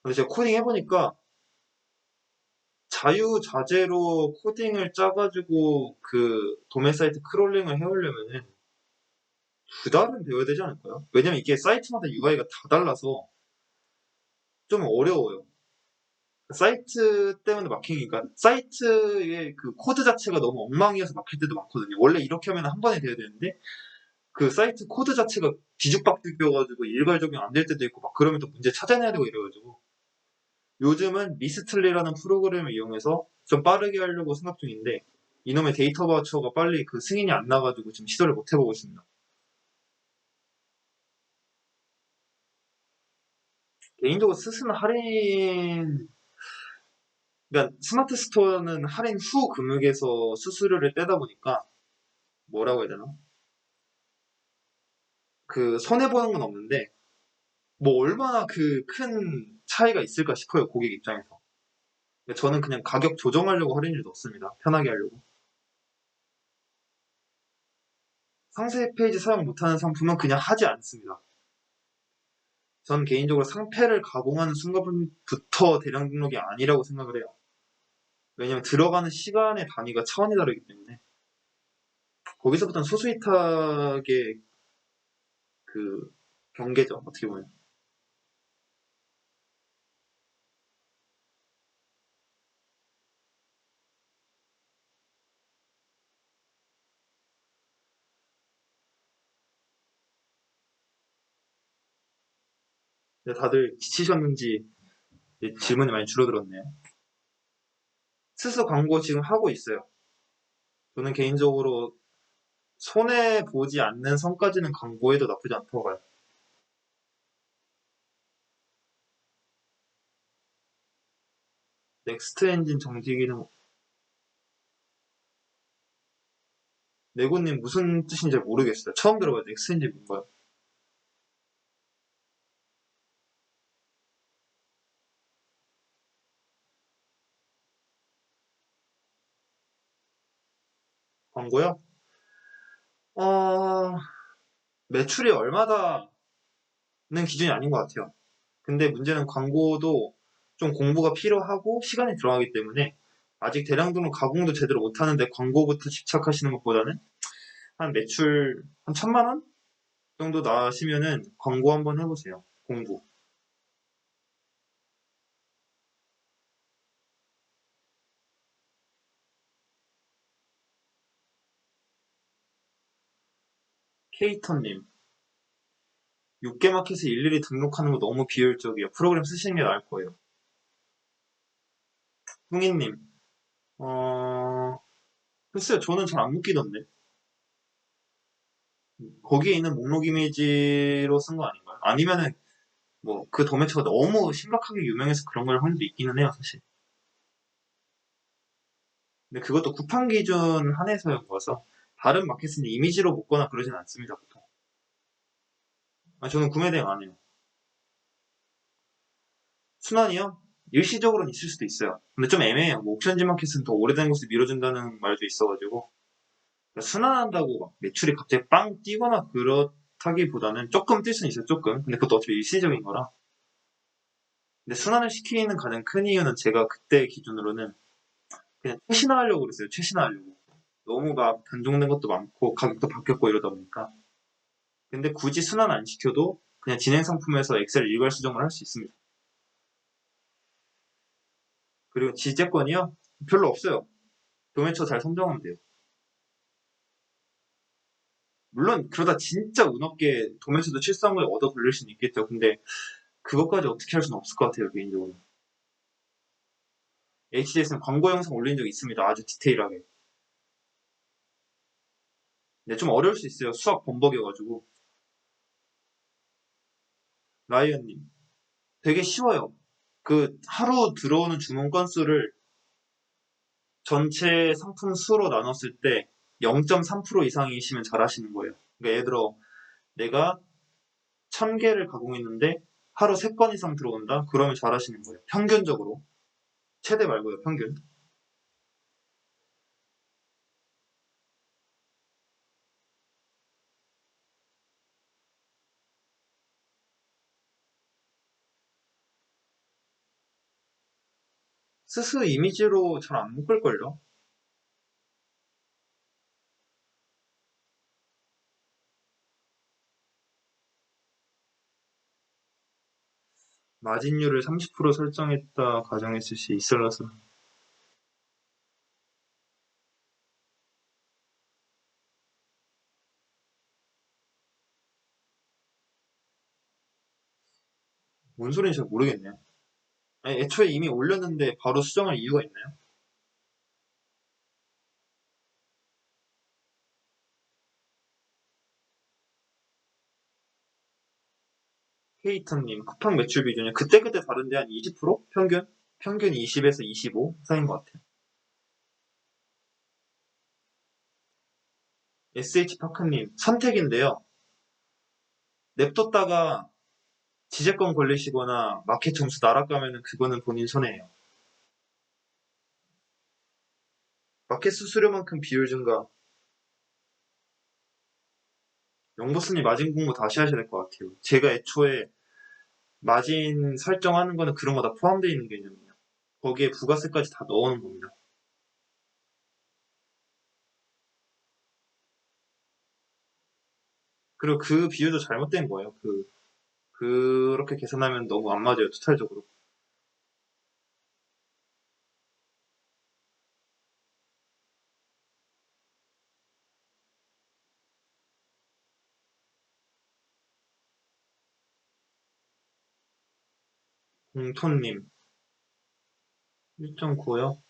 근데 제가 코딩 해보니까 자유자재로 코딩을 짜가지고 그 도매 사이트 크롤링을 해오려면은 2달은 배워야 되지 않을까요? 왜냐면 이게 사이트마다 UI가 다 달라서 좀 어려워요. 사이트 때문에 막히니까 사이트의 그 코드 자체가 너무 엉망이어서 막힐 때도 많거든요. 원래 이렇게 하면 한 번에 돼야 되는데 그 사이트 코드 자체가 뒤죽박죽이어가지고 일괄 적용 안 될 때도 있고 막 그러면 또 문제 찾아내야 되고 이래가지고 요즘은 미스틀리라는 프로그램을 이용해서 좀 빠르게 하려고 생각 중인데 이놈의 데이터 바처가 빨리 그 승인이 안 나가지고 지금 시도를 못 해보고 있습니다. 개인적으로 스스는 할인, 그러니까 스마트 스토어는 할인 후 금액에서 수수료를 떼다 보니까 뭐라고 해야 되나? 그 손해보는 건 없는데 뭐 얼마나 그 큰 차이가 있을까 싶어요, 고객 입장에서. 저는 그냥 가격 조정하려고 할인율 넣습니다. 편하게 하려고. 상세 페이지 사용 못하는 상품은 그냥 하지 않습니다. 전 개인적으로 상패를 가공하는 순간부터 대량 등록이 아니라고 생각을 해요. 왜냐면 들어가는 시간의 단위가 차원이 다르기 때문에 거기서부터는 소수이탁의 그 경계죠. 어떻게 보면. 근데 다들 지치셨는지 질문이 많이 줄어들었네요. 스스 광고 지금 하고 있어요. 저는 개인적으로 손해 보지 않는 선까지는 광고해도 나쁘지 않다고 봐요. 넥스트 엔진 정지 기능. 네고님 무슨 뜻인지 잘 모르겠어요. 처음 들어봐요. 넥스트 엔진 뭔가요? 광고요? 어, 매출이 얼마다는 기준이 아닌 것 같아요. 근데 문제는 광고도 좀 공부가 필요하고 시간이 들어가기 때문에 아직 대량 등록 가공도 제대로 못하는데 광고부터 집착하시는 것보다는 한 매출 한 1,000만 원 정도 나시면은 광고 한번 해보세요. 공부. 케이턴님, 6개 마켓에 일일이 등록하는 거 너무 비효율적이에요. 프로그램 쓰시는 게 나을 거예요. 흥이님, 어, 글쎄요, 저는 잘 안 묶이던데. 거기에 있는 목록 이미지로 쓴 거 아닌가요? 아니면은, 뭐, 그 도매체가 너무 심각하게 유명해서 그런 걸 확률도 있기는 해요, 사실. 근데 그것도 쿠팡 기준 한해서인 거라서, 다른 마켓은 이미지로 묶거나 그러진 않습니다, 보통. 아, 저는 구매 대행 안 해요. 순환이요? 일시적으로는 있을 수도 있어요. 근데 좀 애매해요. 뭐, 옥션지 마켓은 더 오래된 곳을 밀어준다는 말도 있어가지고. 그러니까 순환한다고 막 매출이 갑자기 빵 뛰거나 그렇다기보다는 조금 뛸 수는 있어요, 조금. 근데 그것도 어차피 일시적인 거라. 근데 순환을 시키는 가장 큰 이유는 제가 그때 기준으로는 그냥 최신화하려고 그랬어요. 최신화하려고. 너무 막 단종된 것도 많고 가격도 바뀌었고 이러다 보니까. 근데 굳이 순환 안 시켜도 그냥 진행 상품에서 엑셀 일괄 수정을 할 수 있습니다. 그리고 지재권이요? 별로 없어요. 도매처 잘 선정하면 돼요. 물론 그러다 진짜 운 없게 도매처도 실수한 을 얻어 걸릴 수는 있겠죠. 근데 그것까지 어떻게 할 수는 없을 것 같아요, 개인적으로. HDS는 광고 영상 올린 적 있습니다. 아주 디테일하게. 근데 좀 어려울 수 있어요. 수학 범벅이어가지고. 라이언님, 되게 쉬워요. 그 하루 들어오는 주문 건수를 전체 상품 수로 나눴을 때 0.3% 이상이시면 잘하시는 거예요. 그러니까 예를 들어 내가 1,000개를 가공했는데 하루 3건 이상 들어온다? 그러면 잘하시는 거예요. 평균적으로. 최대 말고요, 평균. 스스 이미지로 잘 안 묶을걸요? 마진율을 30% 설정했다 가정했을 시 있을라서. 뭔 소리인지 잘 모르겠네요. 아니, 애초에 이미 올렸는데 바로 수정할 이유가 있나요? 케이턴님, 쿠팡 매출 비중이 그때그때 다른데 한 20%? 평균? 평균 20에서 25 사이인 것 같아요. SH파크님, 선택인데요. 냅뒀다가 지재권 걸리시거나 마켓 점수 날아가면은 그거는 본인 손해예요. 마켓 수수료만큼 비율 증가. 영보스님 마진 공부 다시 하셔야 될 것 같아요. 제가 애초에 마진 설정하는 거는 그런 거 다 포함되어 있는 개념이에요. 거기에 부가세까지 다 넣어놓은 겁니다. 그리고 그 비율도 잘못된 거예요. 그렇게 계산하면 너무 안 맞아요, 토탈적으로. 공토님, 1.9요?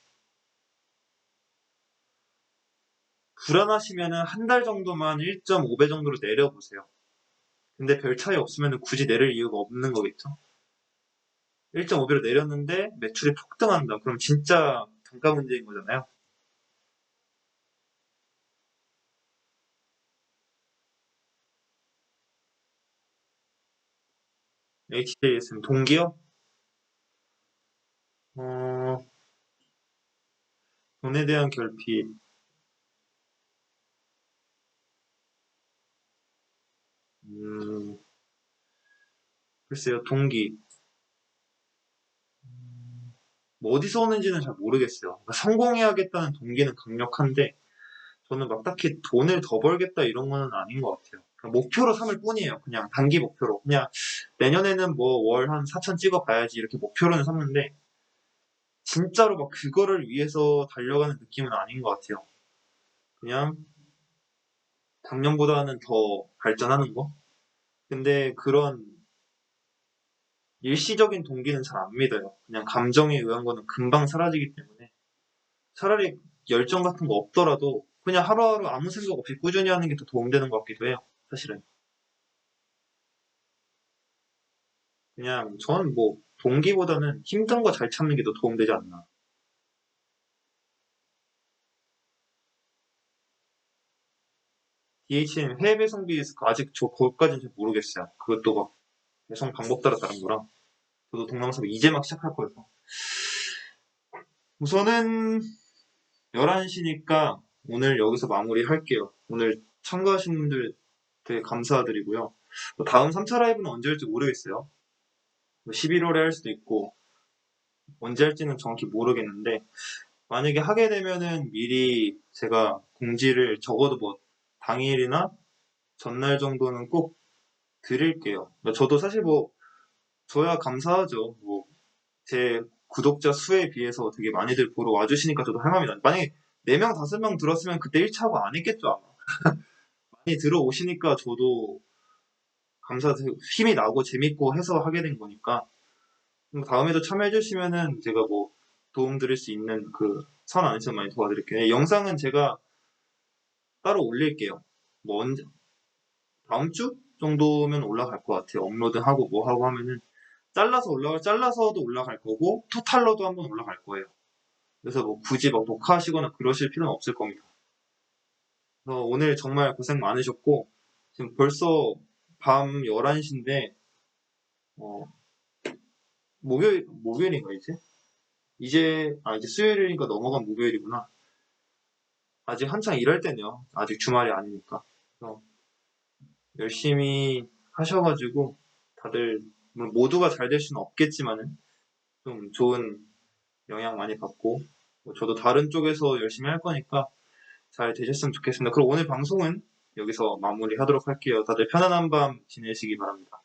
불안하시면은 한 달 정도만 1.5배 정도로 내려보세요. 근데 별 차이 없으면 굳이 내릴 이유가 없는 거겠죠? 1.5배로 내렸는데 매출이 폭등한다. 그럼 진짜 단가 문제인 거잖아요. HJS는 동기요? 어, 돈에 대한 결핍. 음, 글쎄요, 동기. 뭐 어디서 오는지는 잘 모르겠어요. 그러니까 성공해야겠다는 동기는 강력한데, 저는 막 딱히 돈을 더 벌겠다 이런 거는 아닌 것 같아요. 그냥 목표로 삼을 뿐이에요. 그냥 단기 목표로. 그냥 내년에는 뭐 월 한 4천 찍어 봐야지 이렇게 목표로는 삼는데, 진짜로 막 그거를 위해서 달려가는 느낌은 아닌 것 같아요. 그냥 작년보다는 더 발전하는 거? 근데 그런 일시적인 동기는 잘 안 믿어요. 그냥 감정에 의한 거는 금방 사라지기 때문에 차라리 열정 같은 거 없더라도 그냥 하루하루 아무 생각 없이 꾸준히 하는 게 더 도움되는 것 같기도 해요. 사실은. 그냥 전 뭐 동기보다는 힘든 거 잘 참는 게 더 도움되지 않나. DHM 해외 배송비 아직 저 거기까지는 잘 모르겠어요. 그것도 막 배송 방법 따라 다른 거라. 저도 동남아서 이제 막 시작할 거여서. 우선은 11시니까 오늘 여기서 마무리할게요. 오늘 참가하신 분들 되게 감사드리고요. 뭐 다음 3차 라이브는 언제 할지 모르겠어요. 11월에 할 수도 있고 언제 할지는 정확히 모르겠는데 만약에 하게 되면은 미리 제가 공지를 적어도 뭐 당일이나 전날 정도는 꼭 드릴게요. 저도 사실 뭐 저야 감사하죠. 뭐 제 구독자 수에 비해서 되게 많이들 보러 와주시니까 저도 할 마음이 나. 만약에 4명, 5명 들었으면 그때 1차고 안 했겠죠, 아마. 많이 들어오시니까 저도 힘이 나고 재밌고 해서 하게 된 거니까. 다음에도 참여해주시면은 제가 뭐 도움 드릴 수 있는 그 선 안에서 많이 도와드릴게요. 영상은 제가 따로 올릴게요. 뭐 언제, 다음 주 정도면 올라갈 것 같아요. 업로드하고 뭐 하고 하면은 잘라서도 올라갈 거고, 토탈로도 한번 올라갈 거예요. 그래서 뭐 굳이 막 녹화하시거나 그러실 필요는 없을 겁니다. 그래서 오늘 정말 고생 많으셨고, 지금 벌써 밤 11시인데, 어, 목요일인가, 이제? 이제 수요일이니까 넘어간 목요일이구나. 아직 한창 일할 때네요. 아직 주말이 아니니까. 그래서 열심히 하셔가지고, 다들, 물론 모두가 잘 될 수는 없겠지만은, 좀 좋은 영향 많이 받고, 뭐 저도 다른 쪽에서 열심히 할 거니까 잘 되셨으면 좋겠습니다. 그럼 오늘 방송은 여기서 마무리하도록 할게요. 다들 편안한 밤 지내시기 바랍니다.